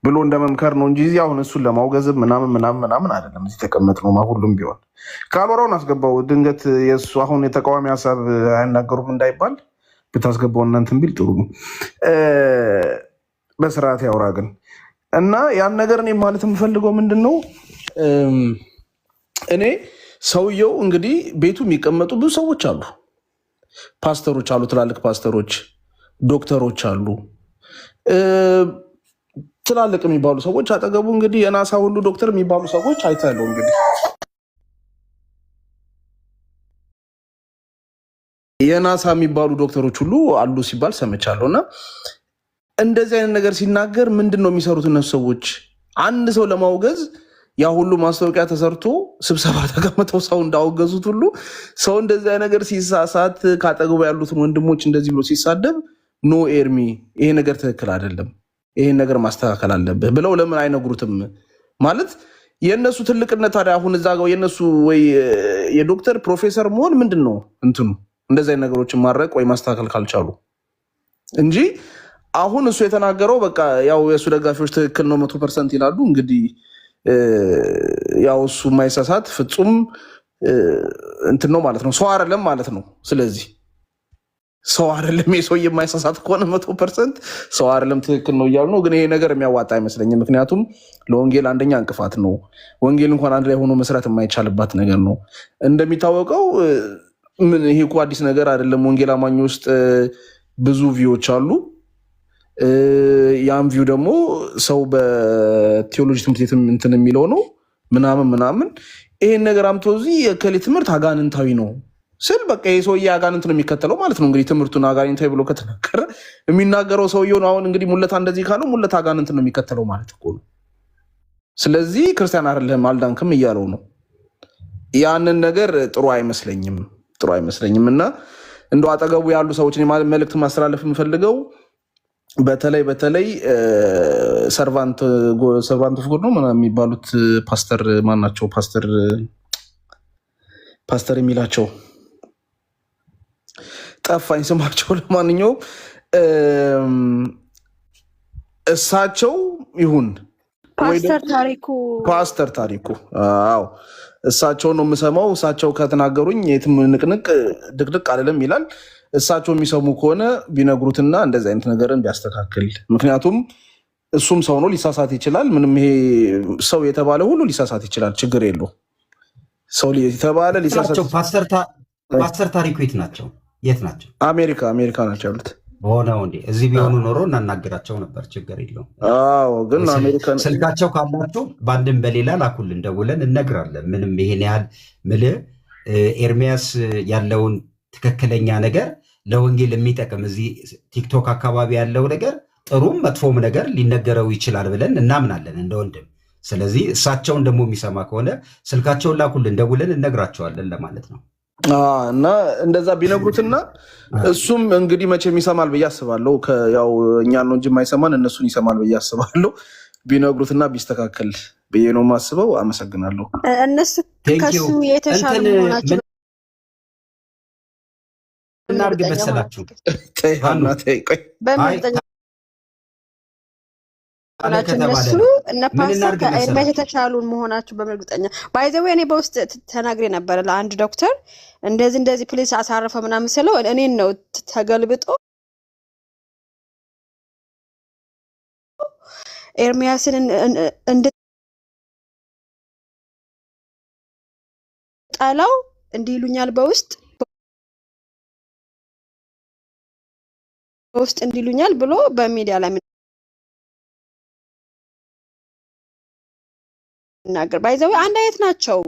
J: ብሎ እንደመምከር ነው እንጂ አሁን እሱን ለማውገዝም ምናምን አይደለም። እዚህ ተቀመጥ ነው ሁሉም ቢሆን ካልወራውን አስገባው። ድንገት የእሱ አሁን የተቃዋሚ ሀሳብ አይናገሩም እንዳይባል ብታስገባው እናንትን ቢል ጥሩ ነው። በስርዓት ያውራ ግን እና ያን ነገር እኔ ማለት የምፈልገው ምንድን ነው እኔ ሰውየው እንግዲህ ቤቱ የሚቀመጡ ብዙ ሰዎች አሉ። ፓስተሮች አሉ፣ ትላልቅ ፓስተሮች፣ ዶክተሮች አሉ፣ ትላልቅ የሚባሉ ሰዎች አጠገቡ እንግዲህ የናሳ ሁሉ ዶክተር የሚባሉ ሰዎች አይታለው እንግዲህ የናሳ የሚባሉ ዶክተሮች ሁሉ አሉ ሲባል ሰምቻለሁ። እና እንደዚህ አይነት ነገር ሲናገር ምንድን ነው የሚሰሩት እነሱ ሰዎች? አንድ ሰው ለማውገዝ ያ ሁሉ ማስታወቂያ ተሰርቶ ስብሰባ ተቀምጠው ሰው እንዳወገዙት ሁሉ ሰው እንደዚህ አይነት ነገር ሲሳሳት ካጠገቡ ያሉትን ወንድሞች እንደዚህ ብሎ ሲሳደብ ኖ ኤርሚ ይሄ ነገር ትክክል አይደለም፣ ይሄን ነገር ማስተካከል አለብህ ብለው ለምን አይነግሩትም? ማለት የእነሱ ትልቅነት ታዲያ አሁን እዛ ጋር የእነሱ ወይ የዶክተር ፕሮፌሰር መሆን ምንድን ነው እንትኑ እንደዚህ አይነት ነገሮችን ማድረግ ወይ ማስተካከል ካልቻሉ እንጂ አሁን እሱ የተናገረው በቃ ያው የእሱ ደጋፊዎች ትክክል ነው 100% ይላሉ። እንግዲህ ያው እሱ የማይሳሳት ፍጹም እንትን ነው ማለት ነው፣ ሰው አይደለም ማለት ነው። ስለዚህ ሰው አይደለም የሰው የማይሳሳት ከሆነ 100% ሰው አይደለም ትክክል ነው እያሉ ነው። ግን ይሄ ነገር የሚያዋጣ አይመስለኝም። ምክንያቱም ለወንጌል አንደኛ እንቅፋት ነው። ወንጌል እንኳን አንድ ላይ ሆኖ መስራት የማይቻልባት ነገር ነው። እንደሚታወቀው ምን ይሄ እኮ አዲስ ነገር አይደለም። ወንጌል አማኝ ውስጥ ብዙ ቪዎች አሉ። ያም ቪው ደግሞ ሰው በቴዎሎጂ ትምህርት ቤት እንትን የሚለው ነው ምናምን ይሄን ነገር አምቶ እዚህ የከሌ ትምህርት አጋንንታዊ ነው ስል በቃ ይሄ ሰውዬ አጋንንት ነው የሚከተለው ማለት ነው። እንግዲህ ትምህርቱን አጋንንታዊ ብሎ ከተናገረ የሚናገረው ሰውዬው ነው። አሁን እንግዲህ ሙለታ እንደዚህ ካለው ሙለታ አጋንንት ነው የሚከተለው ማለት እኮ ነው። ስለዚህ ክርስቲያን አይደለም አልዳንክም እያለው ነው። ያንን ነገር ጥሩ አይመስለኝም። እና እንደው አጠገቡ ያሉ ሰዎችን መልእክት ማስተላለፍ የምፈልገው በተለይ ሰርቫንት ኦፍ ጎድ ነው የሚባሉት ፓስተር ማናቸው? ፓስተር የሚላቸው ጠፋኝ ስማቸው። ለማንኛውም እሳቸው ይሁን ፓስተር ታሪኩ አዎ እሳቸው ነው የምሰማው። እሳቸው ከተናገሩኝ የትም ንቅንቅ ድቅድቅ አይደለም ይላል። እሳቸው የሚሰሙ ከሆነ ቢነግሩትና እንደዚህ አይነት ነገርን ቢያስተካክል። ምክንያቱም እሱም ሰው ነው፣ ሊሳሳት ይችላል። ምንም ይሄ ሰው የተባለ ሁሉ ሊሳሳት ይችላል፣ ችግር የለው። ሰው የተባለ ሊሳሳት።
G: ፓስተር ታሪኩ የት ናቸው?
J: አሜሪካ ናቸው ያሉት።
G: ሆነው እንዴ እዚህ ቢሆኑ ኖሮ እናናገራቸው ነበር፣ ችግር የለውም።
J: ግን
G: ስልካቸው ካላችሁ በአንድም በሌላ ላኩልን፣ ደውለን እነግራለን። ምንም ይሄን ያህል ምልህ ኤርሚያስ ያለውን ትክክለኛ ነገር ለወንጌል የሚጠቅም እዚህ ቲክቶክ አካባቢ ያለው ነገር ጥሩም መጥፎም ነገር ሊነገረው ይችላል ብለን እናምናለን እንደ ወንድም። ስለዚህ እሳቸውን ደግሞ የሚሰማ ከሆነ ስልካቸውን ላኩልን፣ ደውለን እነግራቸዋለን ለማለት ነው።
J: እና እንደዛ ቢነግሩትና እሱም እንግዲህ መቼም ይሰማል ብዬ አስባለሁ። ያው እኛ ነው እንጂ የማይሰማን እነሱን ይሰማል ብዬ አስባለሁ። ቢነግሩትና ቢስተካከል ብዬ ነው የማስበው። አመሰግናለሁ።
B: እነሱ ከሱ የተሻሉ መሆናቸው
G: እናድርግ መሰላችሁ። ከተባለ
B: እነሱ
G: ነው።
B: እነ
G: ምን
B: ፓስተር
G: እናድርግ
B: ከኤርሚያስ
G: መሰላችሁ?
B: የተሻሉ መሆናቸው በመርግጠኛ ባይዘው እኔ በውስጥ ተናግሬ ነበር ለአንድ ዶክተር እንደዚህ ፕሊስ አሳርፈው ምናምን ስለው እኔን ነው ተገልብጦ ኤርሚያስን እንድጠላው እንዲህ ይሉኛል በውስጥ እንዲሉኛል ብሎ በሚዲያ ላይ ምናገር ባይዘው አንድ አይነት ናቸው።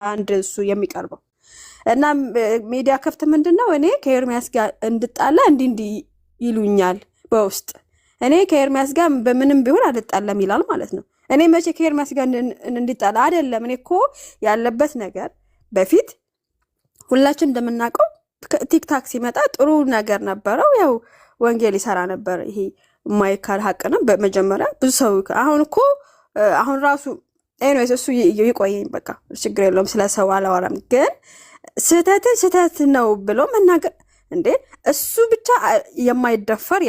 B: አንድ እሱ የሚቀርበው እና ሚዲያ ክፍት ምንድነው እኔ ከኤርሚያስ ጋር እንድጣላ እንዲህ ይሉኛል በውስጥ እኔ ከኤርሚያስ ጋር በምንም ቢሆን አልጣላም ይላል ማለት ነው። እኔ መቼ ከኤርሚያስ ጋር እንድጣላ አይደለም። እኔ እኮ ያለበት ነገር በፊት ሁላችን እንደምናውቀው ቲክታክ ሲመጣ ጥሩ ነገር ነበረው። ያው ወንጌል ይሰራ ነበር። ይሄ የማይካድ ሀቅ ነው። በመጀመሪያ ብዙ ሰው አሁን ራሱ ኤኒዌይስ እሱ ይቆየኝ በቃ ችግር የለውም። ስለ ሰው አላወራም። ግን ስህተት ነው ብሎ መናገር እንዴ እሱ ብቻ የማይደፈር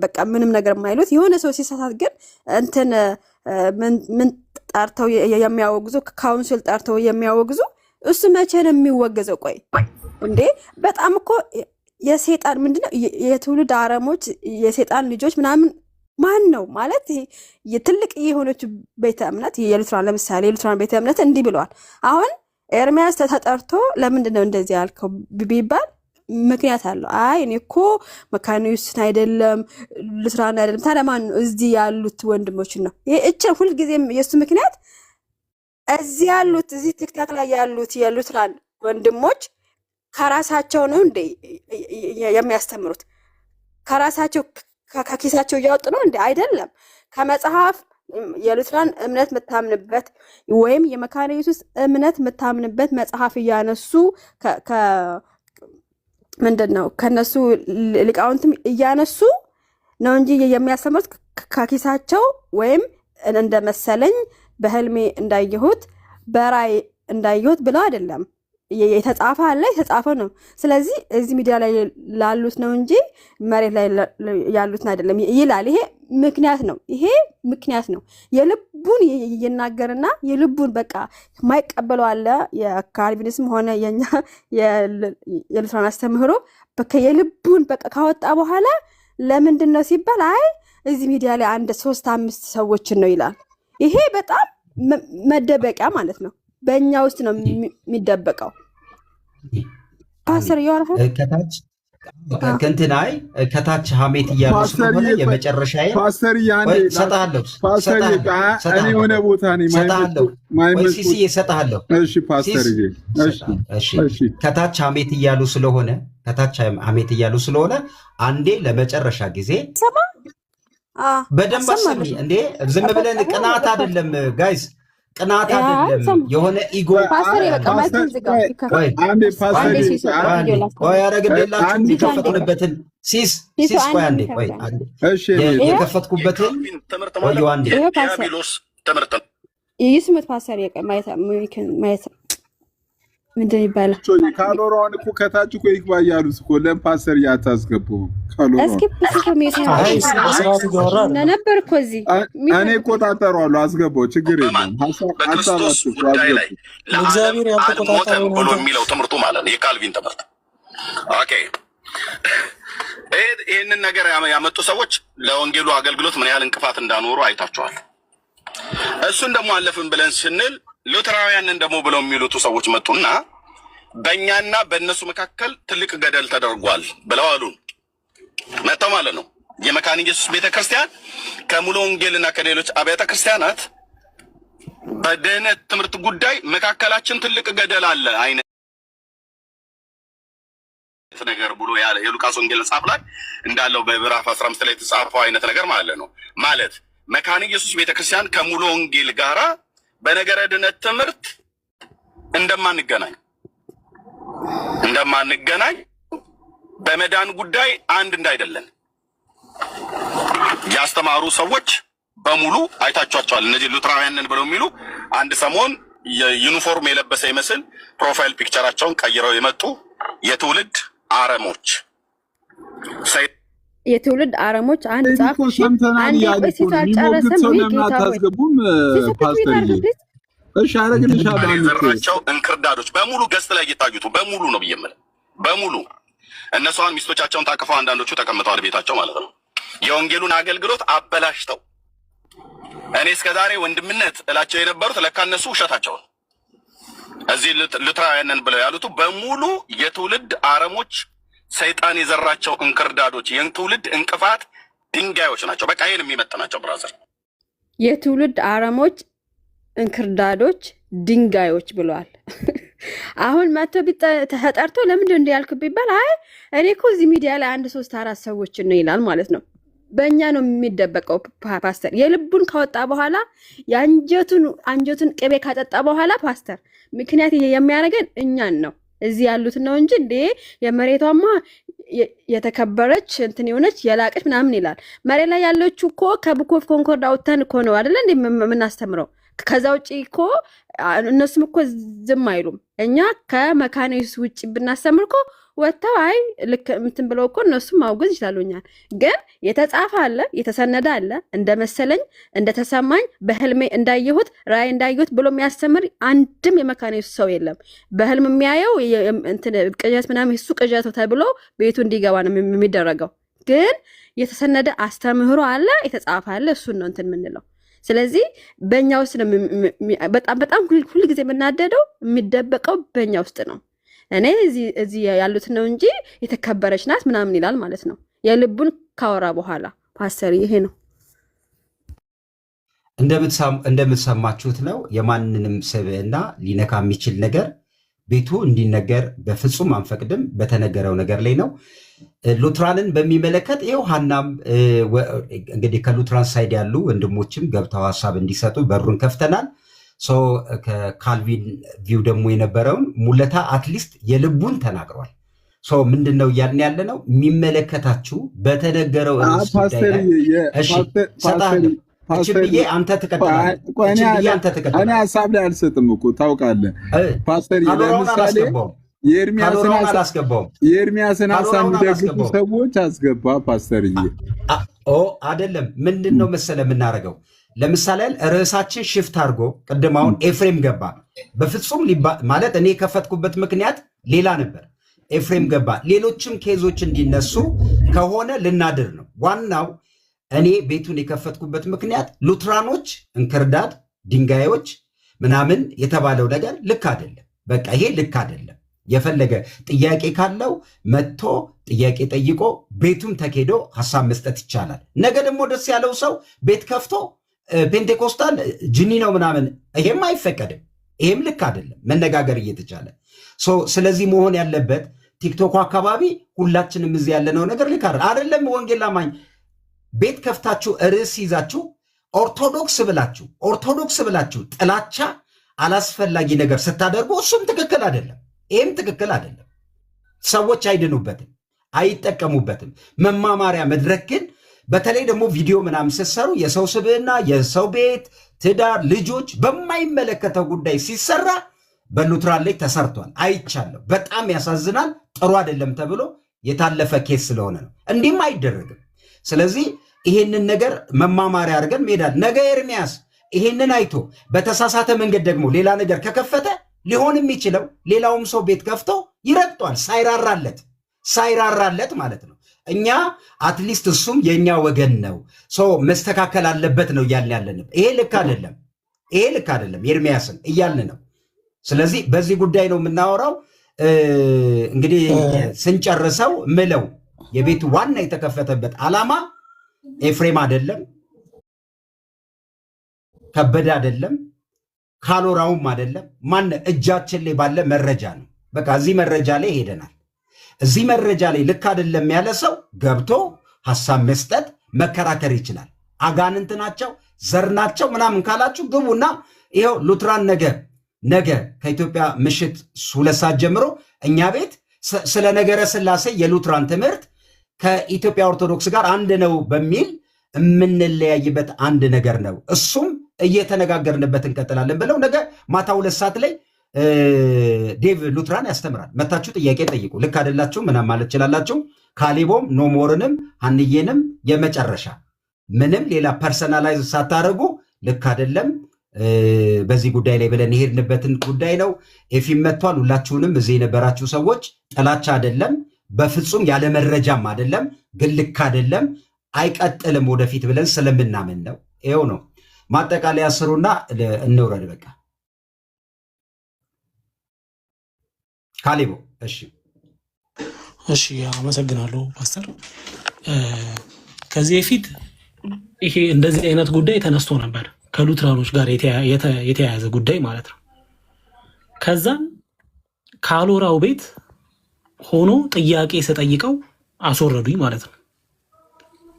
B: በቃ ምንም ነገር የማይሉት የሆነ ሰው ሲሳሳት ግን እንትን ምን ጠርተው የሚያወግዙ ካውንስል ጠርተው የሚያወግዙ እሱ መቼ ነው የሚወገዘው? ቆይ እንዴ በጣም እኮ የሰይጣን ምንድነው የትውልድ አረሞች የሰይጣን ልጆች ምናምን ማን ነው ማለት የትልቅ የሆነች ቤተ እምነት የሉትራን ለምሳሌ የሉትራን ቤተ እምነት እንዲህ ብለዋል። አሁን ኤርሚያስ ተጠርቶ ለምንድን ነው እንደዚህ ያልከው ቢባል ምክንያት አለው። አይ እኔ እኮ መካኒውስን አይደለም ሉትራን አይደለም። ታዲያ ማን ነው? እዚህ ያሉት ወንድሞችን ነው። ይሄ ሁልጊዜም የእሱ ምክንያት እዚህ ያሉት እዚህ ቲክታክ ላይ ያሉት የሉትራን ወንድሞች ከራሳቸው ነው እንዴ የሚያስተምሩት? ከራሳቸው ከኪሳቸው እያወጡ ነው እንዴ? አይደለም። ከመጽሐፍ የሉትራን እምነት የምታምንበት ወይም የመካነ ኢየሱስ እምነት የምታምንበት መጽሐፍ እያነሱ ምንድን ነው ከነሱ ሊቃውንትም እያነሱ ነው እንጂ የሚያስተምሩት ከኪሳቸው ወይም እንደመሰለኝ በህልሜ እንዳየሁት በራይ እንዳየሁት ብለው አይደለም። የተጻፈ አለ የተጻፈ ነው። ስለዚህ እዚህ ሚዲያ ላይ ላሉት ነው እንጂ መሬት ላይ ያሉትን አይደለም ይላል። ይሄ ምክንያት ነው። የልቡን ይናገርና የልቡን በቃ የማይቀበለው አለ። የካልቪኒስም ሆነ የኛ የሉትራን አስተምህሮ በቃ የልቡን በቃ ካወጣ በኋላ ለምንድን ነው ሲባል አይ እዚህ ሚዲያ ላይ 3-5 ሰዎችን ነው ይላል። ይሄ በጣም መደበቂያ ማለት ነው። በእኛ ውስጥ ነው የሚደበቀው። ፓስተር ይወራሁ
G: ከታች ከንትናይ ከታች ሀሜት እያሉ ስለሆነ የመጨረሻ
K: ፓስተር ያንዴ
G: ሰጣለሁ
K: እኔ ሆነ ቦታ ነኝ
G: ሲሲ ሰጣለሁ።
K: እሺ ፓስተር
G: እሺ ከታች ሀሜት እያሉ ስለሆነ አንዴ ለመጨረሻ ጊዜ በደንብ አሰሚ እንዴ። ዝም ብለን ቅናት አይደለም ጋይስ፣ ቅናት አይደለም። የሆነ ኢጎ ያረግላችሁ የከፈትንበትን ሲስ ቆይ አንዴ ቆይ የከፈትኩበትን ቆዩ አንዴ
B: ይስሙት ፓስተር ማየት ምንድን ይባላል?
K: ካሎራውን እኮ ከታች እኮ ይግባ እያሉት እኮ ለምን ፓስተር እያታስገባው?
B: ነበር እኮ እዚህ
K: እኔ እቆጣጠረዋለሁ። አስገባው፣ ችግር የለም።
A: በክርስቶስ ጉዳይ ላይ
I: እግዚአብሔር ያልተቆጣጠረው
A: ብሎ የሚለው ትምህርቱ ማለት ነው የካልቪን ትምህርት። ኦኬ ይህንን ነገር ያመጡ ሰዎች ለወንጌሉ አገልግሎት ምን ያህል እንቅፋት እንዳኖሩ አይታችኋል። እሱን ደግሞ አለፍን ብለን ስንል ሉትራውያንን ደግሞ ብለው የሚሉት ሰዎች መጡና በእኛና በእነሱ መካከል ትልቅ ገደል ተደርጓል ብለው አሉን። መጥተው ማለት ነው የመካነ ኢየሱስ ቤተክርስቲያን ከሙሉ ወንጌልና ከሌሎች አብያተ ክርስቲያናት በድህነት ትምህርት ጉዳይ መካከላችን ትልቅ ገደል አለ አይነት ነገር ብሎ የሉቃስ ወንጌል መጽሐፍ ላይ እንዳለው በምዕራፍ 15 ላይ የተጻፈው አይነት ነገር ማለት ነው። ማለት መካነ ኢየሱስ ቤተክርስቲያን ከሙሉ ወንጌል ጋራ በነገረ ድነት ትምህርት እንደማንገናኝ በመዳን ጉዳይ አንድ እንዳይደለን ያስተማሩ ሰዎች በሙሉ አይታችኋቸዋል። እነዚህ ሉትራውያንን ብለው የሚሉ አንድ ሰሞን የዩኒፎርም የለበሰ ይመስል ፕሮፋይል ፒክቸራቸውን ቀይረው የመጡ የትውልድ አረሞች
B: አንድ ጻፍ
K: ሰምተናል ያሉ የሚሞግት ሰው ለምን አታስገቡም? ፓስተር እሺ አረግልሻለሁ።
A: የዘራቸው እንክርዳዶች በሙሉ ገስት ላይ እየታዩት በሙሉ ነው ብዬ በሙሉ እነሱ አሁን ሚስቶቻቸውን ታቅፈው አንዳንዶቹ ተቀምጠዋል ቤታቸው ማለት ነው። የወንጌሉን አገልግሎት አበላሽተው እኔ እስከዛሬ ወንድምነት እላቸው የነበሩት ለካ እነሱ ውሸታቸውን እዚህ ሉትራውያንን ብለው ያሉት በሙሉ የትውልድ አረሞች፣ ሰይጣን የዘራቸው እንክርዳዶች፣ የትውልድ እንቅፋት ድንጋዮች ናቸው። በቃ ይሄን የሚመጥናቸው ብራዘር
B: የትውልድ አረሞች፣ እንክርዳዶች፣ ድንጋዮች ብለዋል። አሁን መጥቶ ተጠርቶ ለምንድን እንደ ያልኩ ቢባል አይ እኔ እኮ እዚህ ሚዲያ ላይ 1 3 4 ሰዎችን ነው ይላል ማለት ነው። በእኛ ነው የሚደበቀው። ፓስተር የልቡን ካወጣ በኋላ አንጀቱን ቅቤ ካጠጣ በኋላ ፓስተር ምክንያት የሚያደርገን እኛን ነው እዚህ ያሉት ነው እንጂ እንዴ የመሬቷማ የተከበረች እንትን የሆነች የላቀች ምናምን ይላል። መሬት ላይ ያለችው እኮ ከቡክ ኦፍ ኮንኮርድ አውጥተን እኮ ነው አይደለ እንዴ የምናስተምረው። ከዛ ውጪ እኮ እነሱም እኮ ዝም አይሉም። እኛ ከመካነ ኢየሱስ ውጪ ብናስተምር እኮ ወጥተው አይ ልክ እንትን ብለው እኮ እነሱም ማውገዝ ይችላሉኛል። ግን የተጻፈ አለ፣ የተሰነደ አለ። እንደመሰለኝ እንደተሰማኝ በህልሜ እንዳየሁት ራእይ እንዳየሁት ብሎ የሚያስተምር አንድም የመካነ ኢየሱስ ሰው የለም። በህልም የሚያየው እንትን ቅዠት ምናምን እሱ ቅዠት ተብሎ ቤቱ እንዲገባ ነው የሚደረገው። ግን የተሰነደ አስተምህሮ አለ፣ የተጻፈ አለ። እሱን ነው እንትን የምንለው። ስለዚህ በእኛ ውስጥ ነው በጣም ሁል ጊዜ የምናደደው የሚደበቀው በእኛ ውስጥ ነው። እኔ እዚህ ያሉት ነው እንጂ የተከበረች ናት ምናምን ይላል ማለት ነው። የልቡን ካወራ በኋላ ፓስተር ይሄ ነው።
G: እንደምትሰማችሁት ነው። የማንንም ስብዕና ሊነካ የሚችል ነገር ቤቱ እንዲነገር በፍጹም አንፈቅድም። በተነገረው ነገር ላይ ነው። ሉትራንን በሚመለከት ይኸው ሀናም እንግዲህ ከሉትራን ሳይድ ያሉ ወንድሞችም ገብተው ሀሳብ እንዲሰጡ በሩን ከፍተናል። ከካልቪን ቪው ደግሞ የነበረውን ሙለታ አትሊስት የልቡን ተናግሯል። ምንድን ነው እያልን ያለ ነው? የሚመለከታችሁ በተነገረው ርዕስ ብዬ አንተ ትቀጥላለህ።
K: እኔ ሀሳብ ላይ አልሰጥም እኮ ታውቃለህ ፓስተር። ለምሳሌ የኤርሚያስን ሀሳብ የሚደግፉ ሰዎች አስገባ ፓስተርዬ።
G: አይደለም ምንድን ነው መሰለህ የምናደርገው? ለምሳሌ ርዕሳችን ሽፍት አድርጎ ቅድም አሁን ኤፍሬም ገባ። በፍጹም ማለት እኔ የከፈትኩበት ምክንያት ሌላ ነበር። ኤፍሬም ገባ። ሌሎችም ኬዞች እንዲነሱ ከሆነ ልናድር ነው። ዋናው እኔ ቤቱን የከፈትኩበት ምክንያት ሉትራኖች እንክርዳድ ድንጋዮች ምናምን የተባለው ነገር ልክ አይደለም። በቃ ይሄ ልክ አይደለም። የፈለገ ጥያቄ ካለው መጥቶ ጥያቄ ጠይቆ ቤቱም ተኬዶ ሀሳብ መስጠት ይቻላል። ነገ ደግሞ ደስ ያለው ሰው ቤት ከፍቶ ፔንቴኮስታል ጅኒ ነው ምናምን፣ ይሄም አይፈቀድም። ይሄም ልክ አይደለም። መነጋገር እየተቻለ ስለዚህ መሆን ያለበት ቲክቶክ አካባቢ ሁላችንም እዚህ ያለነው ነገር ልክ አይደለም። ወንጌል አማኝ ቤት ከፍታችሁ ርዕስ ይዛችሁ ኦርቶዶክስ ብላችሁ ጥላቻ አላስፈላጊ ነገር ስታደርጉ እሱም ትክክል አይደለም። ይህም ትክክል አይደለም። ሰዎች አይድኑበትም፣ አይጠቀሙበትም። መማማሪያ መድረክ ግን በተለይ ደግሞ ቪዲዮ ምናምን ስትሰሩ የሰው ስብዕና፣ የሰው ቤት፣ ትዳር፣ ልጆች በማይመለከተው ጉዳይ ሲሰራ በሉትራን ላይ ተሰርቷል፣ አይቻለሁ። በጣም ያሳዝናል። ጥሩ አይደለም ተብሎ የታለፈ ኬስ ስለሆነ ነው። እንዲህም አይደረግም። ስለዚህ ይሄንን ነገር መማማሪያ አድርገን ሜዳል ነገ ኤርሚያስ ይሄንን አይቶ በተሳሳተ መንገድ ደግሞ ሌላ ነገር ከከፈተ ሊሆን የሚችለው ሌላውም ሰው ቤት ከፍቶ ይረግጧል፣ ሳይራራለት ማለት ነው። እኛ አትሊስት እሱም የእኛ ወገን ነው፣ ሰው መስተካከል አለበት ነው እያልን ያለንም። ይሄ ልክ አይደለም ኤርሚያስን እያልን ነው። ስለዚህ በዚህ ጉዳይ ነው የምናወራው። እንግዲህ ስንጨርሰው ምለው የቤቱ ዋና የተከፈተበት ዓላማ ኤፍሬም አይደለም፣ ከበደ አይደለም፣ ካሎራውም አይደለም። ማን እጃችን ላይ ባለ መረጃ ነው። በቃ እዚህ መረጃ ላይ ሄደናል። እዚህ መረጃ ላይ ልክ አይደለም ያለ ሰው ገብቶ ሀሳብ መስጠት መከራከር ይችላል። አጋንንት ናቸው ዘር ናቸው ምናምን ካላችሁ ግቡና ይኸው ሉትራን ነገ ከኢትዮጵያ ምሽት 2 ሰዓት ጀምሮ እኛ ቤት ስለ ነገረ ስላሴ የሉትራን ትምህርት ከኢትዮጵያ ኦርቶዶክስ ጋር አንድ ነው በሚል የምንለያይበት አንድ ነገር ነው። እሱም እየተነጋገርንበት እንቀጥላለን ብለው ነገ ማታ 2 ሰዓት ላይ ዴቭ ሉትራን ያስተምራል። መታችሁ ጥያቄ ጠይቁ። ልክ አይደላችሁ ምናምን ማለት ትችላላችሁ። ካሌቦም ኖሞርንም ሀንዬንም የመጨረሻ ምንም ሌላ ፐርሰናላይዝ ሳታደርጉ ልክ አይደለም በዚህ ጉዳይ ላይ ብለን የሄድንበትን ጉዳይ ነው። ኤፊም መጥቷል። ሁላችሁንም እዚህ የነበራችሁ ሰዎች ጥላቻ አይደለም፣ በፍጹም ያለ መረጃም አይደለም፣ ግን ልክ አይደለም አይቀጥልም ወደፊት ብለን ስለምናምን ነው። ይኸው ነው ማጠቃለያ ስሩና እንውረድ በቃ። ካሌቦ
I: እሺ አመሰግናለሁ ፓስተር። ከዚህ በፊት ይሄ እንደዚህ አይነት ጉዳይ ተነስቶ ነበር ከሉትራኖች ጋር የተያያዘ ጉዳይ ማለት ነው። ከዛም ካሎራው ቤት ሆኖ ጥያቄ ስጠይቀው አስወረዱኝ ማለት ነው።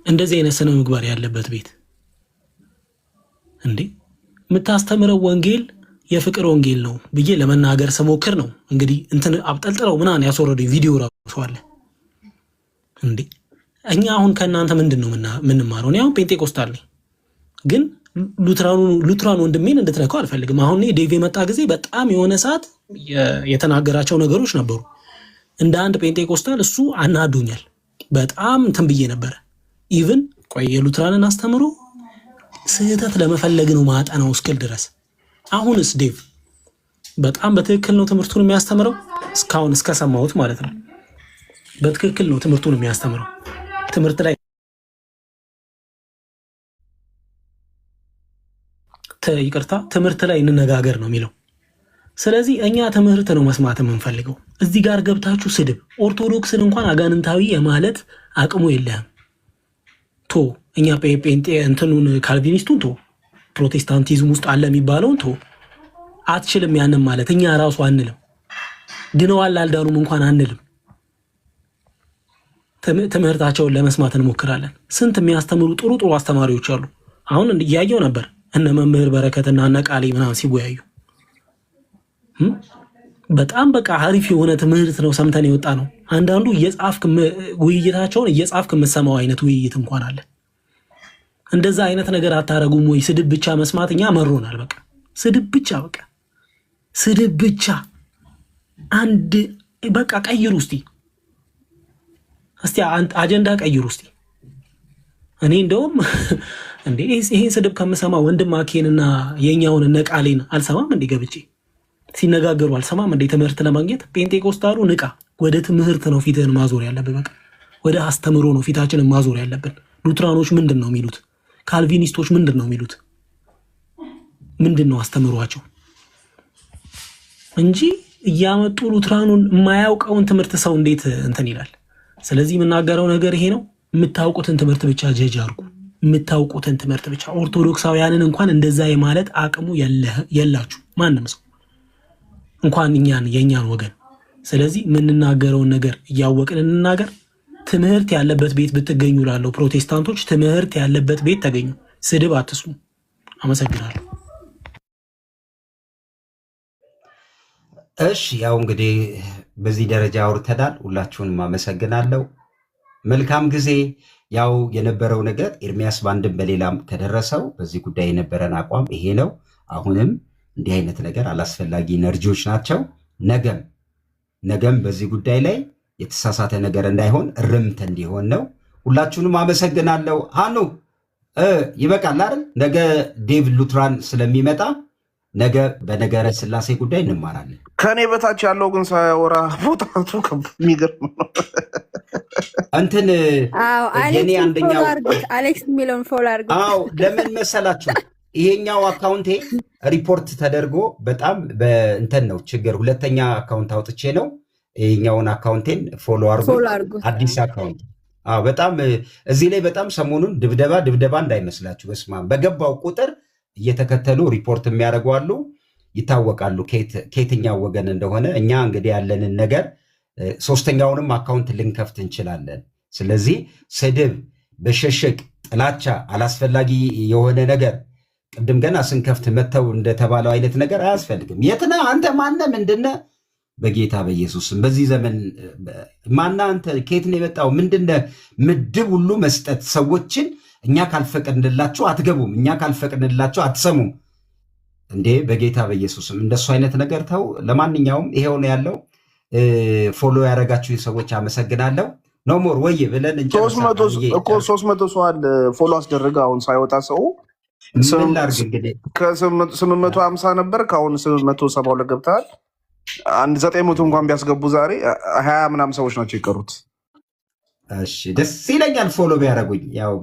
I: እንደዚህ አይነት ስነ ምግባር ያለበት ቤት እንዴ የምታስተምረው ወንጌል የፍቅር ወንጌል ነው ብዬ ለመናገር ስሞክር ነው እንግዲህ እንትን አብጠልጥለው ምናን ያስወረዱኝ። ቪዲዮ ራሱ አለ እንዴ። እኛ አሁን ከእናንተ ምንድነው ምንማረው? እኔ አሁን ጴንጤቆስታል ነኝ፣ ግን ሉትራን ወንድሜን እንድትነካው አልፈልግም። አሁን ዴቭ የመጣ ጊዜ በጣም የሆነ ሰዓት የተናገራቸው ነገሮች ነበሩ። እንደ አንድ ጴንጤቆስታል እሱ አናዱኛል። በጣም እንትን ብዬ ነበረ። ኢቭን ቆይ የሉትራንን አስተምሮ ስህተት ለመፈለግ ነው ማጠናው እስክል ድረስ። አሁንስ ዴቭ በጣም በትክክል ነው ትምህርቱን የሚያስተምረው። እስካሁን እስከሰማሁት ማለት ነው በትክክል ነው ትምህርቱን የሚያስተምረው። ትምህርት ላይ ትምህርት ላይ እንነጋገር ነው የሚለው። ስለዚህ እኛ ትምህርት ነው መስማት የምንፈልገው። እዚህ ጋር ገብታችሁ ስድብ ኦርቶዶክስን እንኳን አጋንንታዊ የማለት አቅሙ የለህም። ቶ እኛ ጴንጤ እንትኑን ካልቪኒስቱን ቶ ፕሮቴስታንቲዝም ውስጥ አለ የሚባለውን ቶ አትችልም ያንን ማለት እኛ ራሱ አንልም። ድነዋል አልዳኑም እንኳን አንልም። ትምህርታቸውን ለመስማት እንሞክራለን። ስንት የሚያስተምሩ ጥሩ ጥሩ አስተማሪዎች አሉ። አሁን እያየው ነበር እነ መምህር በረከትና እነ ቃሌ ምናምን ሲወያዩ በጣም በቃ አሪፍ የሆነ ትምህርት ነው ሰምተን የወጣ ነው። አንዳንዱ እየጻፍክ ውይይታቸውን እየጻፍክ የምትሰማው አይነት ውይይት እንኳን አለ። እንደዛ አይነት ነገር አታረጉም ወይ? ስድብ ብቻ መስማት እኛ መሮናል። በቃ ስድብ ብቻ በቃ ስድብ ብቻ። አንድ በቃ ቀይሩ እስቲ አጀንዳ ቀይሩ እስቲ። እኔ እንደውም እንዴ ይሄን ስድብ ከምሰማ ወንድም አኬንና የኛውን እነ ቃሌን አልሰማም እንዴ? ገብቼ ሲነጋገሩ አልሰማም እንዴ? ትምህርት ለማግኘት ጴንጤቆስታሉ ንቃ። ወደ ትምህርት ነው ፊትህን ማዞር ያለብን። በቃ ወደ አስተምሮ ነው ፊታችንን ማዞር ያለብን። ሉትራኖች ምንድን ነው የሚሉት? ካልቪኒስቶች ምንድን ነው የሚሉት? ምንድን ነው አስተምሯቸው እንጂ እያመጡ ሉትራኑን የማያውቀውን ትምህርት ሰው እንዴት እንትን ይላል? ስለዚህ የምናገረው ነገር ይሄ ነው። የምታውቁትን ትምህርት ብቻ ጀጅ አድርጉ። የምታውቁትን ትምህርት ብቻ። ኦርቶዶክሳውያንን እንኳን እንደዛ የማለት አቅሙ የላችሁ ማንም ሰው እንኳን የእኛን ወገን። ስለዚህ የምንናገረውን ነገር እያወቅን እንናገር። ትምህርት ያለበት ቤት ብትገኙ ላለው ፕሮቴስታንቶች ትምህርት ያለበት ቤት ተገኙ። ስድብ አትስሙ። አመሰግናለሁ።
G: እሺ ያው እንግዲህ በዚህ ደረጃ አውርተናል። ሁላችሁንም አመሰግናለሁ። መልካም ጊዜ። ያው የነበረው ነገር ኤርሚያስ በአንድም በሌላም ከደረሰው በዚህ ጉዳይ የነበረን አቋም ይሄ ነው። አሁንም እንዲህ አይነት ነገር አላስፈላጊ ኢነርጂዎች ናቸው። ነገም በዚህ ጉዳይ ላይ የተሳሳተ ነገር እንዳይሆን እርምት እንዲሆን ነው። ሁላችሁንም አመሰግናለሁ። ሃኑ ይበቃል አይደል? ነገ ዴቭ ሉትራን ስለሚመጣ ነገ በነገረ ስላሴ ጉዳይ እንማራለን።
J: ከኔ በታች ያለው ግን ሳያወራ ቦታቱ የሚገርም ነው።
G: እንትን የኔ አንደኛው
B: አሌክስ የሚለውን ፎሎ አድርጉት።
G: አዎ ለምን መሰላችሁ? ይሄኛው አካውንቴ ሪፖርት ተደርጎ በጣም በእንትን ነው ችግር። ሁለተኛ አካውንት አውጥቼ ነው። ይሄኛውን አካውንቴን ፎሎ አድርጉት። አዲስ አካውንት በጣም እዚህ ላይ በጣም ሰሞኑን ድብደባ እንዳይመስላችሁ። በስመ አብ በገባው ቁጥር እየተከተሉ ሪፖርት የሚያደርጉ አሉ። ይታወቃሉ ከየትኛው ወገን እንደሆነ። እኛ እንግዲህ ያለንን ነገር ሶስተኛውንም አካውንት ልንከፍት እንችላለን። ስለዚህ ስድብ፣ በሽሽቅ ጥላቻ፣ አላስፈላጊ የሆነ ነገር ቅድም ገና ስንከፍት መተው እንደተባለው አይነት ነገር አያስፈልግም። የትና አንተ ማነ ምንድነ? በጌታ በኢየሱስም በዚህ ዘመን ማና አንተ ከየት ነው የመጣው? ምንድነ? ምድብ ሁሉ መስጠት፣ ሰዎችን እኛ ካልፈቀድንላችሁ አትገቡም፣ እኛ ካልፈቀድንላችሁ አትሰሙም። እንዴ በጌታ በኢየሱስም እንደሱ አይነት ነገር ተው። ለማንኛውም ይሄው ነው ያለው። ፎሎ ያደረጋችሁ ሰዎች አመሰግናለሁ። ኖሞር ወይ ብለን እንጨርሳለን
J: እኮ 300 ሰው አለ ፎሎ አስደረገ። አሁን ሳይወጣ ሰው
G: ምን ላድርግ እንግዲህ
J: ከ850 ነበር ከአሁን 872 ገብተሃል። አንድ 900 እንኳን ቢያስገቡ ዛሬ 20 ምናምን ሰዎች ናቸው የቀሩት።
G: እሺ ደስ ይለኛል ፎሎ ቢያደርጉኝ ያው